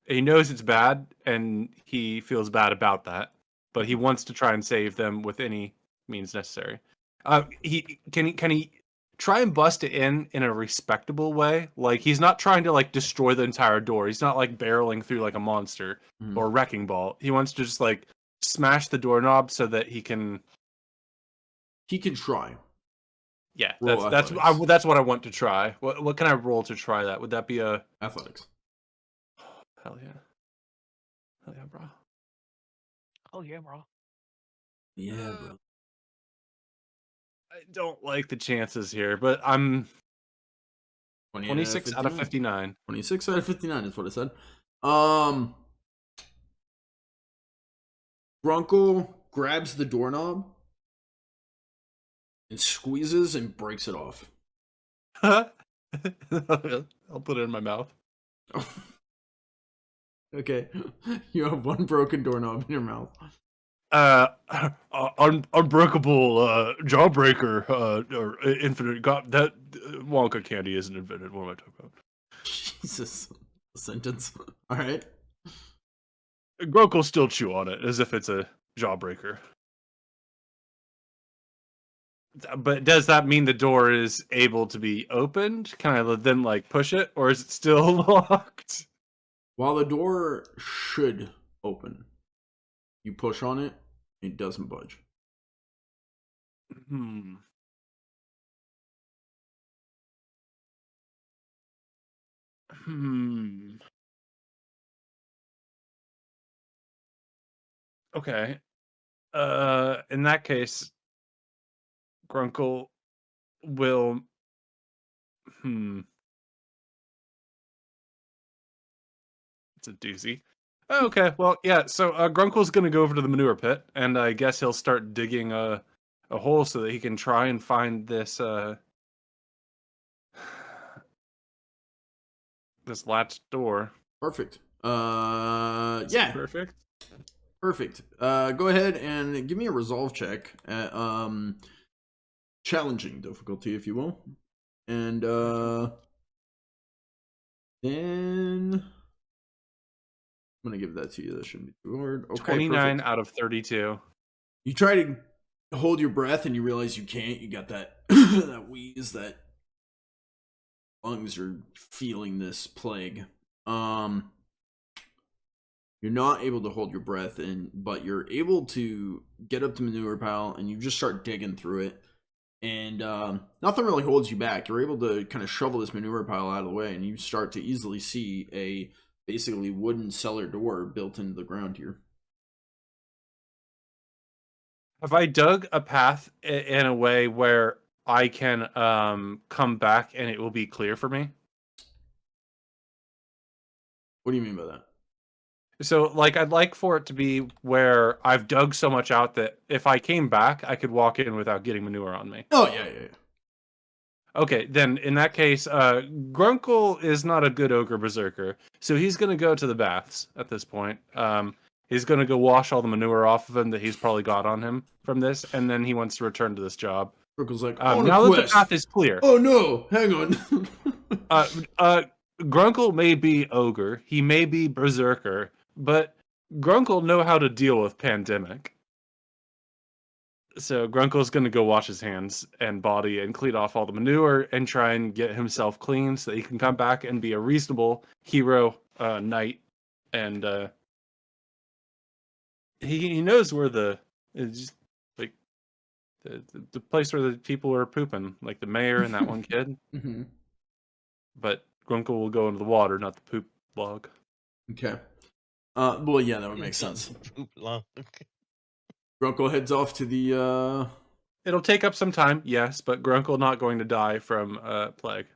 Speaker 2: He knows it's bad, and he feels bad about that, but he wants to try and save them with any means necessary. He try and bust it in a respectable way. Like, he's not trying to like destroy the entire door. He's not like barreling through like a monster or a wrecking ball. He wants to just like smash the doorknob so that he can
Speaker 1: try.
Speaker 2: Yeah, that's what I want to try. What can I roll to try that? Would that be a
Speaker 1: athletics?
Speaker 2: Hell yeah. Hell yeah, bro.
Speaker 4: Oh yeah, bro.
Speaker 1: Yeah, bro.
Speaker 2: I don't like the chances here, but I'm 26 out of 59.
Speaker 1: 26 out of 59 is what I said. Grunkle grabs the doorknob and squeezes and breaks it off.
Speaker 2: I'll put it in my mouth.
Speaker 1: Okay. You have one broken doorknob in your mouth.
Speaker 2: Unbreakable jawbreaker or infinite god. That Wonka candy isn't invented. What am I talking about?
Speaker 1: Jesus. A sentence. All right.
Speaker 2: Grok will still chew on it as if it's a jawbreaker. But does that mean the door is able to be opened? Can I then like push it, or is it still locked?
Speaker 1: While the door should open, you push on it, it doesn't budge.
Speaker 2: Okay. In that case, Grunkle will. It's a doozy. Okay, well, yeah. So Grunkle's gonna go over to the manure pit, and I guess he'll start digging a hole so that he can try and find this this latched door.
Speaker 1: Perfect. Yeah.
Speaker 2: Perfect.
Speaker 1: Perfect. Go ahead and give me a resolve check at challenging difficulty, if you will. And then I'm gonna give that to you. That shouldn't be too hard. Okay,
Speaker 2: 29
Speaker 1: perfect.
Speaker 2: out of 32.
Speaker 1: You try to hold your breath and you realize you can't. You got that that wheeze, that lungs are feeling this plague. You're not able to hold your breath in, but you're able to get up to manure pile and you just start digging through it. And nothing really holds you back. You're able to kind of shovel this manure pile out of the way, and you start to easily see a basically wooden cellar door built into the ground here.
Speaker 2: Have I dug a path in a way where I can come back and it will be clear for me?
Speaker 1: What do you mean by that?
Speaker 2: So, like, I'd like for it to be where I've dug so much out that if I came back, I could walk in without getting manure on me.
Speaker 1: Oh, yeah.
Speaker 2: Okay, then in that case, Grunkle is not a good ogre berserker, so he's going to go to the baths at this point. He's going to go wash all the manure off of him that he's probably got on him from this, and then he wants to return to this job.
Speaker 1: Grunkle's like,
Speaker 2: now that the path is clear.
Speaker 1: Oh, no, hang on.
Speaker 2: Grunkle may be ogre, he may be berserker, but Grunkle know how to deal with pandemic. So Grunkle's going to go wash his hands and body and clean off all the manure and try and get himself clean so that he can come back and be a reasonable hero knight. And he knows where the place where the people are pooping, like the mayor and that one kid.
Speaker 1: Mm-hmm.
Speaker 2: But Grunkle will go into the water, not the poop log.
Speaker 1: Okay. Well, yeah, that would make sense.
Speaker 4: Poop log.
Speaker 1: Grunkle heads off to the,
Speaker 2: It'll take up some time, yes, but Grunkle not going to die from plague.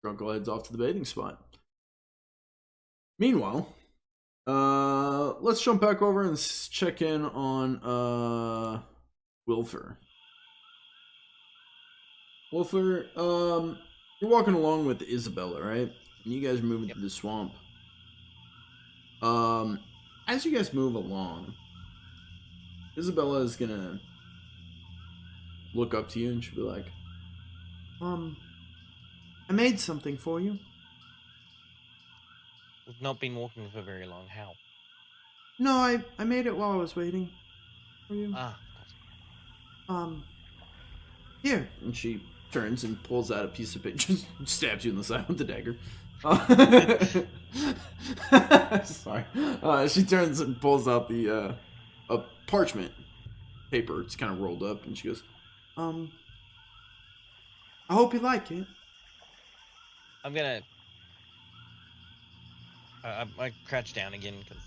Speaker 1: Grunkle heads off to the bathing spot. Meanwhile, let's jump back over and check in on, Wylfer. Wylfer, you're walking along with Isabella, right? And you guys are moving through the swamp. As you guys move along, Isabella is gonna look up to you and she'll be like, I made something for you.
Speaker 4: We've not been walking for very long. How?
Speaker 1: No, I made it while I was waiting for you. Here. And she turns and pulls out a piece of paper, just stabs you in the side with the dagger. Sorry. She turns and pulls out the a parchment paper. It's kind of rolled up, and she goes, I hope you like it.
Speaker 4: I'm gonna. I crouch down again because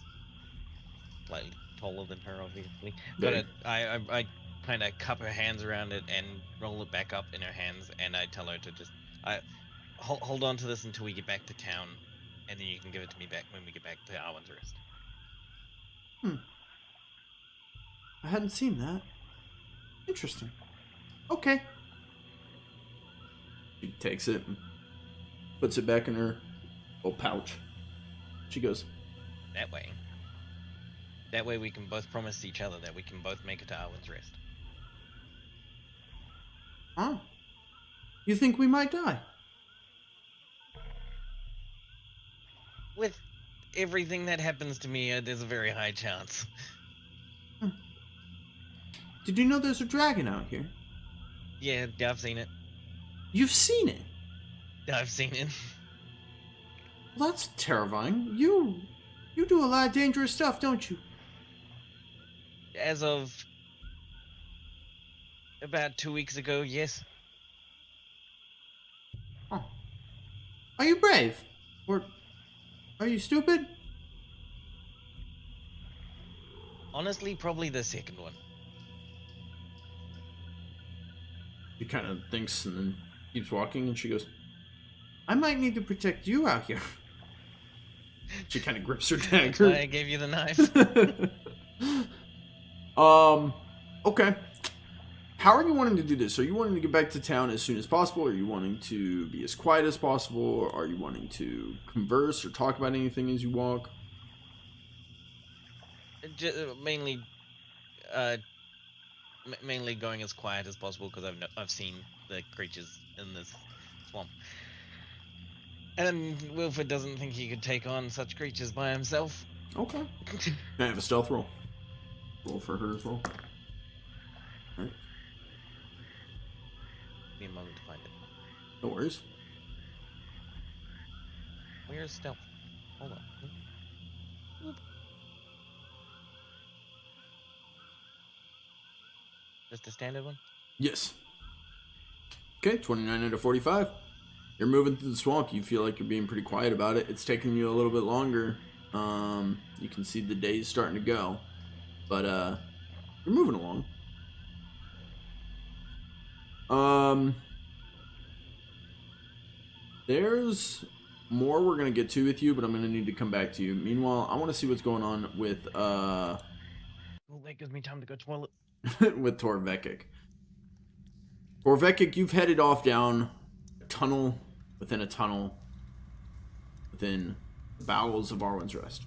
Speaker 4: slightly taller than her, obviously.
Speaker 1: Yeah.
Speaker 4: But I kind of cup her hands around it and roll it back up in her hands, and I tell her to just hold on to this until we get back to town, and then you can give it to me back when we get back to Arwen's Rest.
Speaker 1: I hadn't seen that. Interesting. Okay. She takes it and puts it back in her little pouch. She goes,
Speaker 4: That way we can both promise each other that we can both make it to Arwen's Rest.
Speaker 1: "Oh, you think we might die?"
Speaker 4: With everything that happens to me, there's a very high chance.
Speaker 1: Did you know there's a dragon out here?
Speaker 4: Yeah, I've seen it.
Speaker 1: You've seen it?
Speaker 4: I've seen it.
Speaker 1: Well, that's terrifying. You do a lot of dangerous stuff, don't you?
Speaker 4: As of about 2 weeks ago, yes.
Speaker 1: Oh. Are you brave? Or are you stupid?
Speaker 4: Honestly, probably the second one.
Speaker 1: She kind of thinks and then keeps walking, and she goes, "I might need to protect you out here." She kind of grips her dagger.
Speaker 4: That's why I gave you the knife.
Speaker 1: Okay. How are you wanting to do this? Are you wanting to get back to town as soon as possible? Are you wanting to be as quiet as possible? Or are you wanting to converse or talk about anything as you walk?
Speaker 4: Mainly going as quiet as possible because I've seen the creatures in this swamp, and Wylfer doesn't think he could take on such creatures by himself.
Speaker 1: Okay. Can I have a stealth roll? Roll for her as well. Alright.
Speaker 4: Give me a moment to find it.
Speaker 1: No worries.
Speaker 4: Where's stealth? Hold on. Oop. Just a standard one?
Speaker 1: Yes. Okay, 29 out of 45. You're moving through the swamp. You feel like you're being pretty quiet about it. It's taking you a little bit longer. You can see the day's starting to go. But, you're moving along. There's more we're going to get to with you, but I'm going to need to come back to you. Meanwhile, I want to see what's going on with,
Speaker 4: Well, that gives me time to go toilet.
Speaker 1: with Torvekek. Torvekek, you've headed off down a tunnel within a tunnel within the bowels of Arwen's Rest.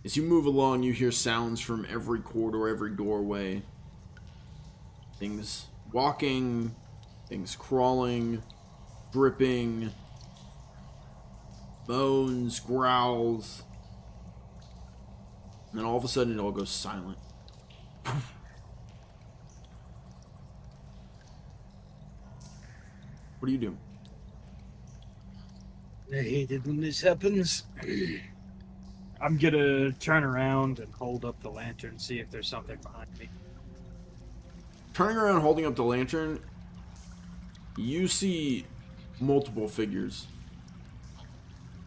Speaker 1: As you move along, you hear sounds from every corridor, every doorway. Things walking, things crawling, dripping, moans, growls. And then all of a sudden it all goes silent. What do you do?
Speaker 3: I hate it when this happens. I'm gonna turn around and hold up the lantern, see if there's something behind me.
Speaker 1: Turning around, holding up the lantern, you see multiple figures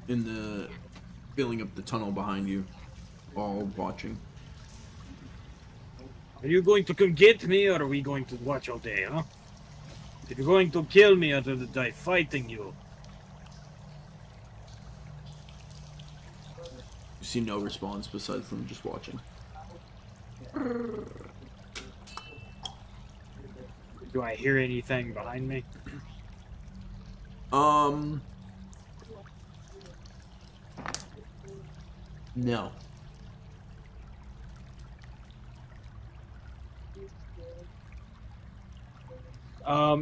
Speaker 1: filling up the tunnel behind you, all watching.
Speaker 3: Are you going to come get me, or are we going to watch all day, huh? If you're going to kill me, I'd rather die fighting you.
Speaker 1: You see no response besides them just watching.
Speaker 3: Do I hear anything behind me?
Speaker 1: No.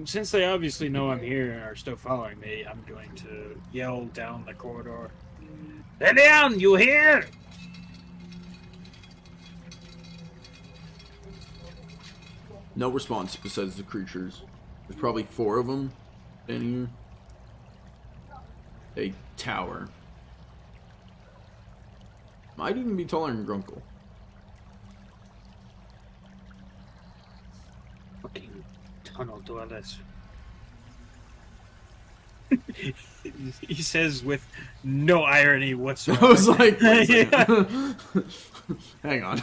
Speaker 3: Since they obviously know I'm here and are still following me, I'm going to yell down the corridor. Lay down, you hear?
Speaker 1: No response besides the creatures. There's probably 4 of them standing here. They tower. Might even be taller than Grunkle.
Speaker 3: Fucking tunnel dwellers. He says with no irony whatsoever.
Speaker 1: I was like, wait a second. Hang on.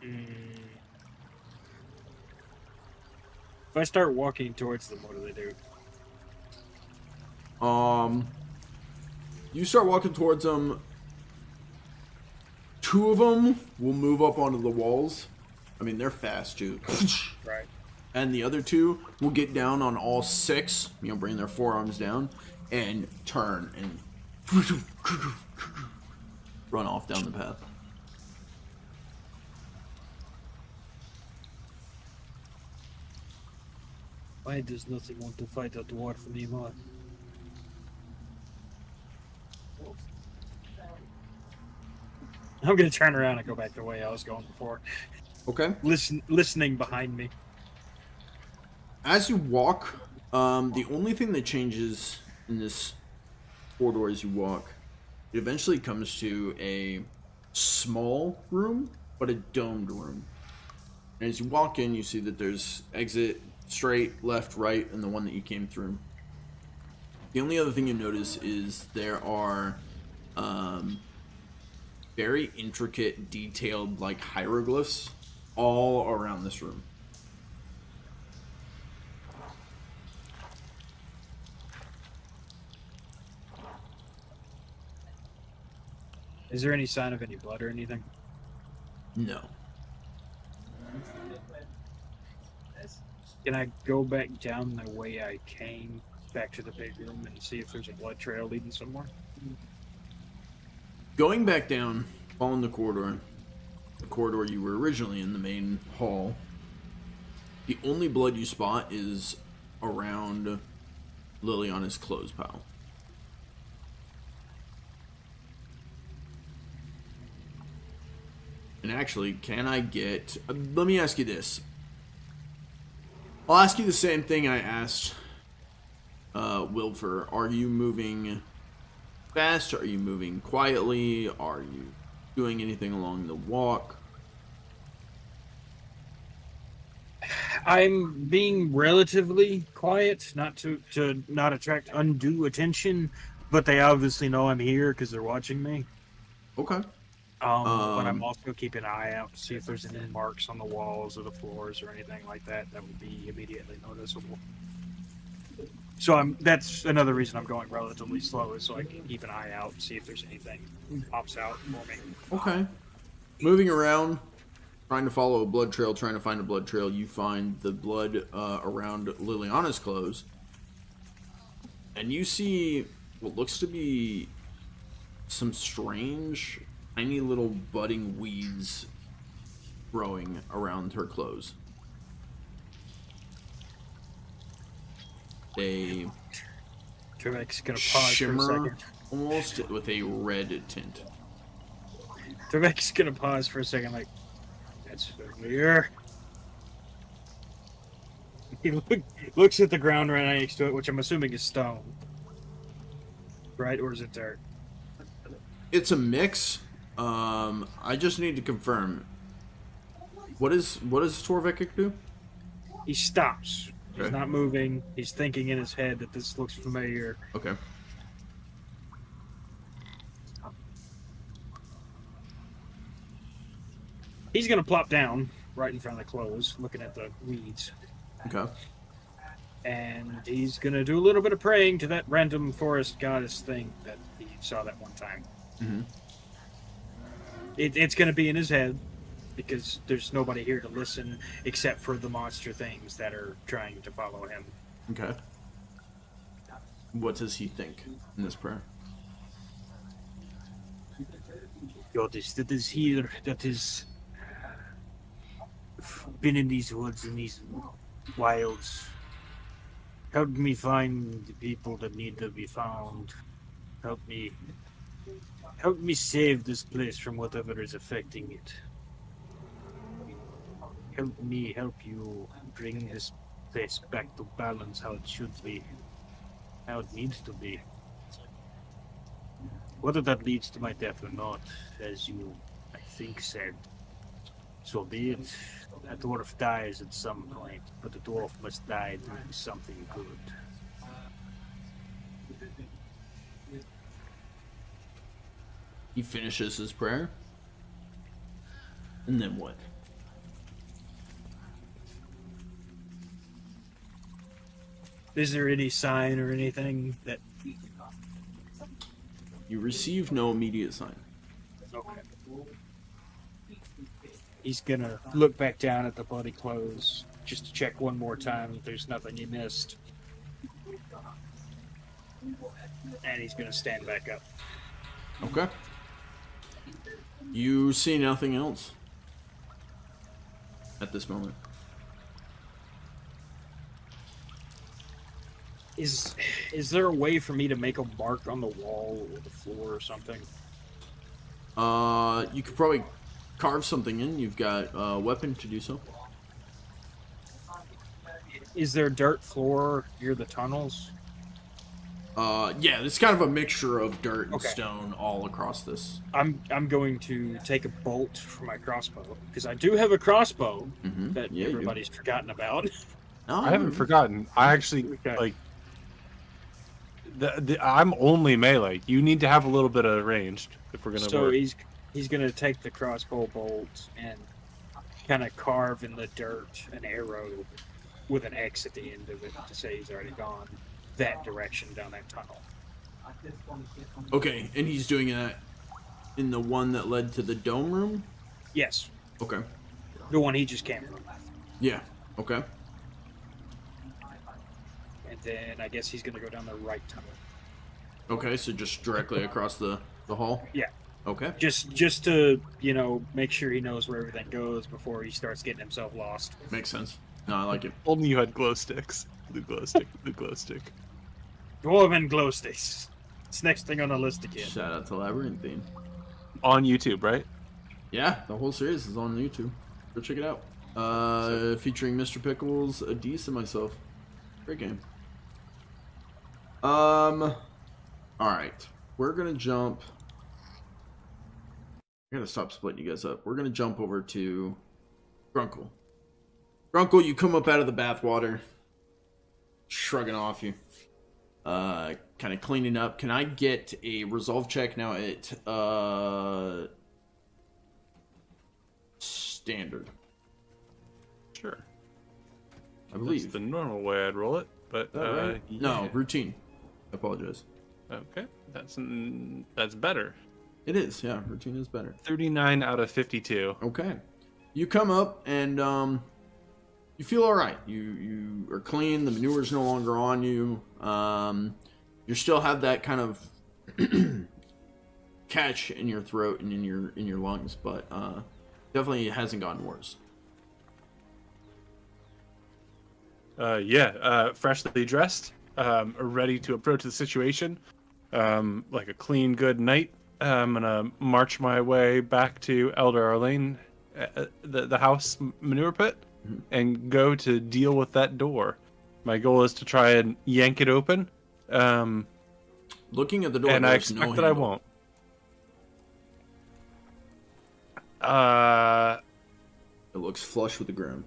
Speaker 3: If I start walking towards them, what do they do?
Speaker 1: You start walking towards them. 2 of them will move up onto the walls. I mean, they're fast too.
Speaker 3: Right.
Speaker 1: And the other 2 will get down on all 6, bring their forearms down, and turn and run off down the path.
Speaker 3: Why does nothing want to fight a dwarf anymore? I'm gonna turn around and go back the way I was going before.
Speaker 1: Okay.
Speaker 3: Listening behind me.
Speaker 1: As you walk, the only thing that changes in this corridor as you walk, it eventually comes to a small room, but a domed room. And as you walk in, you see that there's exit straight, left, right, and the one that you came through. The only other thing you notice is there are very intricate, detailed, like hieroglyphs all around this room.
Speaker 3: Is there any sign of any blood or anything?
Speaker 1: No.
Speaker 3: Can I go back down the way I came, back to the big room, and see if there's a blood trail leading somewhere?
Speaker 1: Going back down, following the corridor you were originally in, the main hall, the only blood you spot is around Liliana's clothes pile. And actually, can I get... let me ask you this. I'll ask you the same thing I asked Wylfer. Are you moving fast? Are you moving quietly? Are you doing anything along the walk?
Speaker 3: I'm being relatively quiet, not to not attract undue attention, but they obviously know I'm here because they're watching me.
Speaker 1: Okay.
Speaker 3: But I'm also keeping an eye out to see if there's any marks on the walls or the floors or anything like that that would be immediately noticeable. So that's another reason I'm going relatively slow, is so I can keep an eye out and see if there's anything pops out for me.
Speaker 1: Okay. Moving around, trying to follow a blood trail, trying to find a blood trail, you find the blood around Liliana's clothes. And you see what looks to be some strange, tiny little budding weeds growing around her clothes. They
Speaker 3: Torvekek's gonna pause for a
Speaker 1: shimmer
Speaker 3: second.
Speaker 1: almost with a red tint.
Speaker 3: Torvekek's gonna pause for a second, like, that's familiar. He looks at the ground right next to it, which I'm assuming is stone. Right? Or is it dirt?
Speaker 1: It's a mix. I just need to confirm. What does Torvekek do?
Speaker 3: He stops. He's
Speaker 1: Okay.
Speaker 3: not moving. He's thinking in his head that this looks familiar.
Speaker 1: Okay.
Speaker 3: He's gonna plop down right in front of the clothes, looking at the weeds.
Speaker 1: Okay.
Speaker 3: And he's gonna do a little bit of praying to that random forest goddess thing that he saw that one time.
Speaker 1: Mm-hmm.
Speaker 3: It's gonna be in his head, because there's nobody here to listen except for the monster things that are trying to follow him.
Speaker 1: Okay. What does he think in this prayer?
Speaker 3: Goddess that is here, that is been in these woods, in these wilds. Help me find the people that need to be found. Help me save this place from whatever is affecting it. Help me help you bring this place back to balance how it should be, how it needs to be. Whether that leads to my death or not, as you, I think, said, so be it. A dwarf dies at some point, but the dwarf must die doing something good.
Speaker 1: He finishes his prayer. And then what?
Speaker 3: Is there any sign or anything that...
Speaker 1: You receive no immediate sign.
Speaker 3: Okay. He's gonna look back down at the bloody clothes just to check one more time if there's nothing he missed. And he's gonna stand back up.
Speaker 1: Okay. You see nothing else at this moment.
Speaker 3: Is there a way for me to make a mark on the wall or the floor or something?
Speaker 1: You could probably carve something in. You've got a weapon to do so.
Speaker 3: Is there dirt floor near the tunnels?
Speaker 1: Yeah, it's kind of a mixture of dirt and
Speaker 3: Okay.
Speaker 1: stone all across this.
Speaker 3: I'm going to take a bolt from my crossbow because I do have a crossbow
Speaker 1: Mm-hmm.
Speaker 3: that
Speaker 1: Yeah, you do.
Speaker 3: everybody's forgotten about.
Speaker 1: No,
Speaker 2: I haven't forgotten. I actually
Speaker 3: Okay.
Speaker 2: like. I'm only melee. You need to have a little bit of ranged if we're gonna
Speaker 3: So
Speaker 2: work.
Speaker 3: he's gonna take the crossbow bolt and kind of carve in the dirt an arrow with an X at the end of it to say he's already gone that direction down that tunnel.
Speaker 1: Okay, and he's doing that in the one that led to the dome room?
Speaker 3: Yes,
Speaker 1: Okay.
Speaker 3: the one he just came from.
Speaker 1: Yeah. Okay.
Speaker 3: And then I guess he's gonna go down the right tunnel.
Speaker 1: Okay, so just directly across the hall?
Speaker 3: Yeah.
Speaker 1: Okay.
Speaker 3: Just to, make sure he knows where everything goes before he starts getting himself lost.
Speaker 1: Makes sense. No, I like it.
Speaker 2: Only you had glow sticks. The glow stick. The glow stick.
Speaker 3: Dwarven glow sticks. It's next thing on the list again.
Speaker 1: Shout out to Labyrinthine.
Speaker 2: On YouTube, right?
Speaker 1: Yeah, the whole series is on YouTube. Go check it out. Featuring Mr. Pickles, Adise, and myself. Great game. Alright. We're gonna jump. I gotta stop splitting you guys up. We're gonna jump over to Grunkle. Grunkle, you come up out of the bathwater, shrugging off you. Kind of cleaning up. Can I get a resolve check now at standard?
Speaker 2: Sure.
Speaker 1: I believe.
Speaker 2: That's the normal way I'd roll it, but
Speaker 1: Right?
Speaker 2: yeah.
Speaker 1: No, routine. I apologize.
Speaker 2: Okay, that's better.
Speaker 1: It is, yeah. Routine is better.
Speaker 2: 39 out of 52.
Speaker 1: Okay. You come up and you feel all right. You are clean. The manure's no longer on you. You still have that kind of catch in your throat and in your lungs, but definitely it hasn't gotten worse.
Speaker 2: Freshly dressed, ready to approach the situation. Like a clean, good night. I'm gonna march my way back to Elder Arlain, the house manure pit, and go to deal with that door. My goal is to try and yank it open.
Speaker 1: Looking at the door,
Speaker 2: And I
Speaker 1: there's
Speaker 2: expect
Speaker 1: no
Speaker 2: that I
Speaker 1: handle.
Speaker 2: won't.
Speaker 1: It looks flush with the ground.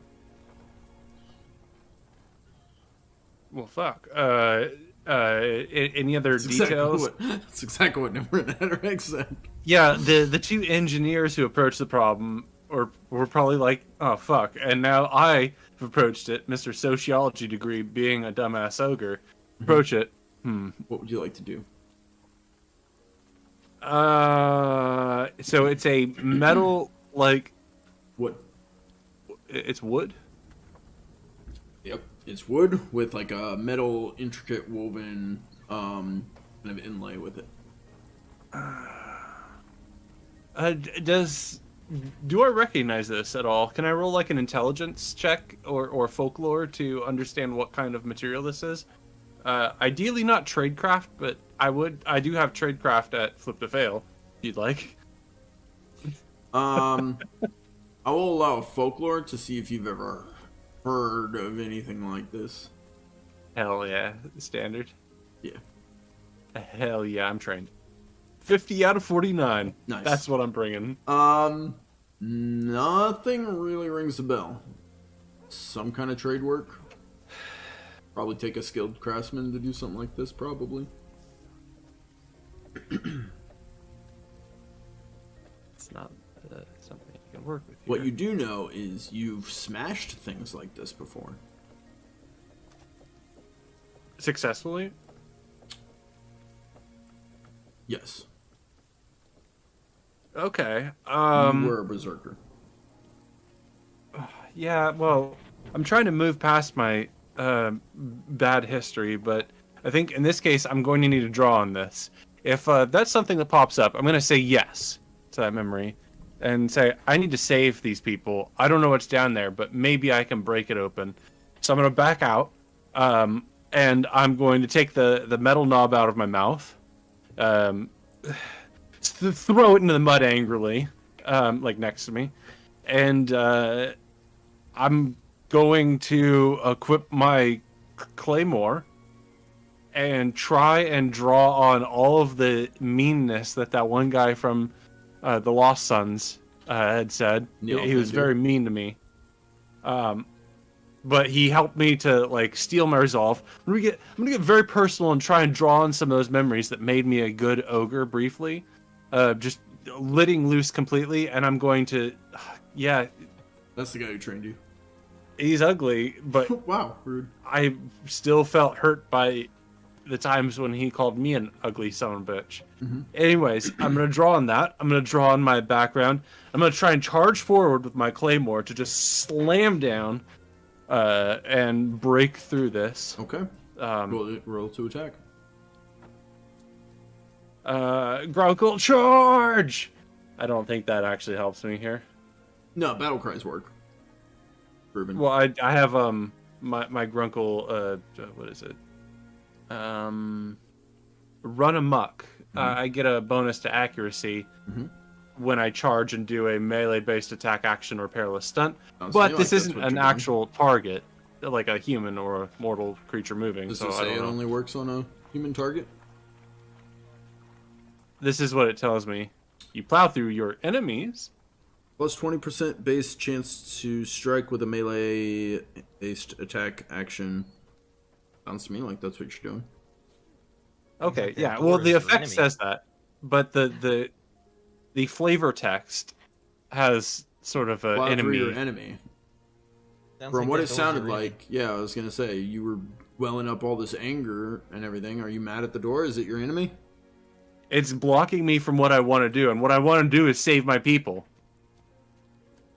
Speaker 2: Well, fuck. Any other details?
Speaker 1: That's exactly what Neverending said.
Speaker 2: Yeah, the two engineers who approached the problem were probably like, oh, fuck. And now I have approached it, Mr. Sociology degree, being a dumbass ogre. Approach it.
Speaker 1: What would you like to do?
Speaker 2: So it's a metal, like,
Speaker 1: Wood.
Speaker 2: it's wood?
Speaker 1: Yep. It's wood with like a metal intricate woven kind of inlay with it.
Speaker 2: Do I recognize this at all? Can I roll like an intelligence check or folklore to understand what kind of material this is? Ideally not tradecraft, but I do have tradecraft at Flip to Fail, if you'd like.
Speaker 1: I will allow folklore to see if you've ever heard of anything like this.
Speaker 2: Hell yeah, standard.
Speaker 1: Yeah.
Speaker 2: Hell yeah, I'm trained. 50 out of 49.
Speaker 1: Nice.
Speaker 2: That's what I'm bringing.
Speaker 1: Nothing really rings a bell. Some kind of trade work. Probably take a skilled craftsman to do something like this, probably.
Speaker 2: It's not something you can work with.
Speaker 1: What you do know is you've smashed things like this before.
Speaker 2: successfully?
Speaker 1: Yes.
Speaker 2: Okay.
Speaker 1: You were a berserker.
Speaker 2: Yeah, well, I'm trying to move past my bad history, but I think in this case I'm going to need to draw on this. If that's something that pops up, I'm going to say yes to that memory and say, I need to save these people. I don't know what's down there, but maybe I can break it open. So I'm going to back out, and I'm going to take the metal knob out of my mouth, throw it into the mud angrily, like next to me, and I'm going to equip my claymore and try and draw on all of the meanness that one guy from the Lost Sons had said. He was very mean to me. But he helped me to like steel my resolve. I'm gonna get very personal and try and draw on some of those memories that made me a good ogre briefly. Just letting loose completely, and I'm going to, yeah.
Speaker 1: That's the guy who trained you.
Speaker 2: He's ugly, but
Speaker 1: wow, rude.
Speaker 2: I still felt hurt by the times when he called me an ugly son of a bitch. Anyways, I'm going to draw on that. I'm going to draw on my background. I'm going to try and charge forward with my claymore to just slam down and break through this.
Speaker 1: Okay. Roll to attack.
Speaker 2: Grunkle, charge! I don't think that actually helps me here.
Speaker 1: No, battle cries work. Proven.
Speaker 2: Well, I have my Grunkle, what is it? Run amok. I get a bonus to accuracy when I charge and do a melee-based attack action or perilous stunt. But this isn't an actual target, like a human or a mortal creature moving.
Speaker 1: Does
Speaker 2: so
Speaker 1: it say it only works on a human target?
Speaker 2: This is what it tells me. You plow through your enemies.
Speaker 1: Plus 20% base chance to strike with a melee-based attack action. Sounds to me like that's what you're doing.
Speaker 2: Okay, yeah. Well, the effect says that, but the flavor text has sort of an enemy.
Speaker 1: Your enemy. From
Speaker 4: like
Speaker 1: what it sounded like, yeah, I was gonna say you were welling up all this anger and everything. Are you mad at the door? Is it your enemy?
Speaker 2: It's blocking me from what I want to do, and what I want to do is save my people.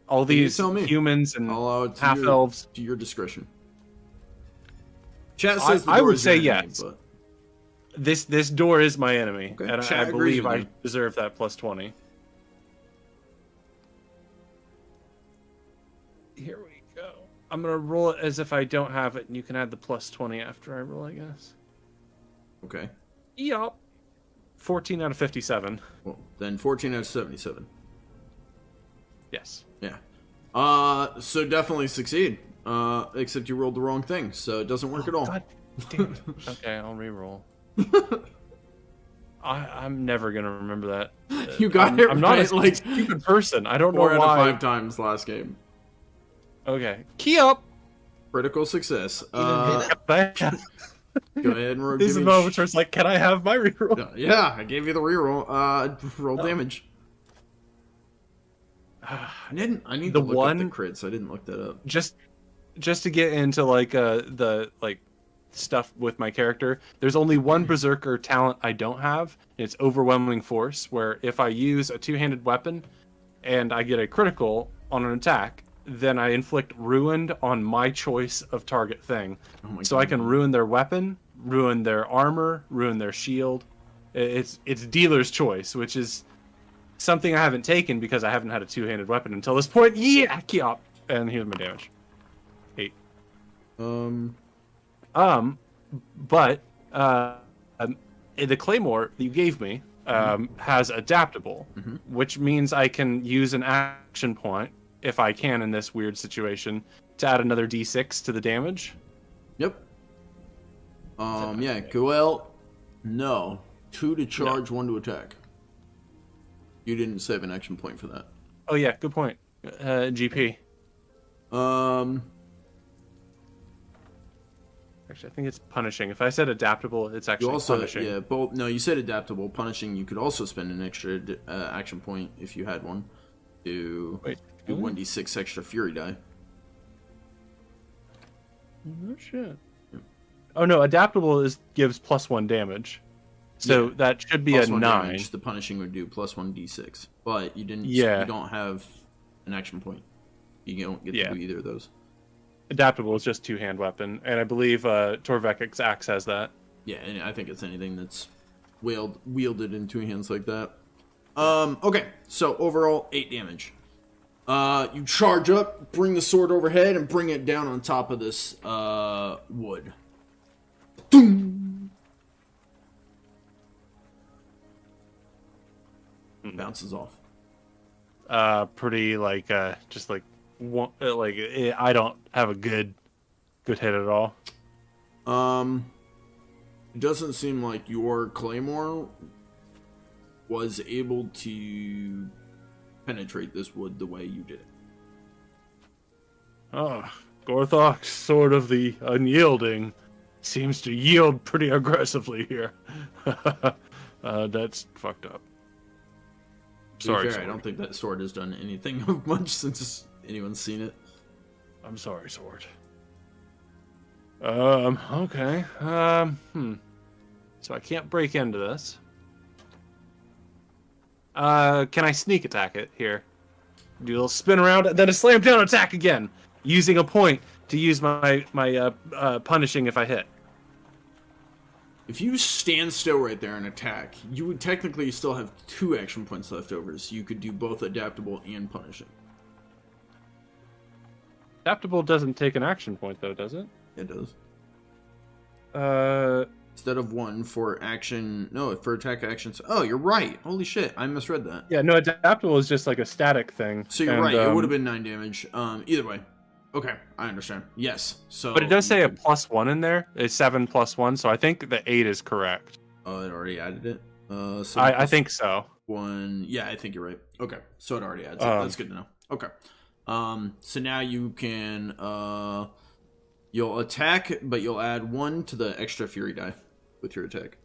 Speaker 2: All these humans and half-elves.
Speaker 1: To your discretion. Chat says
Speaker 2: I would say yes. But... This door is my enemy, okay. And I believe I deserve that plus 20. Here we go. I'm gonna roll it as if I don't have it, and you can add the plus 20 after I roll, I guess.
Speaker 1: Okay.
Speaker 2: Yup. 14 out of 57.
Speaker 1: Well, then 14 out of 77.
Speaker 2: Yes.
Speaker 1: Yeah. So definitely succeed. Except you rolled the wrong thing, so it doesn't work at all.
Speaker 2: God damn it. Okay, I'll re-roll. I'm never gonna remember that.
Speaker 1: You got it.
Speaker 2: I'm not a like stupid person. I don't know why.
Speaker 1: 4 out of 5 times last game.
Speaker 2: Okay. Key up.
Speaker 1: Critical success. Go ahead and roll.
Speaker 2: This is the moment where it's like, can I have my reroll?
Speaker 1: Yeah, I gave you the reroll. Roll damage. I need to look up the crits. I didn't look that up.
Speaker 2: Just to get into like the like stuff with my character, there's only one berserker talent I don't have. It's overwhelming force, where if I use a two-handed weapon and I get a critical on an attack, then I inflict ruined on my choice of target thing. So I can ruin their weapon, ruin their armor, ruin their shield. It's dealer's choice, which is something I haven't taken because I haven't had a two-handed weapon until this point. Yeah, key up. And here's my damage. 8. But the claymore that you gave me has adaptable, which means I can use an action point, if I can in this weird situation, to add another d6 to the damage.
Speaker 1: Yep. Yeah, Goel, no. 2 to charge, 1 to attack. You didn't save an action point for that.
Speaker 2: Oh yeah, good point. GP. Actually, I think it's punishing. If I said adaptable, it's actually punishing.
Speaker 1: Yeah, both. No, you said adaptable. Punishing, you could also spend an extra action point if you had one to do 1d6 extra fury die.
Speaker 2: Oh shit. Oh no, adaptable gives +1 damage. So
Speaker 1: Yeah.
Speaker 2: that should be
Speaker 1: Plus
Speaker 2: a
Speaker 1: 1
Speaker 2: 9.
Speaker 1: damage, the punishing would do plus 1d6. But you didn't.
Speaker 2: Yeah.
Speaker 1: You don't have an action point. You don't get to do either of those.
Speaker 2: Adaptable is just 2-hand weapon, and I believe Torvekek's axe has that.
Speaker 1: Yeah, and I think it's anything that's wielded in 2 hands like that. Okay, so overall 8 damage. You charge up, bring the sword overhead, and bring it down on top of this wood. Doom! Bounces off.
Speaker 2: Pretty like just like one, I don't have a good hit at all.
Speaker 1: It doesn't seem like your claymore was able to penetrate this wood the way you did it.
Speaker 2: Oh, Gorthok's sword of the unyielding seems to yield pretty aggressively here. That's fucked up. Sorry,
Speaker 1: fair, I don't think that sword has done anything of much since anyone's seen it.
Speaker 2: I'm sorry, sword. Okay. So I can't break into this. Can I sneak attack it here? Do a little spin around, and then a slam down attack again, using a point to use my punishing if I hit.
Speaker 1: If you stand still right there and attack, you would technically still have 2 action points left over, so you could do both adaptable and punishing.
Speaker 2: Adaptable doesn't take an action point, though, does it?
Speaker 1: It does.
Speaker 2: Uh,
Speaker 1: Instead of 1 for action... No, for attack actions... Oh, you're right. Holy shit, I misread that.
Speaker 2: yeah, no, adaptable is just like a static thing.
Speaker 1: So you're
Speaker 2: and,
Speaker 1: right, it would have been 9 damage. Either way. Okay, I understand. Yes, so...
Speaker 2: But it does say a +1 in there. It's 7 + 1, so I think the 8 is correct.
Speaker 1: Oh, it already added it?
Speaker 2: I think so.
Speaker 1: 1... Yeah, I think you're right. Okay, so it already adds it. That's good to know. Okay. So now you can... You'll attack, but you'll add 1 to the extra fury die with your attack.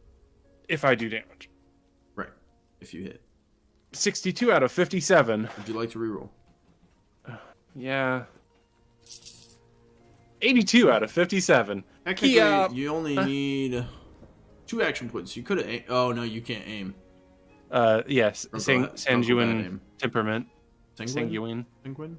Speaker 2: If I do damage.
Speaker 1: Right, if you hit.
Speaker 2: 62 out of 57.
Speaker 1: Would you like to reroll?
Speaker 2: Yeah. 82 out of 57.
Speaker 1: Technically, you only need 2 action points. You could have... Oh, no, you can't aim.
Speaker 2: Yes.
Speaker 1: Grunkle
Speaker 2: Sanguine
Speaker 1: aim.
Speaker 2: temperament.
Speaker 1: Sanguine?
Speaker 2: Sanguine?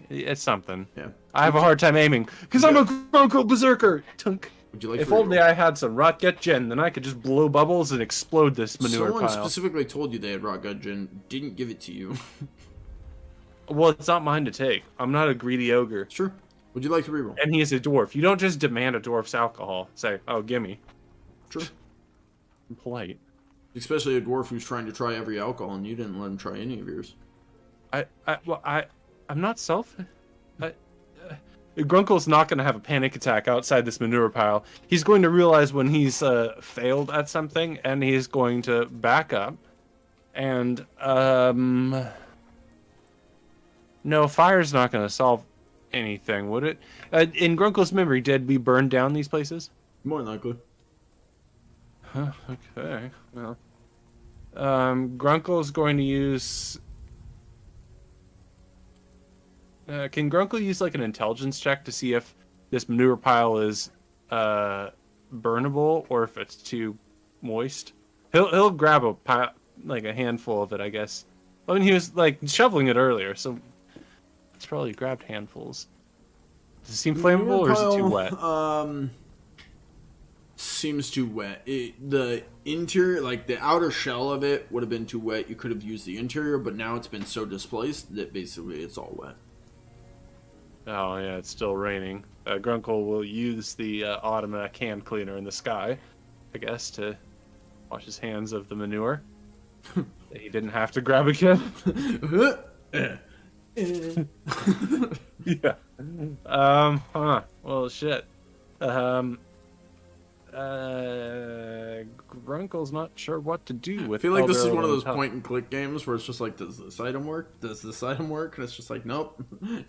Speaker 2: It's something.
Speaker 1: Yeah.
Speaker 2: I have a hard time aiming, because I'm a Grunkle berserker! Tunk.
Speaker 1: Would you like
Speaker 2: If
Speaker 1: to
Speaker 2: only
Speaker 1: reroll?
Speaker 2: I had some rot gut gen, then I could just blow bubbles and explode this manure
Speaker 1: Someone
Speaker 2: pile.
Speaker 1: specifically told you they had rot gut gen, didn't give it to you.
Speaker 2: Well, it's not mine to take. I'm not a greedy ogre.
Speaker 1: Sure. Would you like to reroll?
Speaker 2: And he is a dwarf. You don't just demand a dwarf's alcohol. Say, oh, gimme.
Speaker 1: Sure.
Speaker 2: I'm polite.
Speaker 1: Especially a dwarf who's trying to try every alcohol and you didn't let him try any of yours.
Speaker 2: I'm not selfish. Grunkle's not going to have a panic attack outside this manure pile. He's going to realize when he's failed at something, and he's going to back up. And, no, fire's not going to solve anything, would it? In Grunkle's memory, did we burn down these places?
Speaker 1: More than likely.
Speaker 2: Huh, okay, well. Grunkle's going to use... can Grunkle use like an intelligence check to see if this manure pile is burnable or if it's too moist? He'll grab a pile, like a handful of it, I guess. I mean, he was like shoveling it earlier, so he's probably grabbed handfuls. Does it seem flammable or is it too wet?
Speaker 1: Seems too wet. The interior, like the outer shell of it, would have been too wet. You could have used the interior, but now it's been so displaced that basically it's all wet.
Speaker 2: Oh yeah, it's still raining. Grunkle will use the automatic hand cleaner in the sky, I guess, to wash his hands of the manure. That he didn't have to grab again. Yeah. Well, shit. Grunkle's not sure what to do with.
Speaker 1: I feel like this is
Speaker 2: Elder
Speaker 1: one of those
Speaker 2: Arlain.
Speaker 1: point and click games where it's just like, does this item work? Does this item work? And it's just like, nope,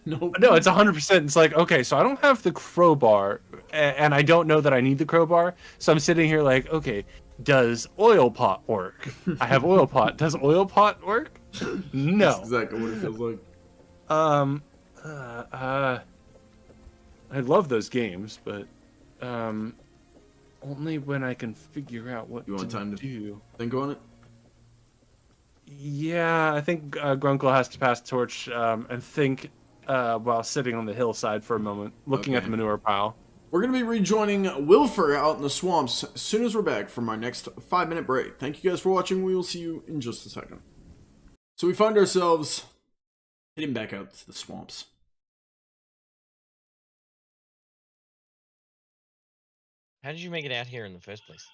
Speaker 1: nope.
Speaker 2: No, it's 100%. It's like, okay, so I don't have the crowbar, and I don't know that I need the crowbar. So I'm sitting here like, okay, does oil pot work? I have oil pot. Does oil pot work? No.
Speaker 1: That's exactly what it feels like.
Speaker 2: I love those games, but Only when I can figure out what
Speaker 1: You want
Speaker 2: to
Speaker 1: time to
Speaker 2: do.
Speaker 1: think on it?
Speaker 2: Yeah, I think Grunkle has to pass the torch and think while sitting on the hillside for a moment, looking at
Speaker 1: Okay.
Speaker 2: the manure pile.
Speaker 1: We're going to be rejoining Wylfer out in the swamps as soon as we're back from our next 5-minute break. Thank you guys for watching. We will see you in just a second. So we find ourselves heading back out to the swamps.
Speaker 4: How did you make it out here in the first place?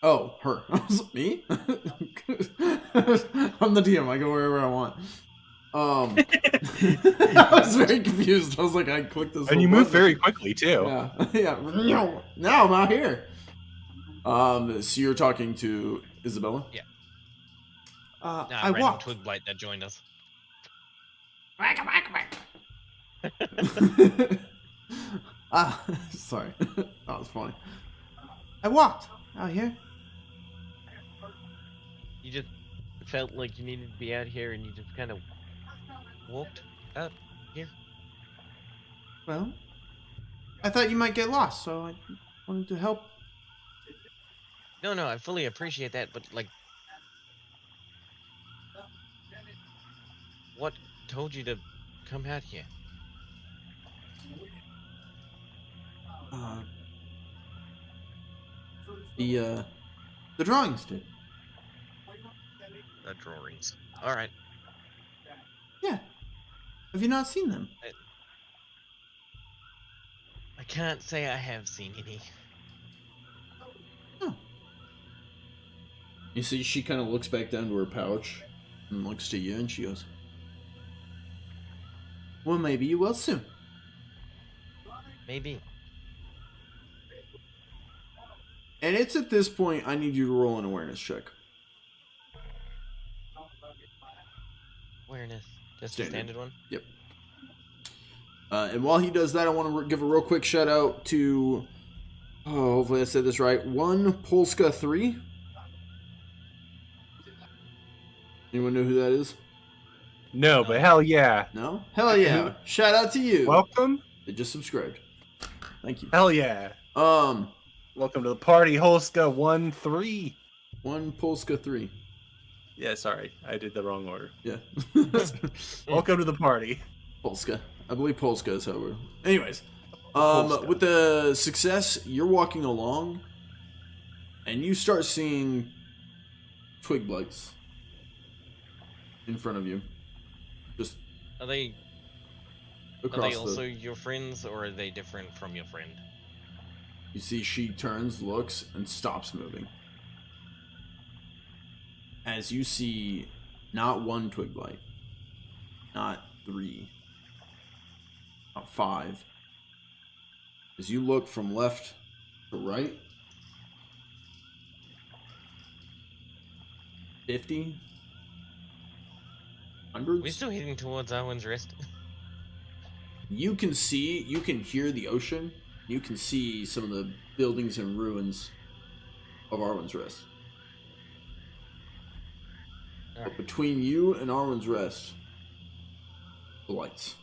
Speaker 1: Oh, her. Me? I'm the DM. I go wherever I want. I was very confused. I was like, I clicked this.
Speaker 2: And you move very quickly, too.
Speaker 1: Yeah, yeah. Now I'm out here. So you're talking to Isabella?
Speaker 4: Yeah.
Speaker 5: I
Speaker 4: Random
Speaker 5: walked.
Speaker 4: twig blight that joined us.
Speaker 1: Sorry. That was funny.
Speaker 5: I walked out here.
Speaker 4: You just felt like you needed to be out here and you just kind of walked out here.
Speaker 5: Well, I thought you might get lost, so I wanted to help.
Speaker 4: No, I fully appreciate that, but like, what told you to come out here?
Speaker 1: The drawings did.
Speaker 4: The drawings. All right.
Speaker 1: Yeah. Have you not seen them?
Speaker 4: I can't say I have seen any.
Speaker 1: Oh. You see, she kind of looks back down to her pouch and looks to you, and she goes, "Well, maybe you will soon."
Speaker 4: Maybe.
Speaker 1: And it's at this point I need you to roll an awareness check.
Speaker 4: Awareness. Just
Speaker 1: Standard.
Speaker 4: a standard one?
Speaker 1: Yep. And while he does that, I want to give a real quick shout out to, hopefully I said this right, 1 Polska 3. Anyone know who that is?
Speaker 2: No, but hell yeah.
Speaker 1: No? Hell yeah. Shout out to you.
Speaker 2: Welcome.
Speaker 1: They just subscribed. Thank you.
Speaker 2: Hell yeah. Welcome to the party, Holska 1-3.
Speaker 1: 1 Polska 3.
Speaker 2: Yeah, sorry. I did the wrong order.
Speaker 1: Yeah.
Speaker 2: Welcome to the party.
Speaker 1: Polska. I believe Polska is how we're... Anyways.
Speaker 2: Polska.
Speaker 1: With the success, you're walking along, and you start seeing twig blights in front of you. Just
Speaker 4: Are they
Speaker 1: across
Speaker 4: also
Speaker 1: the...
Speaker 4: your friends, or are they different from your friend?
Speaker 1: You see she turns, looks, and stops moving. As you see not 1 twig blight, not 3, not 5. As you look from left to right, 50, hundreds.
Speaker 4: We're still heading towards Arwin's Rest.
Speaker 1: You can see, you can hear the ocean. You can see some of the buildings and ruins of Arwin's Rest. But between you and Arwin's Rest, the lights.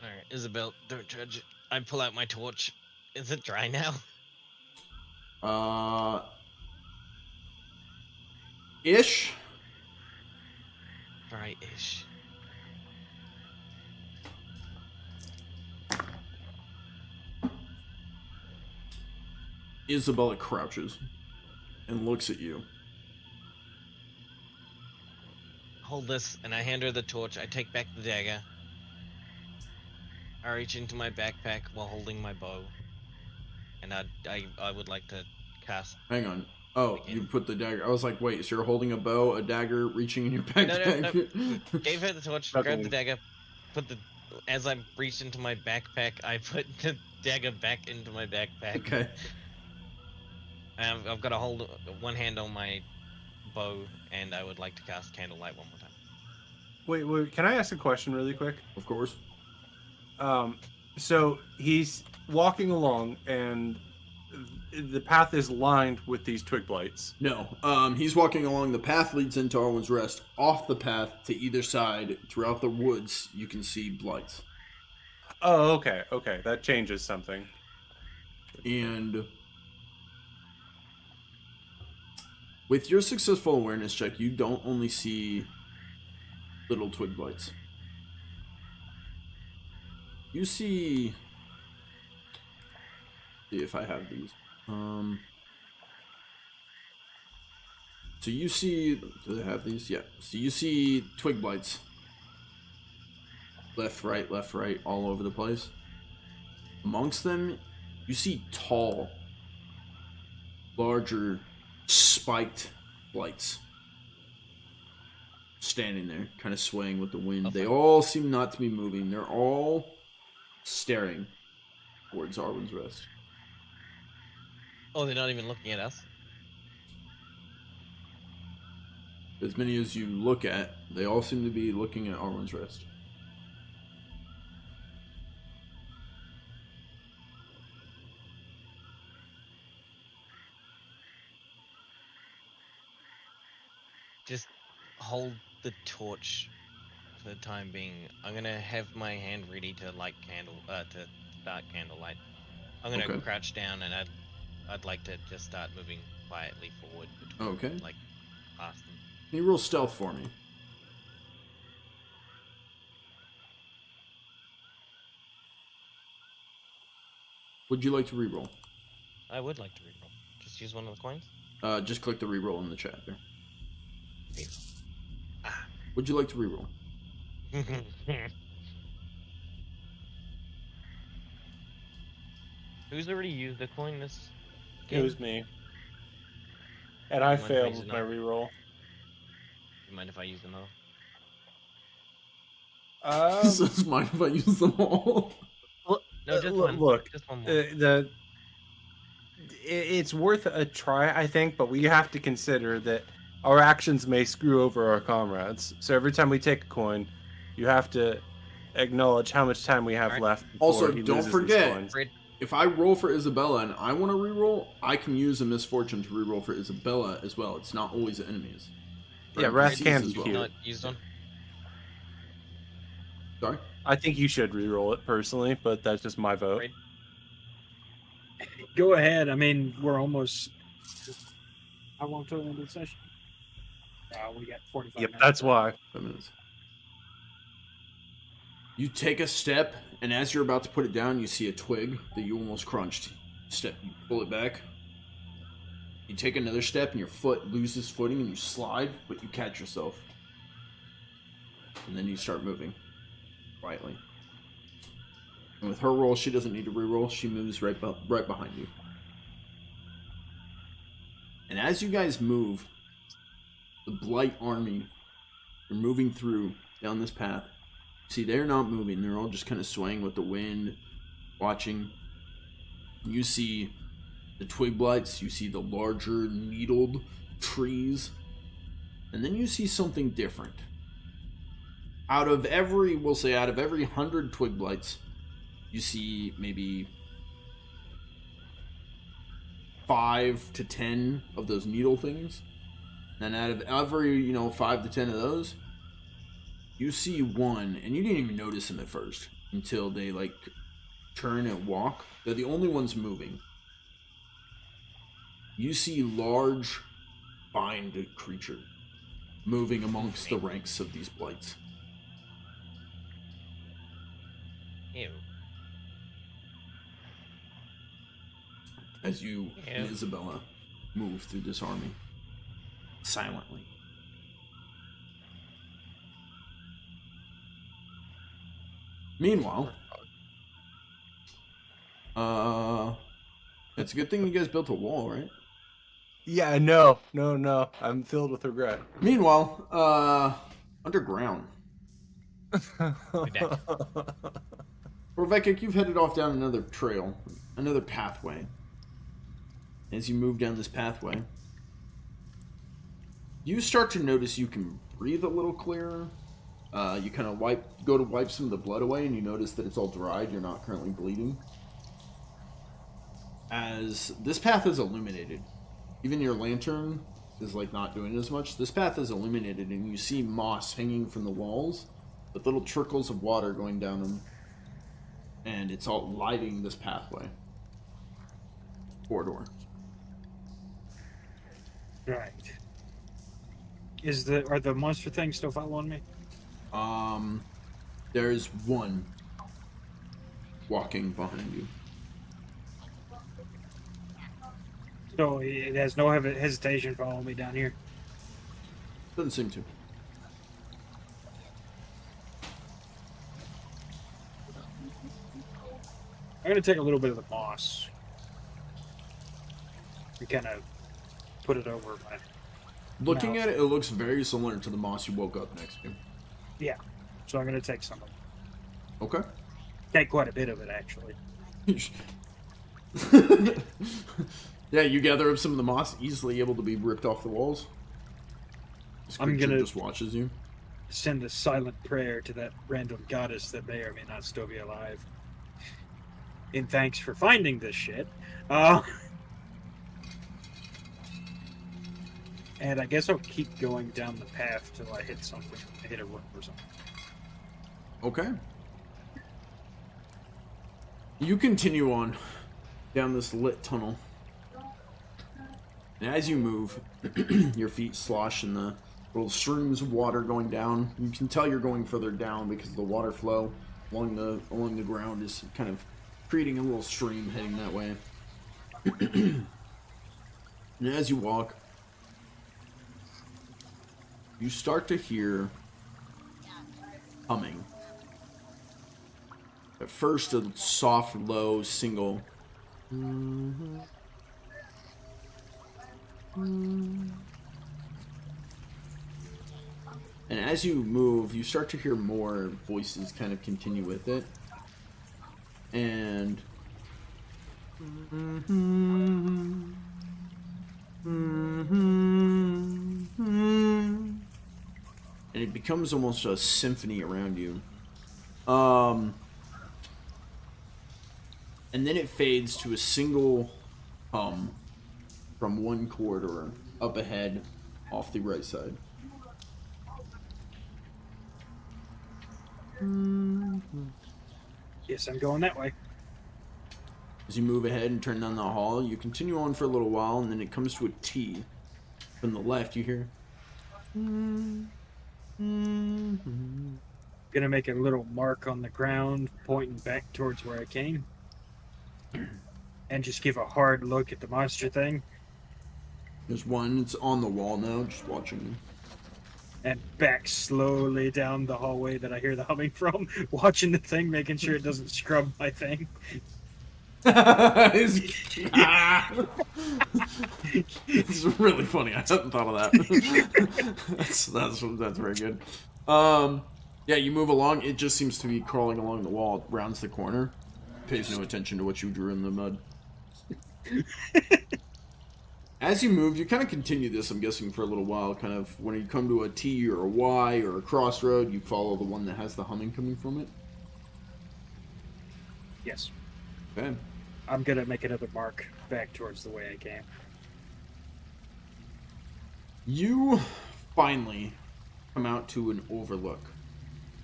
Speaker 4: Alright, Isabel, don't judge. I pull out my torch. Is it dry now?
Speaker 1: Ish.
Speaker 4: Dry-ish.
Speaker 1: Isabella crouches and looks at you.
Speaker 4: Hold this, and I hand her the torch. I take back the dagger. I reach into my backpack while holding my bow. And I would like to cast...
Speaker 1: Hang on. Oh, you put the dagger. I was like, wait, so you're holding a bow, a dagger, reaching in your backpack?
Speaker 4: No. Gave her the torch, grabbed the dagger, as I reached into my backpack, I put the dagger back into my backpack.
Speaker 1: Okay.
Speaker 4: I've got to hold one hand on my bow, and I would like to cast Candlelight one more time.
Speaker 2: Wait, can I ask a question really quick?
Speaker 1: Of course.
Speaker 2: So he's walking along, and the path is lined with these twig blights.
Speaker 1: No. He's walking along. The path leads into Arwin's Rest. Off the path to either side, throughout the woods, you can see blights.
Speaker 2: Oh, okay. That changes something.
Speaker 1: And with your successful awareness check, you don't only see little twig blights. You see if I have these. So you see, do they have these? Yeah. So you see twig blights. Left, right, all over the place. Amongst them, you see tall, larger, spiked blights. Standing there, kind of swaying with the wind. They all seem not to be moving. They're all staring towards Arwin's Rest.
Speaker 4: Oh, they're not even looking at us?
Speaker 1: As many as you look at, they all seem to be looking at Arwin's Rest.
Speaker 4: Just hold the torch for the time being. I'm gonna have my hand ready to light to start candlelight. I'm gonna crouch down and I'd like to just start moving quietly forward between, like, past them.
Speaker 1: Can you roll stealth for me? Would you like to reroll?
Speaker 4: I would like to reroll. Just use one of the coins?
Speaker 1: Just click the reroll in the chat there.
Speaker 4: Ah.
Speaker 1: Would you like to reroll?
Speaker 4: Who's already used a coin this
Speaker 2: It
Speaker 4: game?
Speaker 2: was me. And I failed with my reroll.
Speaker 4: You mind if I use another?
Speaker 1: Does mind if I use them all?
Speaker 4: No, just one.
Speaker 2: Look,
Speaker 4: just one more.
Speaker 2: It's worth a try, I think, but we have to consider that our actions may screw over our comrades. So every time we take a coin, you have to acknowledge how much time we have left.
Speaker 1: Also,
Speaker 2: he
Speaker 1: don't
Speaker 2: loses
Speaker 1: forget,
Speaker 2: these coins.
Speaker 1: if I roll for Isabella and I want to reroll, I can use a misfortune to reroll for Isabella as well. It's not always enemies.
Speaker 2: Yeah, Wrath can
Speaker 1: as
Speaker 2: be
Speaker 1: well.
Speaker 2: cute.
Speaker 4: Not used one?
Speaker 1: Sorry?
Speaker 2: I think you should reroll it personally, but that's just my vote.
Speaker 4: Right.
Speaker 3: Go ahead. I mean, we're almost. How long till the end of the session? We got 45
Speaker 2: Yep,
Speaker 3: minutes.
Speaker 2: that's why.
Speaker 1: 5 minutes. You take a step, and as you're about to put it down, you see a twig that you almost crunched. You pull it back. You take another step, and your foot loses footing, and you slide, but you catch yourself. And then you start moving quietly. And with her roll, she doesn't need to reroll. She moves right behind you. And as you guys move, the Blight army, you're moving through down this path. See, they're not moving. They're all just kind of swaying with the wind, watching. You see the twig blights. You see the larger needled trees. And then you see something different. Out of every 100 twig blights, you see maybe 5 to 10 of those needle things. And out of every, 5 to 10 of those, you see one, and you didn't even notice them at first until they, turn and walk. They're the only ones moving. You see large, bind creature moving amongst the ranks of these blights.
Speaker 4: Ew.
Speaker 1: As you and Isabella move through this army silently. Meanwhile, it's a good thing you guys built a wall, right?
Speaker 2: Yeah, no. I'm filled with regret.
Speaker 1: Meanwhile, underground. Torvekek, you've headed off down another trail, another pathway. As you move down this pathway, you start to notice you can breathe a little clearer. You kind of go to wipe some of the blood away, and you notice that it's all dried. You're not currently bleeding. As this path is illuminated, even your lantern is not doing as much. This path is illuminated, and you see moss hanging from the walls with little trickles of water going down them, and it's all lighting this pathway. corridor.
Speaker 3: Right. Are the monster things still following me?
Speaker 1: There's one walking behind you.
Speaker 3: So it has no hesitation following me down here.
Speaker 1: Doesn't seem to.
Speaker 3: I'm gonna take a little bit of the moss and kind of put it over my.
Speaker 1: Looking
Speaker 3: mouth.
Speaker 1: at it, it looks very similar to the moss you woke up next to.
Speaker 3: Yeah. So I'm gonna take some of it.
Speaker 1: Okay.
Speaker 3: Take quite a bit of it, actually.
Speaker 1: Yeah, you gather up some of the moss, easily able to be ripped off the walls. This
Speaker 3: I'm
Speaker 1: creature
Speaker 3: gonna-
Speaker 1: just watches you.
Speaker 3: Send a silent prayer to that random goddess that may or may not still be alive. In thanks for finding this shit. And I guess I'll keep going down the path till I hit something. I hit a rope or something.
Speaker 1: Okay. You continue on down this lit tunnel. And as you move, your feet slosh in the little streams of water going down. You can tell you're going further down because the water flow along the ground is kind of creating a little stream heading that way. And as you walk, you start to hear humming. At first, a soft, low, single. And as you move, you start to hear more voices kind of continue with it. And it becomes almost a symphony around you. And then it fades to a single hum from one corridor up ahead off the right side.
Speaker 3: Yes, I'm going that way.
Speaker 1: As you move ahead and turn down the hall, you continue on for a little while, and then it comes to a T. From the left, you hear.
Speaker 3: Gonna make a little mark on the ground, pointing back towards where I came. And just give a hard look at the monster thing.
Speaker 1: There's one, it's on the wall now, just watching you.
Speaker 3: And back slowly down the hallway that I hear the humming from, watching the thing, making sure it doesn't scrub my thing.
Speaker 1: It's really funny. I hadn't thought of that. that's very good. Yeah, you move along. It just seems to be crawling along the wall, rounds the corner, pays no attention to what you drew in the mud. As you move, you kind of continue this, I'm guessing, for a little while. Kind of when you come to a T or a Y or a crossroad, you follow the one that has the humming coming from it.
Speaker 3: Yes.
Speaker 1: Okay.
Speaker 3: I'm gonna make another mark back towards the way I came.
Speaker 1: You finally come out to an overlook.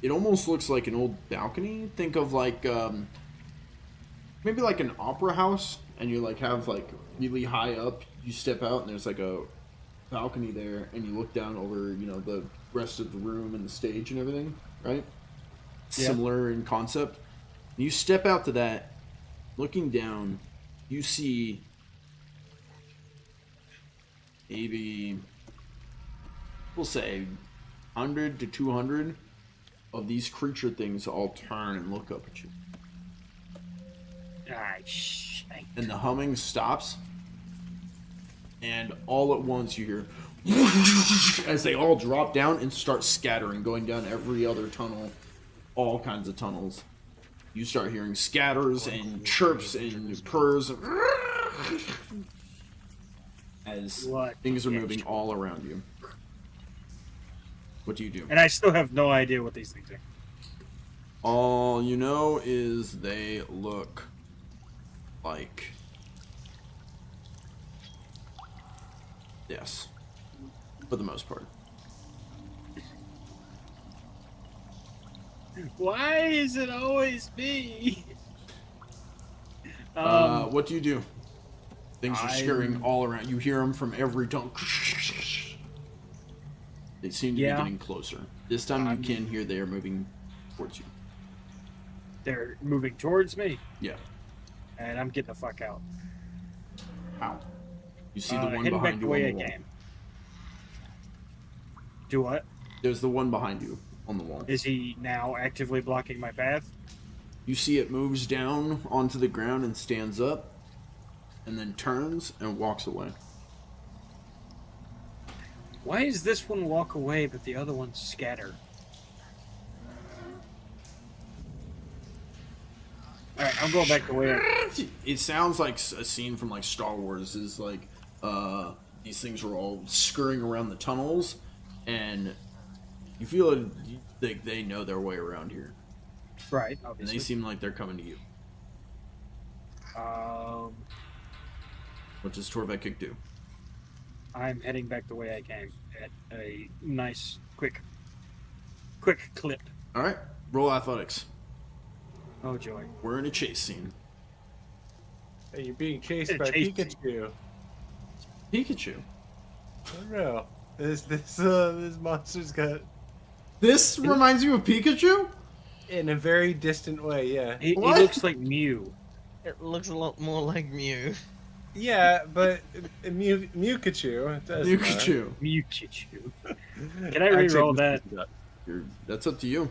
Speaker 1: It almost looks like an old balcony. Think of like maybe like an opera house, and you like have like really high up. You step out, and there's like a balcony there, and you look down over, you know, the rest of the room and the stage and everything, right?
Speaker 3: Yeah.
Speaker 1: Similar in concept. You step out to that. Looking down, you see maybe, we'll say, 100 to 200 of these creature things all turn and look up at you. And the humming stops, and all at once you hear as they all drop down and start scattering, going down every other tunnel, all kinds of tunnels. You start hearing scatters and chirps and purrs as things are moving all around you. What do you do?
Speaker 3: And I still have no idea what these things are.
Speaker 1: All you know is they look like this, for the most part.
Speaker 3: Why is it always me?
Speaker 1: What do you do? Things are scurrying all around. You hear them from every tunnel. They seem to be getting closer. This time you can hear they are moving towards you.
Speaker 3: They're moving towards me?
Speaker 1: Yeah.
Speaker 3: And I'm getting the fuck out.
Speaker 1: How? You see the one
Speaker 3: heading
Speaker 1: behind
Speaker 3: back
Speaker 1: you
Speaker 3: the way
Speaker 1: on the
Speaker 3: I
Speaker 1: wall.
Speaker 3: came. Do what?
Speaker 1: There's the one behind you on the wall.
Speaker 3: Is he now actively blocking my path?
Speaker 1: You see it moves down onto the ground and stands up, and then turns and walks away.
Speaker 3: Why is this one walk away, but the other ones scatter? Alright, I'm going back the way I...
Speaker 1: It sounds like a scene from like Star Wars. Is like these things are all scurrying around the tunnels, and you feel like they know their way around here.
Speaker 3: Right,
Speaker 1: And
Speaker 3: obviously.
Speaker 1: they seem like they're coming to you. What does Torvekek do?
Speaker 3: I'm heading back the way I came at a nice, quick clip.
Speaker 1: Alright, roll athletics.
Speaker 3: Oh, joy.
Speaker 1: We're in a chase scene.
Speaker 2: Hey, you're being chased by
Speaker 3: Chase
Speaker 2: Pikachu.
Speaker 1: Pikachu.
Speaker 2: I don't know. This monster's got...
Speaker 1: This reminds you of Pikachu?
Speaker 2: In a very distant way, yeah.
Speaker 3: He
Speaker 1: What?
Speaker 3: looks like Mew.
Speaker 4: It looks a lot more like Mew.
Speaker 2: Yeah, but Mewkachu. It does
Speaker 1: Pikachu.
Speaker 3: Mewkachu. Can I re-roll that?
Speaker 1: That's up to you.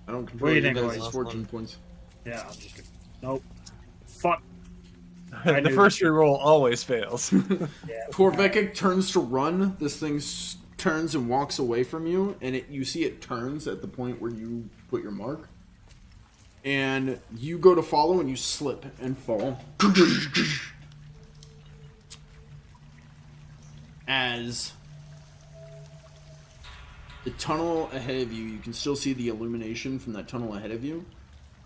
Speaker 1: I don't control
Speaker 3: What do
Speaker 1: you
Speaker 3: you think,
Speaker 1: guys'
Speaker 3: boys?
Speaker 1: fortune points.
Speaker 3: Yeah, I'm just gonna... Nope. Fuck.
Speaker 2: The first reroll always fails.
Speaker 3: Yeah.
Speaker 1: Torvekek turns to run. This thing turns and walks away from you, and you see it turns at the point where you put your mark. And you go to follow, and you slip and fall. As the tunnel ahead of you, you can still see the illumination from that tunnel ahead of you,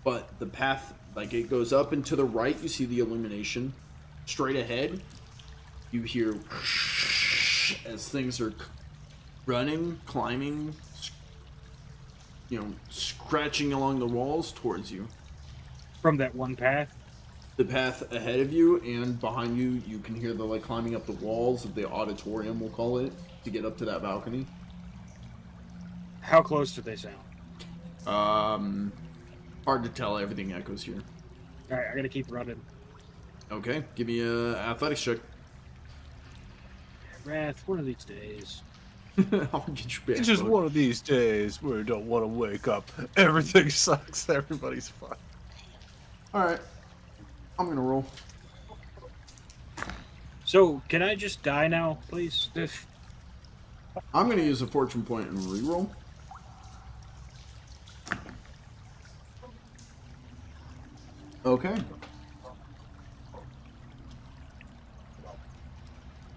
Speaker 1: but the path, like, it goes up and to the right, you see the illumination. Straight ahead, you hear as things are running, climbing, scratching along the walls towards you.
Speaker 3: From that one path?
Speaker 1: The path ahead of you and behind you, you can hear the, like, climbing up the walls of the auditorium, we'll call it, to get up to that balcony.
Speaker 3: How close do they sound?
Speaker 1: Hard to tell. Everything echoes here.
Speaker 3: Alright, I gotta keep running.
Speaker 1: Okay, give me a athletics check.
Speaker 3: Wrath, one of these days.
Speaker 1: I'll get you back.
Speaker 2: It's just one of these days where you don't want to wake up. Everything sucks. Everybody's fine.
Speaker 1: Alright. I'm gonna roll.
Speaker 3: So, can I just die now, please?
Speaker 1: I'm gonna use a fortune point and reroll. Okay.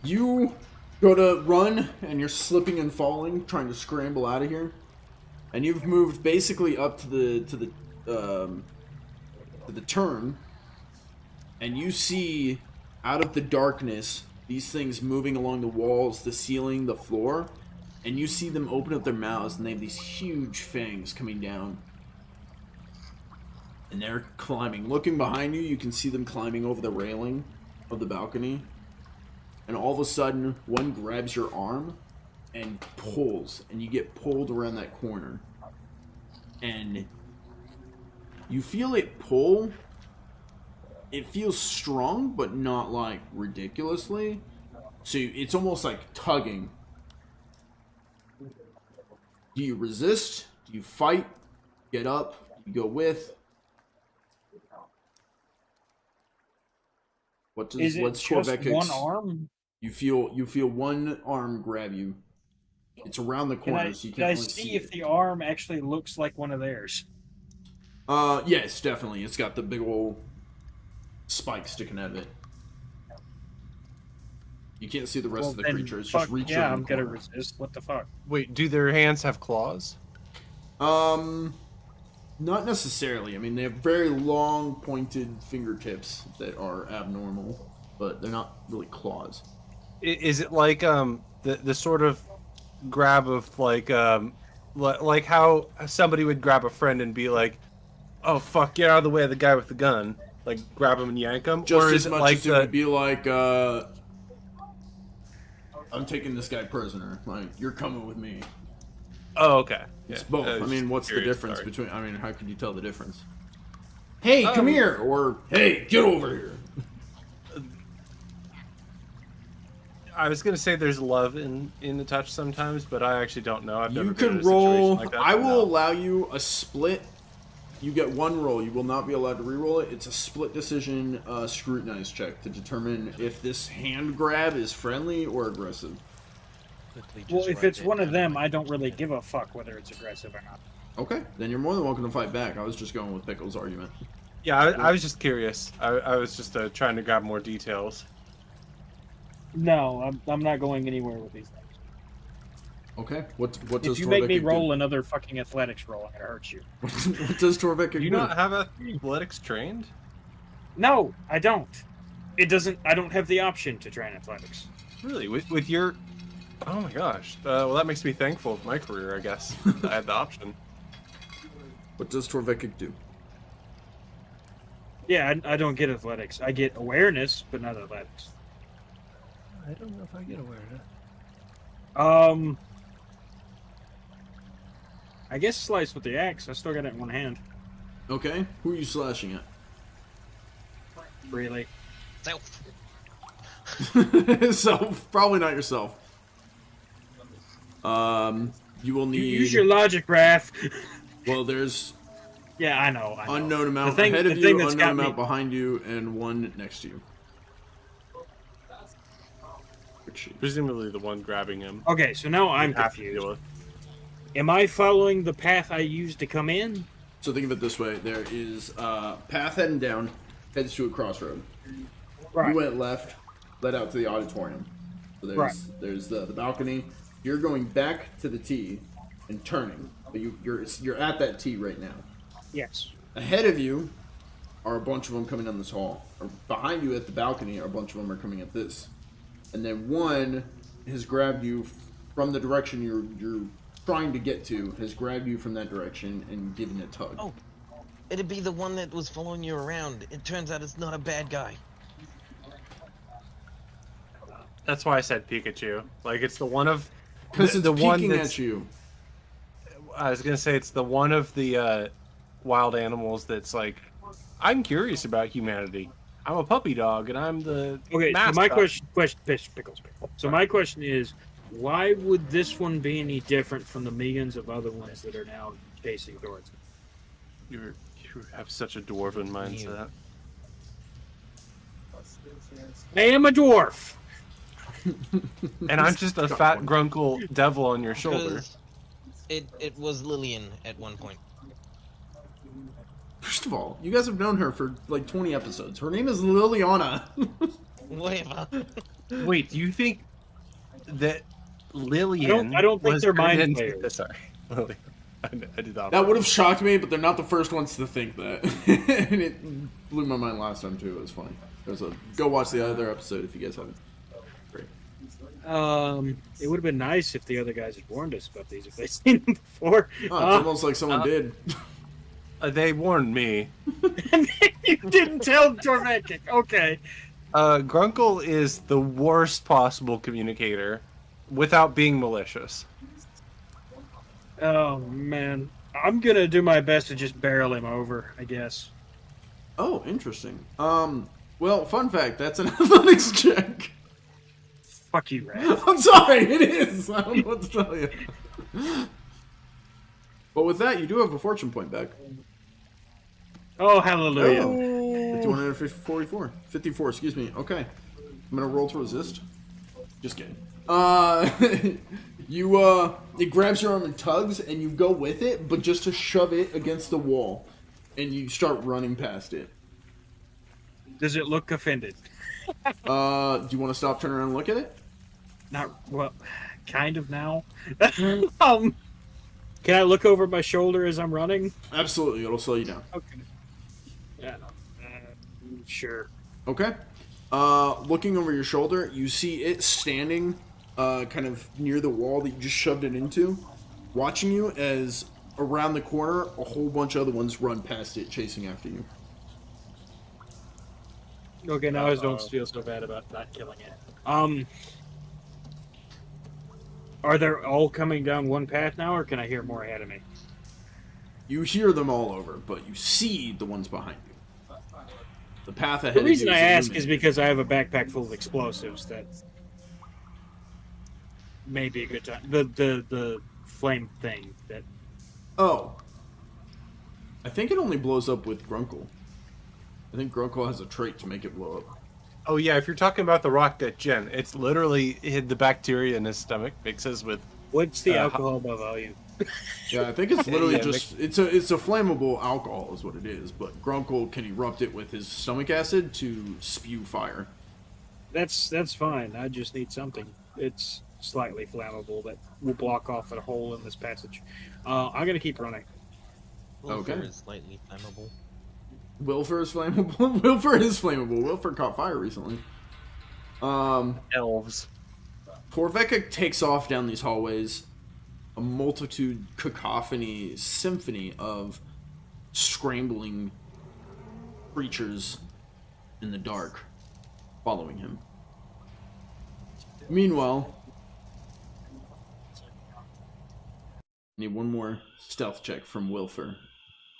Speaker 1: You go to run, and you're slipping and falling, trying to scramble out of here. And you've moved basically up to the turn, and you see out of the darkness these things moving along the walls, the ceiling, the floor, and you see them open up their mouths, and they have these huge fangs coming down. And they're climbing. Looking behind you, you can see them climbing over the railing of the balcony. And all of a sudden, one grabs your arm and pulls, and you get pulled around that corner. And you feel it pull. It feels strong, but not, like, ridiculously. So it's almost like tugging. Do you resist? Do you fight? Get up? Do you go with? What's
Speaker 3: just
Speaker 1: Torvekek's?
Speaker 3: one arm?
Speaker 1: You feel one arm grab you. It's around the corner, so you
Speaker 3: Can
Speaker 1: can't
Speaker 3: I
Speaker 1: really
Speaker 3: see
Speaker 1: see
Speaker 3: if
Speaker 1: it.
Speaker 3: the arm actually looks like one of theirs?
Speaker 1: Yes, definitely. It's got the big old spike sticking out of it. You can't see the rest of the
Speaker 3: then
Speaker 1: creature. It's
Speaker 3: fuck
Speaker 1: just reaching.
Speaker 3: yeah, I'm gonna resist. What the fuck?
Speaker 2: Wait, do their hands have claws?
Speaker 1: Not necessarily. I mean, they have very long, pointed fingertips that are abnormal, but they're not really claws.
Speaker 2: Is it like the sort of grab of like how somebody would grab a friend and be like, "Oh fuck, get out of the way of the guy with the gun." Like grab him and yank him?
Speaker 1: Just
Speaker 2: or
Speaker 1: as
Speaker 2: is it
Speaker 1: much
Speaker 2: like
Speaker 1: as it would be like, I'm taking this guy prisoner. Like, you're coming with me.
Speaker 2: Oh, okay.
Speaker 1: It's
Speaker 2: Yeah.
Speaker 1: both. I
Speaker 2: was
Speaker 1: mean, what's the
Speaker 2: curious,
Speaker 1: difference
Speaker 2: sorry.
Speaker 1: between... I mean, how could you tell the difference? Hey, come here! Or, hey, get over here!
Speaker 2: I was gonna say there's love in the touch sometimes, but I actually don't know. I've
Speaker 1: You
Speaker 2: never been in
Speaker 1: can
Speaker 2: a situation
Speaker 1: roll...
Speaker 2: like that.
Speaker 1: I
Speaker 2: so
Speaker 1: will
Speaker 2: no.
Speaker 1: allow you a split... You get one roll. You will not be allowed to re-roll it. It's a split decision scrutinize check to determine if this hand grab is friendly or aggressive.
Speaker 4: Quickly
Speaker 3: Well,
Speaker 4: just
Speaker 3: if
Speaker 4: write
Speaker 3: it's
Speaker 4: it
Speaker 3: one of
Speaker 4: down
Speaker 3: them,
Speaker 4: in my
Speaker 3: I don't really
Speaker 4: notepad.
Speaker 3: give a fuck whether it's aggressive or not.
Speaker 1: Okay, then you're more than welcome to fight back. I was just going with Pickle's argument.
Speaker 2: Yeah, I was just curious. I was just trying to grab more details.
Speaker 3: No, I'm not going anywhere with these things.
Speaker 1: Okay, what does
Speaker 3: If you make me
Speaker 1: Torvekek
Speaker 3: roll
Speaker 1: do?
Speaker 3: another fucking athletics roll, I'm gonna hurt you.
Speaker 1: What does Torvekek
Speaker 2: Do
Speaker 1: do?
Speaker 2: you not have athletics trained?
Speaker 3: No, I don't. It doesn't. I don't have the option to train athletics.
Speaker 2: Really? With your... Oh my gosh. Well, that makes me thankful of my career, I guess. I had the option.
Speaker 1: What does Torvekek do?
Speaker 3: Yeah, I don't get athletics. I get awareness, but not athletics.
Speaker 2: I don't know if I get awareness.
Speaker 3: I guess slice with the axe. I still got it in one hand.
Speaker 1: Okay, who are you slashing at?
Speaker 3: Really?
Speaker 4: Self.
Speaker 1: Self, probably not yourself. You will need...
Speaker 3: Use your logic, Raph.
Speaker 1: Well, there's
Speaker 3: Yeah, I know.
Speaker 1: unknown amount
Speaker 3: The thing-
Speaker 1: ahead
Speaker 3: the
Speaker 1: of
Speaker 3: thing
Speaker 1: you,
Speaker 3: that's
Speaker 1: unknown
Speaker 3: got me-
Speaker 1: amount behind you, and one next to you.
Speaker 2: Presumably the one grabbing him.
Speaker 3: Okay, so now I'm
Speaker 2: You have to deal
Speaker 3: confused.
Speaker 2: with.
Speaker 3: Am I following the path I used to come in?
Speaker 1: So think of it this way: there is path heading down, heads to a crossroad.
Speaker 3: Right.
Speaker 1: You went left, led out to the auditorium. So there's
Speaker 3: Right.
Speaker 1: there's the balcony. You're going back to the T and turning, but you're at that T right now.
Speaker 3: Yes.
Speaker 1: Ahead of you are a bunch of them coming down this hall. Or behind you at the balcony are a bunch of them are coming at this. And then one has grabbed you from the direction you're trying to get to, has grabbed you from that direction and given a tug.
Speaker 4: Oh, it'd be the one that was following you around. It turns out it's not a bad guy.
Speaker 2: That's why I said Pikachu. Like, it's the one of...
Speaker 1: Because it's
Speaker 2: the one
Speaker 1: peeking
Speaker 2: that's...
Speaker 1: at you.
Speaker 2: I was gonna say it's the one of the wild animals that's like, I'm curious about humanity. I'm a puppy dog, and I'm the
Speaker 3: Okay, so
Speaker 2: mascot.
Speaker 3: my question, Pickles. So my question is, why would this one be any different from the millions of other ones that are now chasing towards it?
Speaker 2: You have such a dwarven mindset.
Speaker 3: I am a dwarf.
Speaker 2: And I'm just a fat grunkle devil on your shoulder.
Speaker 4: Because it was Lillian at one point.
Speaker 1: First of all, you guys have known her for like 20 episodes. Her name is Liliana.
Speaker 4: Whatever.
Speaker 2: Wait, do you think that Lillian...
Speaker 3: I don't think
Speaker 2: was
Speaker 3: they're
Speaker 2: turned
Speaker 3: mind
Speaker 2: into-
Speaker 3: players.
Speaker 2: Sorry. Lillian. I did that.
Speaker 1: That would have shocked me, but they're not the first ones to think that. And it blew my mind last time too. It was funny. Go watch the other episode if you guys haven't. Great.
Speaker 3: It would have been nice if the other guys had warned us about these if they'd seen them before.
Speaker 1: Oh, it's almost like someone did.
Speaker 2: They warned me.
Speaker 3: You didn't tell Torvekek. Okay.
Speaker 2: Grunkle is the worst possible communicator without being malicious.
Speaker 3: Oh man, I'm gonna do my best to just barrel him over, I guess.
Speaker 1: Oh, interesting. Well, fun fact, that's an athletics check.
Speaker 3: Fuck you, Raph.
Speaker 1: I'm sorry, it is. I don't know what to tell you. But with that, you do have a fortune point back.
Speaker 3: Oh, hallelujah.
Speaker 1: 5144. 54, excuse me. Okay. I'm gonna roll to resist. Just kidding. It grabs your arm and tugs, and you go with it, but just to shove it against the wall. And you start running past it.
Speaker 3: Does it look offended?
Speaker 1: Do you want to stop, turn around, and look at it?
Speaker 3: Not well, kind of now. Can I look over my shoulder as I'm running?
Speaker 1: Absolutely, it'll slow you down.
Speaker 3: Okay. Yeah. Sure.
Speaker 1: Okay. Looking over your shoulder, you see it standing kind of near the wall that you just shoved it into, watching you as around the corner a whole bunch of other ones run past it, chasing after you.
Speaker 3: Okay, now I don't feel so bad about not killing it. Are they all coming down one path now, or can I hear more ahead of me?
Speaker 1: You hear them all over, but you see the ones behind you. The path ahead
Speaker 3: The
Speaker 1: of you
Speaker 3: reason I ask
Speaker 1: illuminated.
Speaker 3: is because I have a backpack full of explosives that may be a good time. The flame thing that.
Speaker 1: Oh. I think it only blows up with Grunkle. I think Grunkle has a trait to make it blow up.
Speaker 2: Oh yeah, if you're talking about the rock that Jen, it's literally hid the bacteria in his stomach, mixes with.
Speaker 3: What's the alcohol value?
Speaker 1: Yeah, I think it's literally
Speaker 2: Yeah,
Speaker 1: just it's a flammable alcohol is what it is, but Grunkle can erupt it with his stomach acid to spew fire.
Speaker 3: That's fine. I just need something. It's slightly flammable that will block off a hole in this passage. I'm gonna keep running.
Speaker 1: Okay.
Speaker 4: Wylfer is slightly flammable.
Speaker 1: Wylfer is flammable. Wylfer is flammable. Wylfer caught fire recently.
Speaker 2: Elves.
Speaker 1: Torvekek takes off down these hallways, a multitude, cacophony, symphony of scrambling creatures in the dark following him. Meanwhile, I need one more stealth check from Wylfer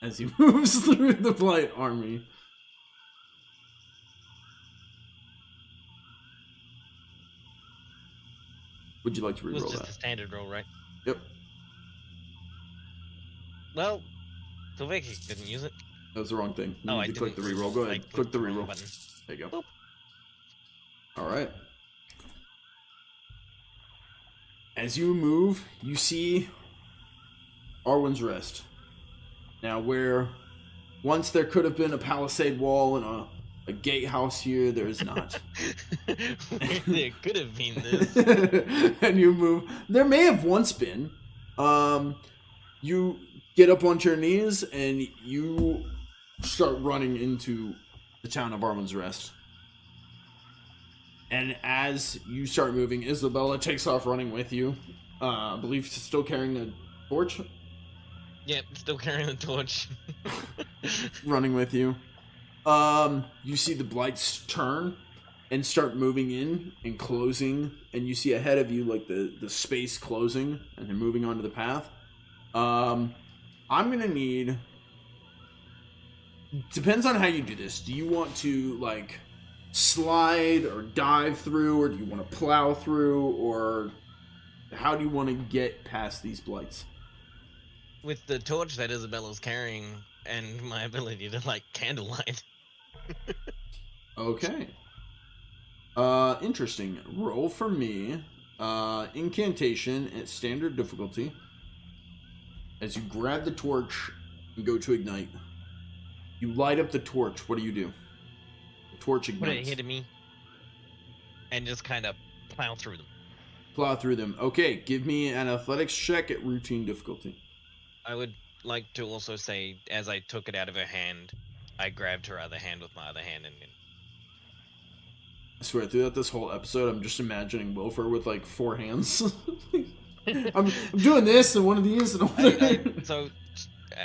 Speaker 1: as he moves through the Blight army. Would you like to
Speaker 4: It was
Speaker 1: reroll
Speaker 4: just
Speaker 1: that?
Speaker 4: a standard roll, right?
Speaker 1: Yep.
Speaker 4: Well, Torvekek didn't use it.
Speaker 1: That was the wrong thing. You
Speaker 4: Oh,
Speaker 1: need
Speaker 4: I
Speaker 1: to click the
Speaker 4: didn't
Speaker 1: reroll.
Speaker 4: reroll.
Speaker 1: Go
Speaker 4: I
Speaker 1: ahead. Click
Speaker 4: clicked
Speaker 1: the
Speaker 4: the wrong
Speaker 1: reroll.
Speaker 4: button.
Speaker 1: There you go.
Speaker 4: Boop.
Speaker 1: Alright. As you move, you see Arwin's Rest. Now, where once there could have been a palisade wall and a gatehouse here, there is not.
Speaker 4: There could have been this.
Speaker 1: And you move. There may have once been. You get up onto your knees and you start running into the town of Arwin's Rest. And as you start moving, Isabella takes off running with you. I believe she's still carrying a torch.
Speaker 4: Yep, still carrying the torch.
Speaker 1: Running with you. You see the blights turn and start moving in and closing, and you see ahead of you like the space closing and then moving onto the path. I'm gonna need. Depends on how you do this. Do you want to like slide or dive through, or do you want to plow through, or how do you want to get past these blights?
Speaker 4: With the torch that Isabella's carrying and my ability to like candlelight.
Speaker 1: Okay. Interesting. Roll for me. Incantation at standard difficulty. As you grab the torch and go to ignite, you light up the torch. What do? The torch ignites.
Speaker 4: Put it ahead of me and just kind of plow through them.
Speaker 1: Plow through them. Okay, give me an athletics check at routine difficulty.
Speaker 4: I would like to also say, as I took it out of her hand, I grabbed her other hand with my other hand and
Speaker 1: I swear, throughout this whole episode, I'm just imagining Wylfer with like 4 hands. I'm doing this and one of these and one of that.
Speaker 4: So,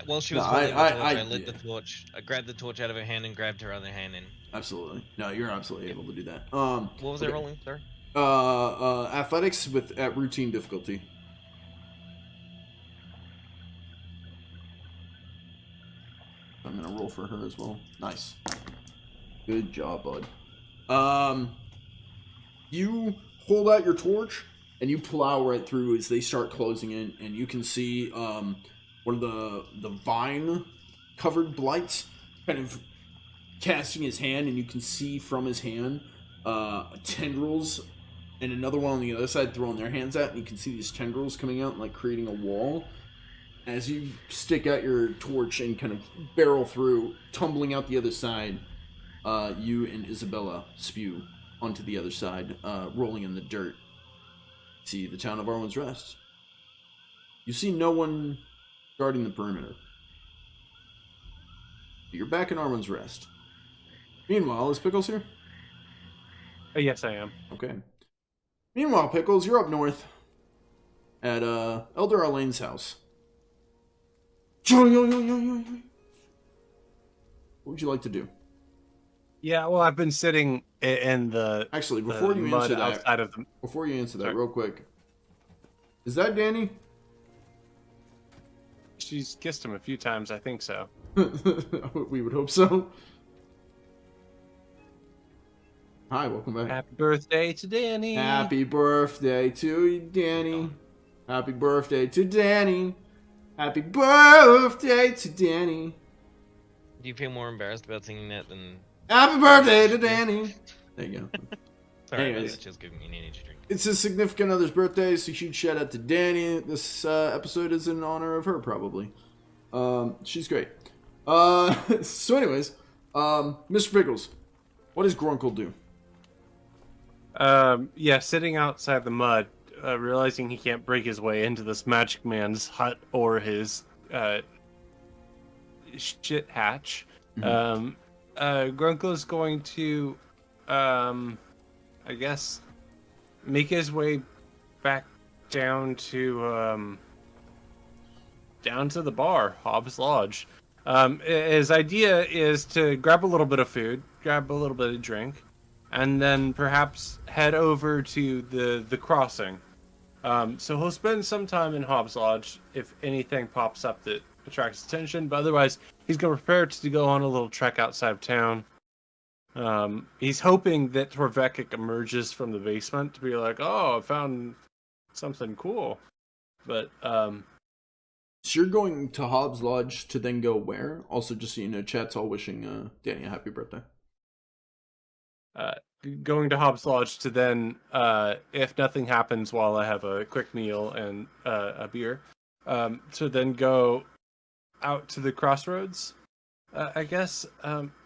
Speaker 4: while she was holding the torch, I lit the torch. I grabbed the torch out of her hand and grabbed her other hand and...
Speaker 1: Absolutely. No, you're absolutely able to do that.
Speaker 4: What was I rolling, sir?
Speaker 1: Athletics at routine difficulty. I'm gonna roll for her as well. Nice. Good job, bud. You hold out your torch and you plow right through as they start closing in, and you can see one of the vine covered blights kind of casting his hand, and you can see from his hand tendrils, and another one on the other side throwing their hands out, and you can see these tendrils coming out and like creating a wall. As you stick out your torch and kind of barrel through, tumbling out the other side, you and Isabella spew onto the other side, rolling in the dirt. See the town of Arwin's Rest. You see no one guarding the perimeter. You're back in Arwin's Rest. Meanwhile, is Pickles here?
Speaker 2: Yes, I am.
Speaker 1: Okay. Meanwhile, Pickles, you're up north at Elder Arlain's house. What would you like to do?
Speaker 2: Yeah, well, I've been sitting in the
Speaker 1: Actually,
Speaker 2: the
Speaker 1: before you
Speaker 2: mud
Speaker 1: answer that,
Speaker 2: outside of the. Sorry.
Speaker 1: real quick, is that Danny?
Speaker 2: She's kissed him a few times, I think so.
Speaker 1: We would hope so. Hi, welcome back.
Speaker 2: Happy birthday to Danny.
Speaker 1: Happy birthday to you, Danny. Happy birthday to Danny. Happy birthday to Danny.
Speaker 4: Do you feel more embarrassed about singing that than?
Speaker 1: Happy birthday to Danny. There you go.
Speaker 4: Sorry,
Speaker 1: Anyways.
Speaker 4: that's just giving me an energy drink.
Speaker 1: It's his significant other's birthday, so huge shout out to Danny. This episode is in honor of her, probably. She's great. So anyways, Mr. Pickles, what does Grunkle do?
Speaker 2: Yeah, sitting outside the mud, realizing he can't break his way into this magic man's hut or his shit hatch. Grunkle is going to, I guess, make his way back down to the bar, Hobbs Lodge. His idea is to grab a little bit of food, grab a little bit of drink, and then perhaps head over to the crossing. So he'll spend some time in Hobbs Lodge if anything pops up that attracts attention, but otherwise he's going to prepare to go on a little trek outside of town. He's hoping that Torvekek emerges from the basement to be like, oh, I found something cool. But,
Speaker 1: So you're going to Hobbs Lodge to then go where? Also, just so you know, chat's all wishing Danny a happy birthday.
Speaker 2: Going to Hobbs Lodge to then, if nothing happens while I have a quick meal and a beer, to then go out to the crossroads, I guess,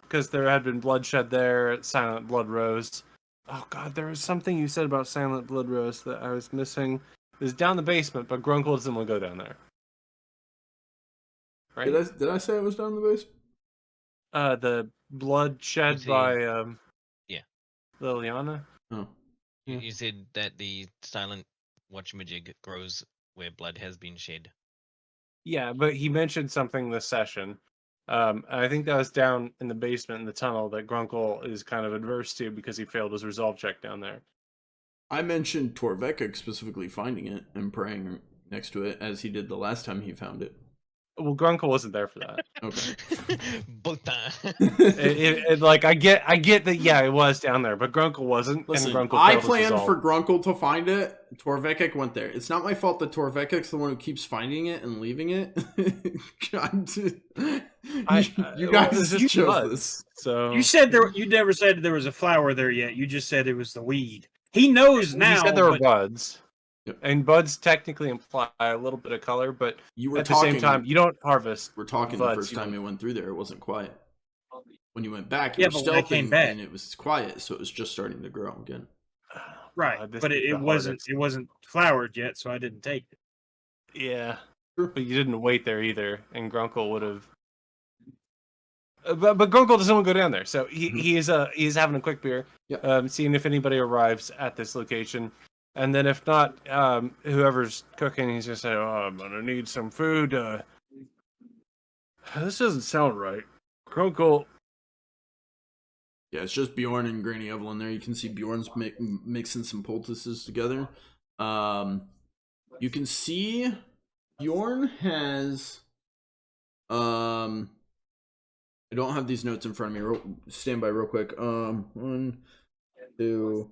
Speaker 2: because there had been bloodshed there. Silent Blood Rose. Oh God, there was something you said about Silent Blood Rose that I was missing. It was down the basement, but Grunkle doesn't want to go down there. Right?
Speaker 1: Did I say it was down the base?
Speaker 2: The bloodshed by Liliana.
Speaker 1: Oh.
Speaker 4: You said that the silent watchamajig grows where blood has been shed.
Speaker 2: Yeah, but he mentioned something this session. I think that was down in the basement in the tunnel that Grunkle is kind of adverse to because he failed his resolve check down there.
Speaker 1: I mentioned Torvekek specifically finding it and praying next to it as he did the last time he found it.
Speaker 2: Well, Grunkle wasn't there for that.
Speaker 1: Okay.
Speaker 2: Like I get that. Yeah, it was down there, but Grunkle wasn't.
Speaker 1: Listen,
Speaker 2: and Grunkle
Speaker 1: I
Speaker 2: failed his
Speaker 1: planned
Speaker 2: resolve.
Speaker 1: for Grunkle to find it. Torvekek went there. It's not my fault that Torvekek's the one who keeps finding it and leaving it. You guys
Speaker 2: just
Speaker 1: chose
Speaker 2: was.
Speaker 1: this.
Speaker 2: So
Speaker 3: You said you never said there was a flower there yet. You just said it was the weed. He knows now.
Speaker 2: You said there were
Speaker 3: but-
Speaker 2: buds.
Speaker 1: Yep.
Speaker 2: And buds technically imply a little bit of color, but
Speaker 1: You were
Speaker 2: at
Speaker 1: talking,
Speaker 2: the same time, you don't harvest.
Speaker 1: We're talking
Speaker 2: buds,
Speaker 1: the first
Speaker 2: you
Speaker 1: time
Speaker 2: know.
Speaker 1: you went through there, it wasn't quiet. When you went back,
Speaker 3: Yeah,
Speaker 1: you were
Speaker 3: but when I came
Speaker 1: stealthing
Speaker 3: back-
Speaker 1: and it was quiet, so it was just starting to grow again.
Speaker 3: Right,
Speaker 2: God, this
Speaker 3: but
Speaker 2: is
Speaker 3: it
Speaker 2: the
Speaker 3: wasn't.
Speaker 2: hardest.
Speaker 3: It wasn't flowered yet, so I didn't take it.
Speaker 2: Yeah,
Speaker 1: Sure.
Speaker 2: but you didn't wait there either, and Grunkle would have. But Grunkle doesn't want to go down there, so he's having a quick beer,
Speaker 1: Yep.
Speaker 2: seeing if anybody arrives at this location, and then if not, whoever's cooking, he's gonna say, "Oh, I'm gonna need some food." This doesn't sound right, Grunkle.
Speaker 1: Yeah, it's just Bjorn and Granny Evelyn there. You can see Bjorn's mixing some poultices together. You can see Bjorn has... I don't have these notes in front of me. Stand by real quick. 1, 2...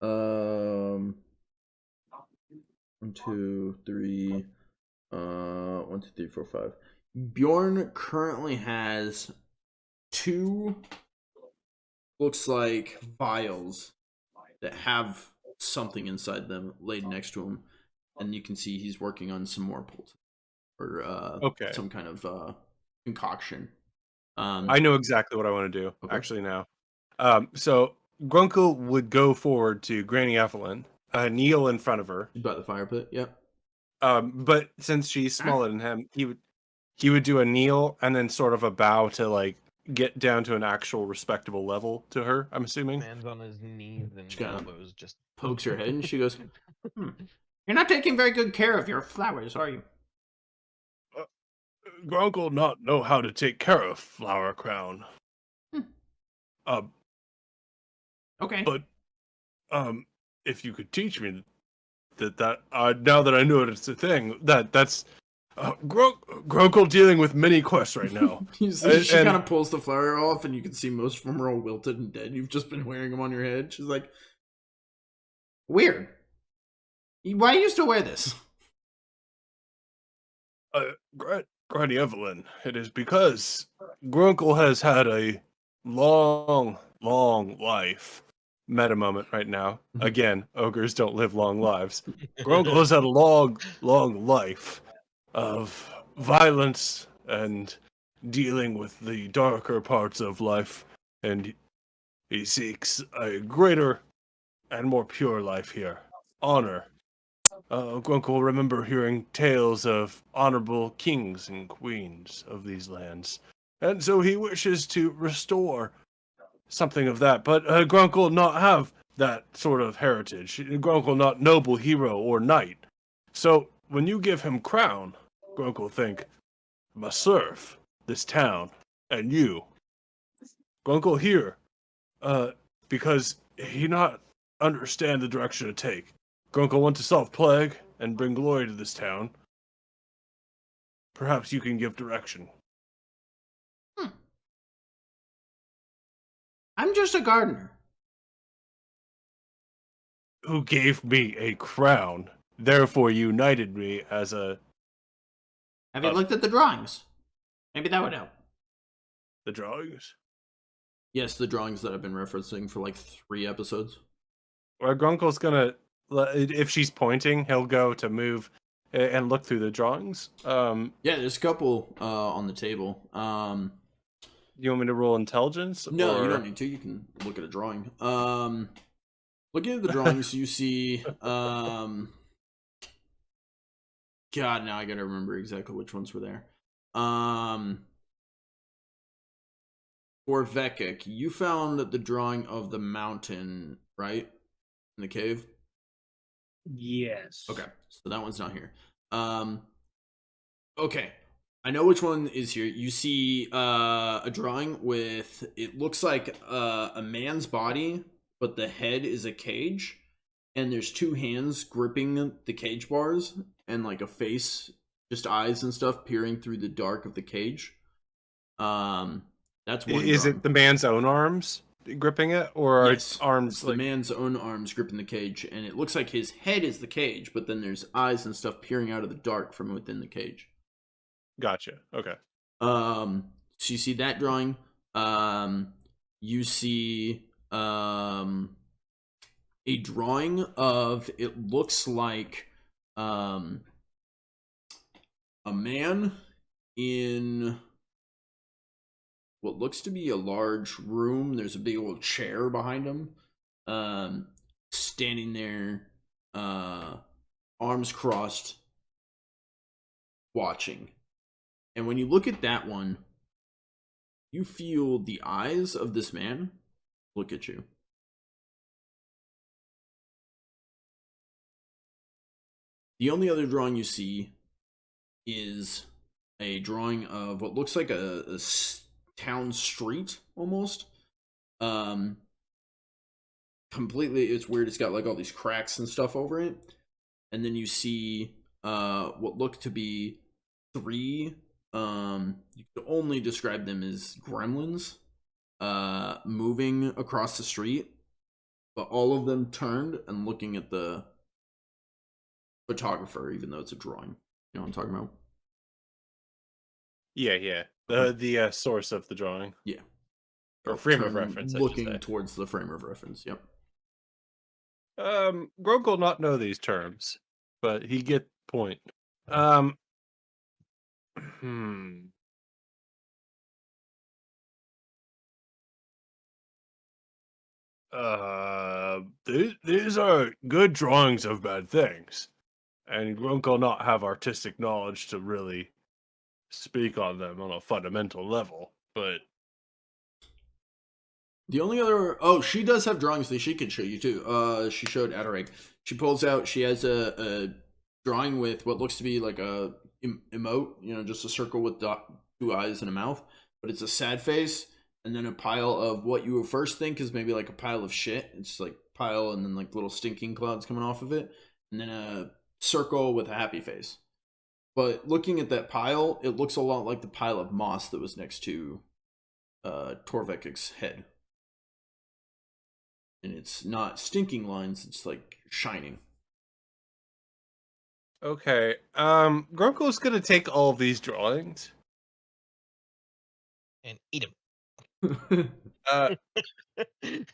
Speaker 1: 1, 2, 3... 1, 2, 3, 4, 5. Bjorn currently has 2... looks like vials that have something inside them laid next to him, and you can see he's working on some more poultice or some kind of concoction.
Speaker 2: I know exactly what I want to do.
Speaker 1: Okay.
Speaker 2: Actually, now, so Grunkle would go forward to Granny Evelyn, kneel in front of her.
Speaker 1: By the fire pit. Yep.
Speaker 2: But since she's smaller than him, he would do a kneel and then sort of a bow to like get down to an actual respectable level to her. I'm assuming.
Speaker 4: Hands on his knees and
Speaker 1: She kinda
Speaker 4: elbows, just
Speaker 1: Pokes her head and she goes, "You're not taking very good care of your flowers, are you?"
Speaker 2: Grunkle not know how to take care of Flower Crown.
Speaker 5: Okay.
Speaker 2: But if you could teach me that now that I know it's a thing, that's Grunkle dealing with many quests right now.
Speaker 1: You see, she
Speaker 2: And-
Speaker 1: kind of pulls the flower off, and you can see most of them are all wilted and dead. You've just been wearing them on your head. She's like, weird. Why do you still wear this?
Speaker 2: Granny Evelyn, it is because Grunkle has had a long life. Meta moment right now. Again, ogres don't live long lives. Grunkle has had a long life of violence and dealing with the darker parts of life, and he seeks a greater and more pure life here. Honor. Grunkle remember hearing tales of honorable kings and queens of these lands, and so he wishes to restore something of that. But Grunkle not have that sort of heritage. Grunkle not noble hero or knight. So when you give him crown, Grunkle think, must serve this town and you. Grunkle here, because he not understand the direction to take. Grunkle want to solve plague and bring glory to this town. Perhaps you can give direction.
Speaker 5: I'm just a gardener.
Speaker 2: Who gave me a crown, therefore united me as a...
Speaker 5: Have you looked at the drawings? Maybe that would help.
Speaker 2: the drawings?
Speaker 1: Yes, the drawings that I've been referencing for like 3 episodes.
Speaker 2: Or Grunkle's gonna, if she's pointing, he'll go to move and look through the drawings.
Speaker 1: Yeah, there's a couple on the table.
Speaker 2: You want me to roll intelligence?
Speaker 1: No,
Speaker 2: or...
Speaker 1: you don't need to. You can look at a drawing. Looking at the drawings, you see. God, now I gotta remember exactly which ones were there. Torvekek, you found the drawing of the mountain, right? In the cave?
Speaker 3: Yes.
Speaker 1: Okay, so that one's not here. Okay, I know which one is here. You see a drawing with, it looks like a man's body, but the head is a cage, and there's 2 hands gripping the cage bars, and like a face, just eyes and stuff peering through the dark of the cage. That's one.
Speaker 2: Is it the man's own arms gripping it, or are
Speaker 1: Yes,
Speaker 2: its arms
Speaker 1: it's
Speaker 2: like...
Speaker 1: the man's own arms gripping the cage, and it looks like his head is the cage, but then there's eyes and stuff peering out of the dark from within the cage.
Speaker 2: Gotcha. Okay.
Speaker 1: So you see that drawing. You see a drawing of, it looks like a man in what looks to be a large room. There's a big old chair behind him, standing there, arms crossed, watching. And when you look at that one, you feel the eyes of this man look at you. The only other drawing you see is a drawing of what looks like a town street, almost. Completely, it's weird. It's got like all these cracks and stuff over it. And then you see what look to be 3, you could only describe them as gremlins, moving across the street, but all of them turned and looking at the photographer, even though it's a drawing. You know what I'm talking about?
Speaker 2: Yeah. The source of the drawing.
Speaker 1: Yeah.
Speaker 2: Or frame of
Speaker 1: Turn,
Speaker 2: reference, I should
Speaker 1: looking
Speaker 2: say.
Speaker 1: towards the frame of reference. Yep.
Speaker 2: Grunkle not know these terms, but he get the point. These are good drawings of bad things, and Grunkle not have artistic knowledge to really speak on them on a fundamental level, but
Speaker 1: The only other, oh, she does have drawings that she can show you too. She showed Adarag. She pulls out, she has a drawing with what looks to be like a emote, you know, just a circle with 2 eyes and a mouth, but it's a sad face, and then a pile of what you would first think is maybe like a pile of shit. It's like pile and then like little stinking clouds coming off of it, and then a circle with a happy face. But looking at that pile, it looks a lot like the pile of moss that was next to Torvekek's head. And it's not stinking lines, it's like shining.
Speaker 2: Okay. Grunkle's gonna take all of these drawings.
Speaker 4: And eat him.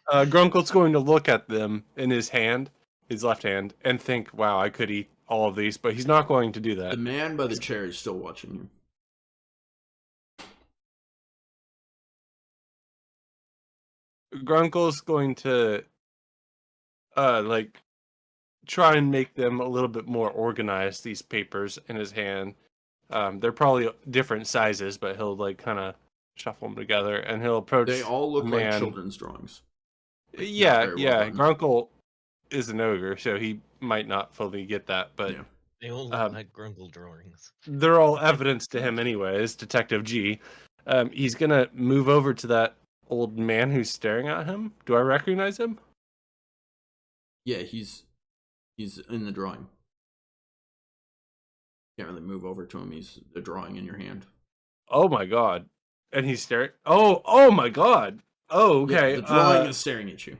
Speaker 2: Grunkle's going to look at them in his hand, his left hand, and think, wow, I could eat all of these, but he's not going to do that.
Speaker 1: The man by the chair is still watching you.
Speaker 2: Grunkle's going to like try and make them a little bit more organized, these papers in his hand. They're probably different sizes, but he'll like kind of shuffle them together, and he'll approach.
Speaker 1: They all look
Speaker 2: the
Speaker 1: like
Speaker 2: man.
Speaker 1: children's drawings. Like,
Speaker 2: Yeah.
Speaker 1: very well done.
Speaker 2: Grunkle is an ogre, so he might not fully get that, but
Speaker 1: Yeah.
Speaker 4: They all look like Grunkle drawings.
Speaker 2: they're all evidence to him anyways, Detective G. He's gonna move over to that old man who's staring at him. Do I recognize him?
Speaker 1: Yeah, he's in the drawing. Can't really move over to him. He's a drawing in your hand.
Speaker 2: Oh my god. And he's staring. Oh my god. Oh, okay.
Speaker 1: Yeah, the drawing is staring at you.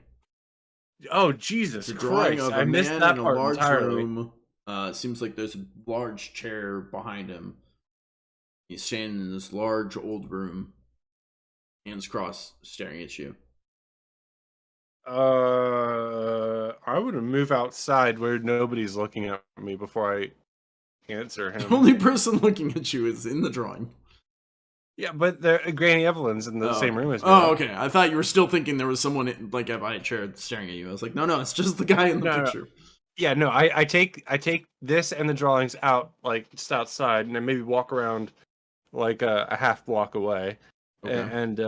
Speaker 2: Oh, Jesus
Speaker 1: It's a drawing
Speaker 2: Christ.
Speaker 1: of a
Speaker 2: I missed
Speaker 1: man
Speaker 2: that
Speaker 1: in a
Speaker 2: part
Speaker 1: large
Speaker 2: entirely.
Speaker 1: room. It seems like there's a large chair behind him. He's standing in this large old room, hands crossed, staring at you.
Speaker 2: I would move outside where nobody's looking at me before I answer him.
Speaker 1: The only person looking at you is in the drawing.
Speaker 2: Yeah, but Granny Evelyn's in the same room as me.
Speaker 1: Oh, okay. I thought you were still thinking there was someone like by a chair staring at you. I was like, no, it's just the guy in the
Speaker 2: No.
Speaker 1: picture.
Speaker 2: Yeah, no, I take this and the drawings out, like just outside, and then maybe walk around like a half block away,
Speaker 1: Okay.
Speaker 2: and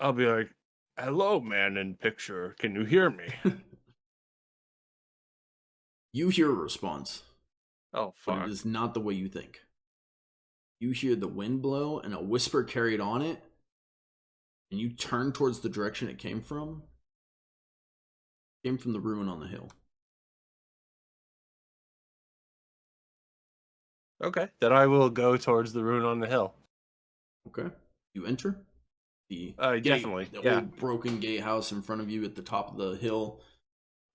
Speaker 2: I'll be like, "Hello, man in picture, can you hear me?"
Speaker 1: You hear a response,
Speaker 2: Oh
Speaker 1: but
Speaker 2: fuck!
Speaker 1: it is not the way you think. You hear the wind blow and a whisper carried on it, and you turn towards the direction it came from. It came from the ruin on the hill.
Speaker 2: Okay, then I will go towards the ruin on the hill.
Speaker 1: Okay. You enter the
Speaker 2: Definitely,
Speaker 1: the
Speaker 2: yeah.
Speaker 1: old broken gatehouse in front of you at the top of the hill.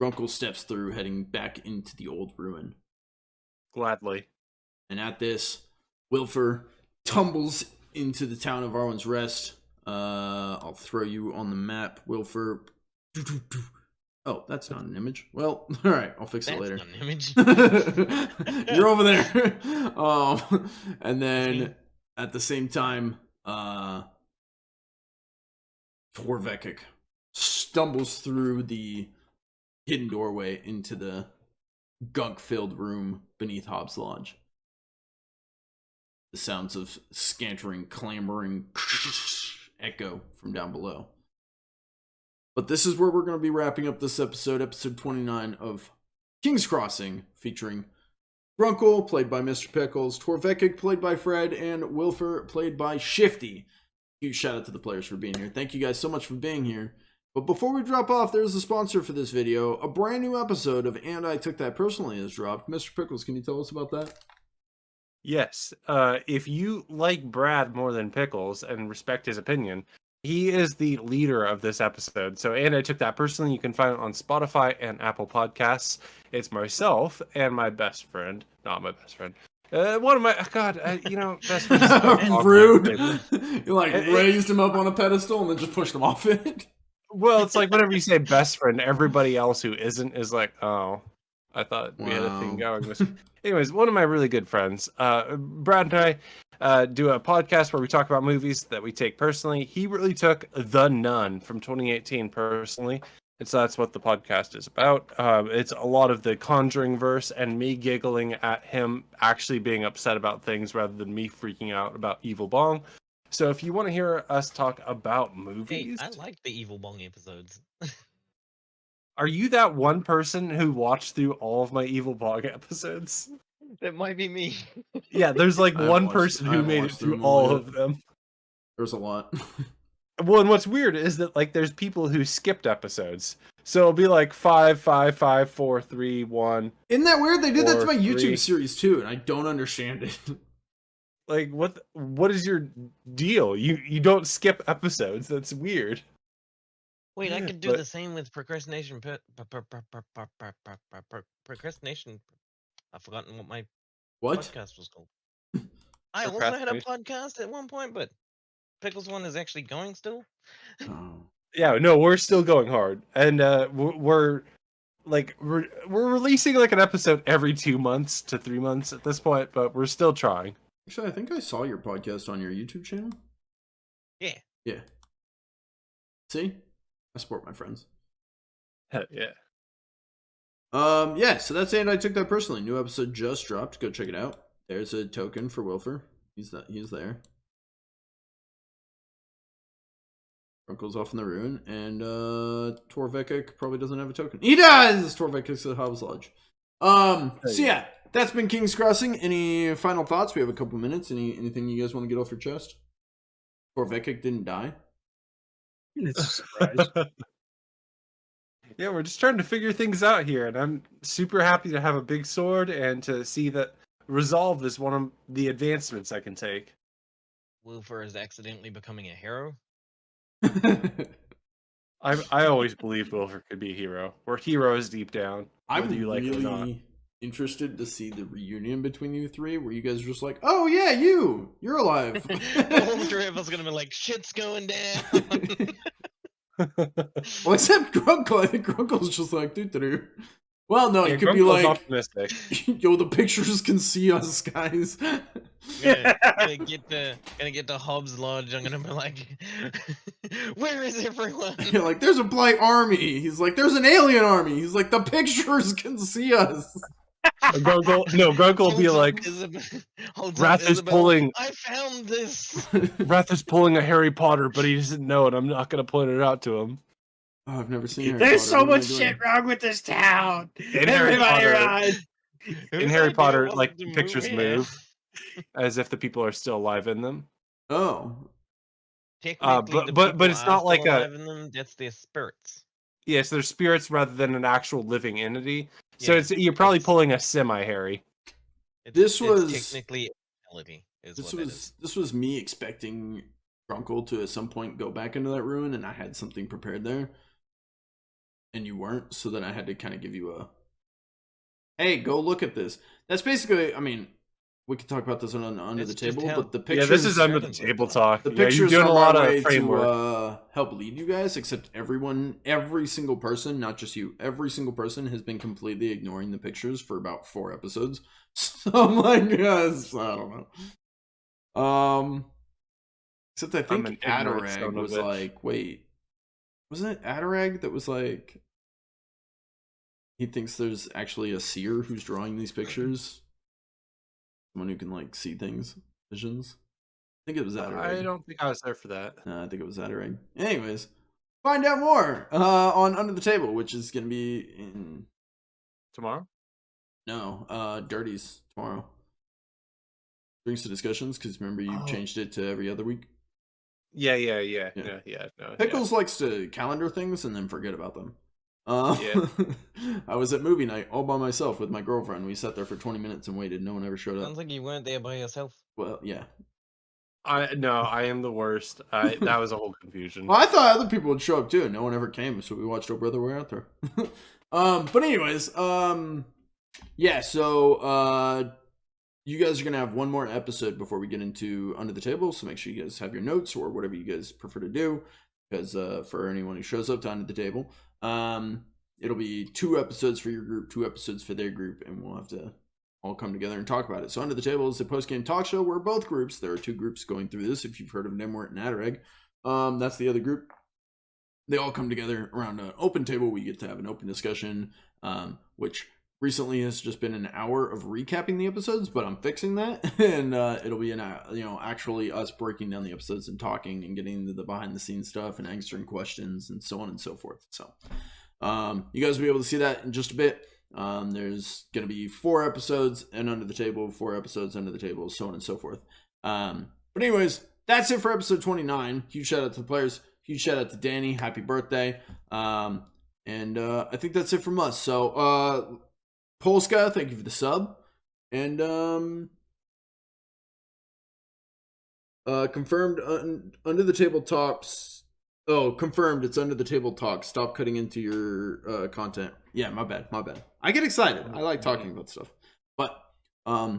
Speaker 1: Grunkle steps through, heading back into the old ruin.
Speaker 2: Gladly.
Speaker 1: And at this, Wylfer tumbles into the town of Arwin's Rest. I'll throw you on the map, Wylfer. Oh, that's not an image. Well, all right, I'll fix it later.
Speaker 4: Not an image.
Speaker 1: You're over there. And then at the same time, Torvekek stumbles through the hidden doorway into the gunk-filled room beneath Hobbs' Lodge. The sounds of scattering, clamoring echo from down below. But this is where we're going to be wrapping up this episode 29 of King's Crossing, featuring Grunkle, played by Mr. Pickles, Torvekek, played by Fred, and Wylfer, played by Shifty. Huge shout out to the players for being here. Thank you guys so much for being here. But before we drop off, there's a sponsor for this video. A brand new episode of And I Took That Personally has dropped. Mr. Pickles, can you tell us about that?
Speaker 2: Yes. If you like Brad more than Pickles and respect his opinion, he is the leader of this episode. So, and I took that personally. You can find it on Spotify and Apple Podcasts. It's myself and my best friend. Not my best friend. One of my best friends.
Speaker 1: Rude. You like raised him up on a pedestal and then just pushed him off it.
Speaker 2: Well, it's like whenever you say best friend, everybody else who isn't is like, oh, I thought we had a thing going. Anyways, one of my really good friends, Brad and I do a podcast where we talk about movies that we take personally. He really took The Nun from 2018 personally. And so that's what the podcast is about. It's a lot of the Conjuring verse and me giggling at him actually being upset about things rather than me freaking out about Evil Bong. So if you want to hear us talk about movies...
Speaker 4: Hey, I like the Evil Bong episodes.
Speaker 2: Are you that one person who watched through all of my Evil Bong episodes?
Speaker 4: That might be me.
Speaker 2: Yeah, there's like
Speaker 1: I've
Speaker 2: one
Speaker 1: watched-
Speaker 2: person who
Speaker 1: I've
Speaker 2: made it
Speaker 1: watched
Speaker 2: through
Speaker 1: them all
Speaker 2: all
Speaker 1: yet.
Speaker 2: of them.
Speaker 1: There's a lot.
Speaker 2: well, and what's weird is that like there's people who skipped episodes, so it'll be like 5, 5, 5, 4, 3, 1.
Speaker 1: Isn't that weird? They did that to my
Speaker 2: 4,
Speaker 1: YouTube
Speaker 2: 3.
Speaker 1: series too, and I don't understand it.
Speaker 2: Like what is your deal? You don't skip episodes. That's weird.
Speaker 4: Wait, I could do
Speaker 2: But-
Speaker 4: the same with procrastination. Procrastination. I've forgotten what my
Speaker 1: What?
Speaker 4: podcast was called. I also had a podcast at one point, but Pickles one is actually going still.
Speaker 1: Oh.
Speaker 2: Yeah, no, we're still going hard, and we're releasing like an episode every 2 months to 3 months at this point, but we're still trying.
Speaker 1: Actually, I think I saw your podcast on your YouTube channel.
Speaker 4: Yeah.
Speaker 1: Yeah. See? I support my friends.
Speaker 2: Yeah.
Speaker 1: Yeah, so that's it. I took that personally. New episode just dropped. Go check it out. There's a token for Wylfer. He's there. Grunkle's off in the ruin, and Torvekek probably doesn't have a token. He does! Torvekek's at Hobbs Lodge. So yeah, that's been King's Crossing. Any final thoughts? We have a couple minutes. Anything you guys want to get off your chest? Torvekek didn't die.
Speaker 3: It's a surprise.
Speaker 2: Yeah, we're just trying to figure things out here, and I'm super happy to have a big sword and to see that resolve is one of the advancements I can take.
Speaker 4: Wylfer is accidentally becoming a hero.
Speaker 2: I always believed Wylfer could be a hero. We're heroes deep down,
Speaker 1: I'm
Speaker 2: whether you like it or not.
Speaker 1: really interested to see the reunion between you three, where you guys are just like, "Oh yeah, you're alive."
Speaker 4: The whole three of us are gonna be like, "Shit's going down."
Speaker 1: Well, except Grunkle. I think Grunkle's just like, doo. Well, no,
Speaker 2: Yeah,
Speaker 1: he could be
Speaker 2: Grunkle's
Speaker 1: like,
Speaker 2: optimistic.
Speaker 1: "Yo, the pictures can see us, guys."
Speaker 4: gonna get to Hobbs Lodge. I'm gonna be like, "Where is everyone?"
Speaker 1: You're like, "There's a blight army." He's like, "There's an alien army." He's like, "The pictures can see us."
Speaker 2: Grunkle will be like, Wrath is pulling.
Speaker 4: I found this.
Speaker 2: Wrath is pulling a Harry Potter, but he doesn't know it. I'm not gonna point it out to him.
Speaker 1: Oh, I've never seen. Harry
Speaker 3: There's
Speaker 1: Potter.
Speaker 3: so
Speaker 1: What am I
Speaker 3: much
Speaker 1: doing?
Speaker 3: shit wrong with this town.
Speaker 2: In Harry
Speaker 3: Everybody
Speaker 2: Potter,
Speaker 3: ride.
Speaker 2: in Harry Potter, like pictures move as if the people are still alive in them.
Speaker 1: Oh,
Speaker 4: Technically,
Speaker 2: but it's not like a.
Speaker 4: That's their spirits.
Speaker 2: Yes, they're spirits rather than an actual living entity. So
Speaker 4: Yeah,
Speaker 2: you're probably pulling a semi-Harry.
Speaker 1: This was-
Speaker 4: technically a reality.
Speaker 1: this was me expecting Grunkle to at some point go back into that ruin, and I had something prepared there, and you weren't. So then I had to kind of give you a, "Hey, go look at this." That's basically. I mean, we could talk about this on under the
Speaker 4: It's just
Speaker 1: table,
Speaker 4: how-
Speaker 1: but the pictures.
Speaker 2: Yeah, this is under the table talk.
Speaker 1: The
Speaker 2: Yeah,
Speaker 1: pictures
Speaker 2: you're doing
Speaker 1: are
Speaker 2: a lot
Speaker 1: my way
Speaker 2: of framework.
Speaker 1: to help lead you guys, except every single person, not just you, every single person has been completely ignoring the pictures for about 4 episodes. So I'm like, yes, I don't know. Except I
Speaker 2: I'm
Speaker 1: think
Speaker 2: an ignorant
Speaker 1: Adarag
Speaker 2: son of
Speaker 1: was
Speaker 2: a bitch.
Speaker 1: like, wait, wasn't it Adarag that was like, he thinks there's actually a seer who's drawing these pictures? Someone who can like see things, visions. I think it was Adarag.
Speaker 2: I don't think I was there for that.
Speaker 1: I think it was Adarag. Anyways, find out more on Under the Table, which is going to be in...
Speaker 2: Tomorrow?
Speaker 1: Dirties tomorrow. Drinks to Discussions, because remember you changed it to every other week?
Speaker 2: Yeah. No,
Speaker 1: Pickles likes to calendar things and then forget about them.
Speaker 2: Yeah.
Speaker 1: I was at movie night all by myself with my girlfriend. We sat there for 20 minutes and waited. No one ever showed up.
Speaker 4: Sounds like you weren't there by yourself.
Speaker 1: Well, yeah.
Speaker 2: I am the worst. That was a whole confusion.
Speaker 1: Well, I thought other people would show up too. No one ever came, so we watched Oh Brother, We're Out There. But anyways, yeah, so you guys are gonna have one more episode before we get into Under the Table, so make sure you guys have your notes or whatever you guys prefer to do, because for anyone who shows up to Under the Table, it'll be 2 episodes for your group, 2 episodes for their group, and we'll have to all come together and talk about it. So Under the Table is a post-game talk show where both groups, there are 2 groups going through this. If you've heard of Nimwort and Adarag, that's the other group. They all come together around an open table. We get to have an open discussion, which recently has just been an hour of recapping the episodes, but I'm fixing that, and it'll be actually us breaking down the episodes and talking and getting into the behind-the-scenes stuff and answering questions and so on and so forth. So you guys will be able to see that in just a bit. There's going to be 4 episodes and Under the Table, 4 episodes Under the Table, so on and so forth. But anyways, that's it for episode 29. Huge shout out to the players. Huge shout out to Danny. Happy birthday. And I think that's it from us. So, Polska, thank you for the sub. And confirmed under the table talks. Oh, confirmed. It's under the table talk. Stop cutting into your content. Yeah, my bad. I get excited. I like talking about stuff. But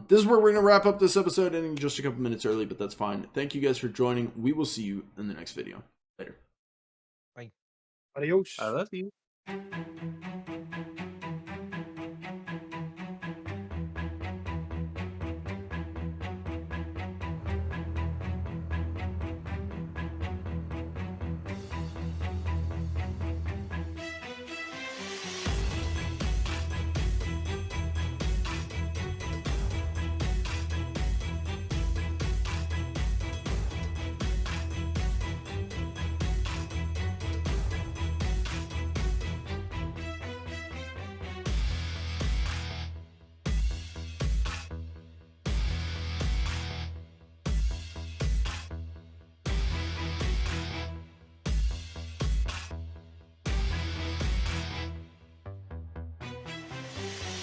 Speaker 1: this is where we're gonna wrap up this episode, ending just a couple minutes early, but that's fine. Thank you guys for joining. We will see you in the next video. Later.
Speaker 3: Adios.
Speaker 2: I love you.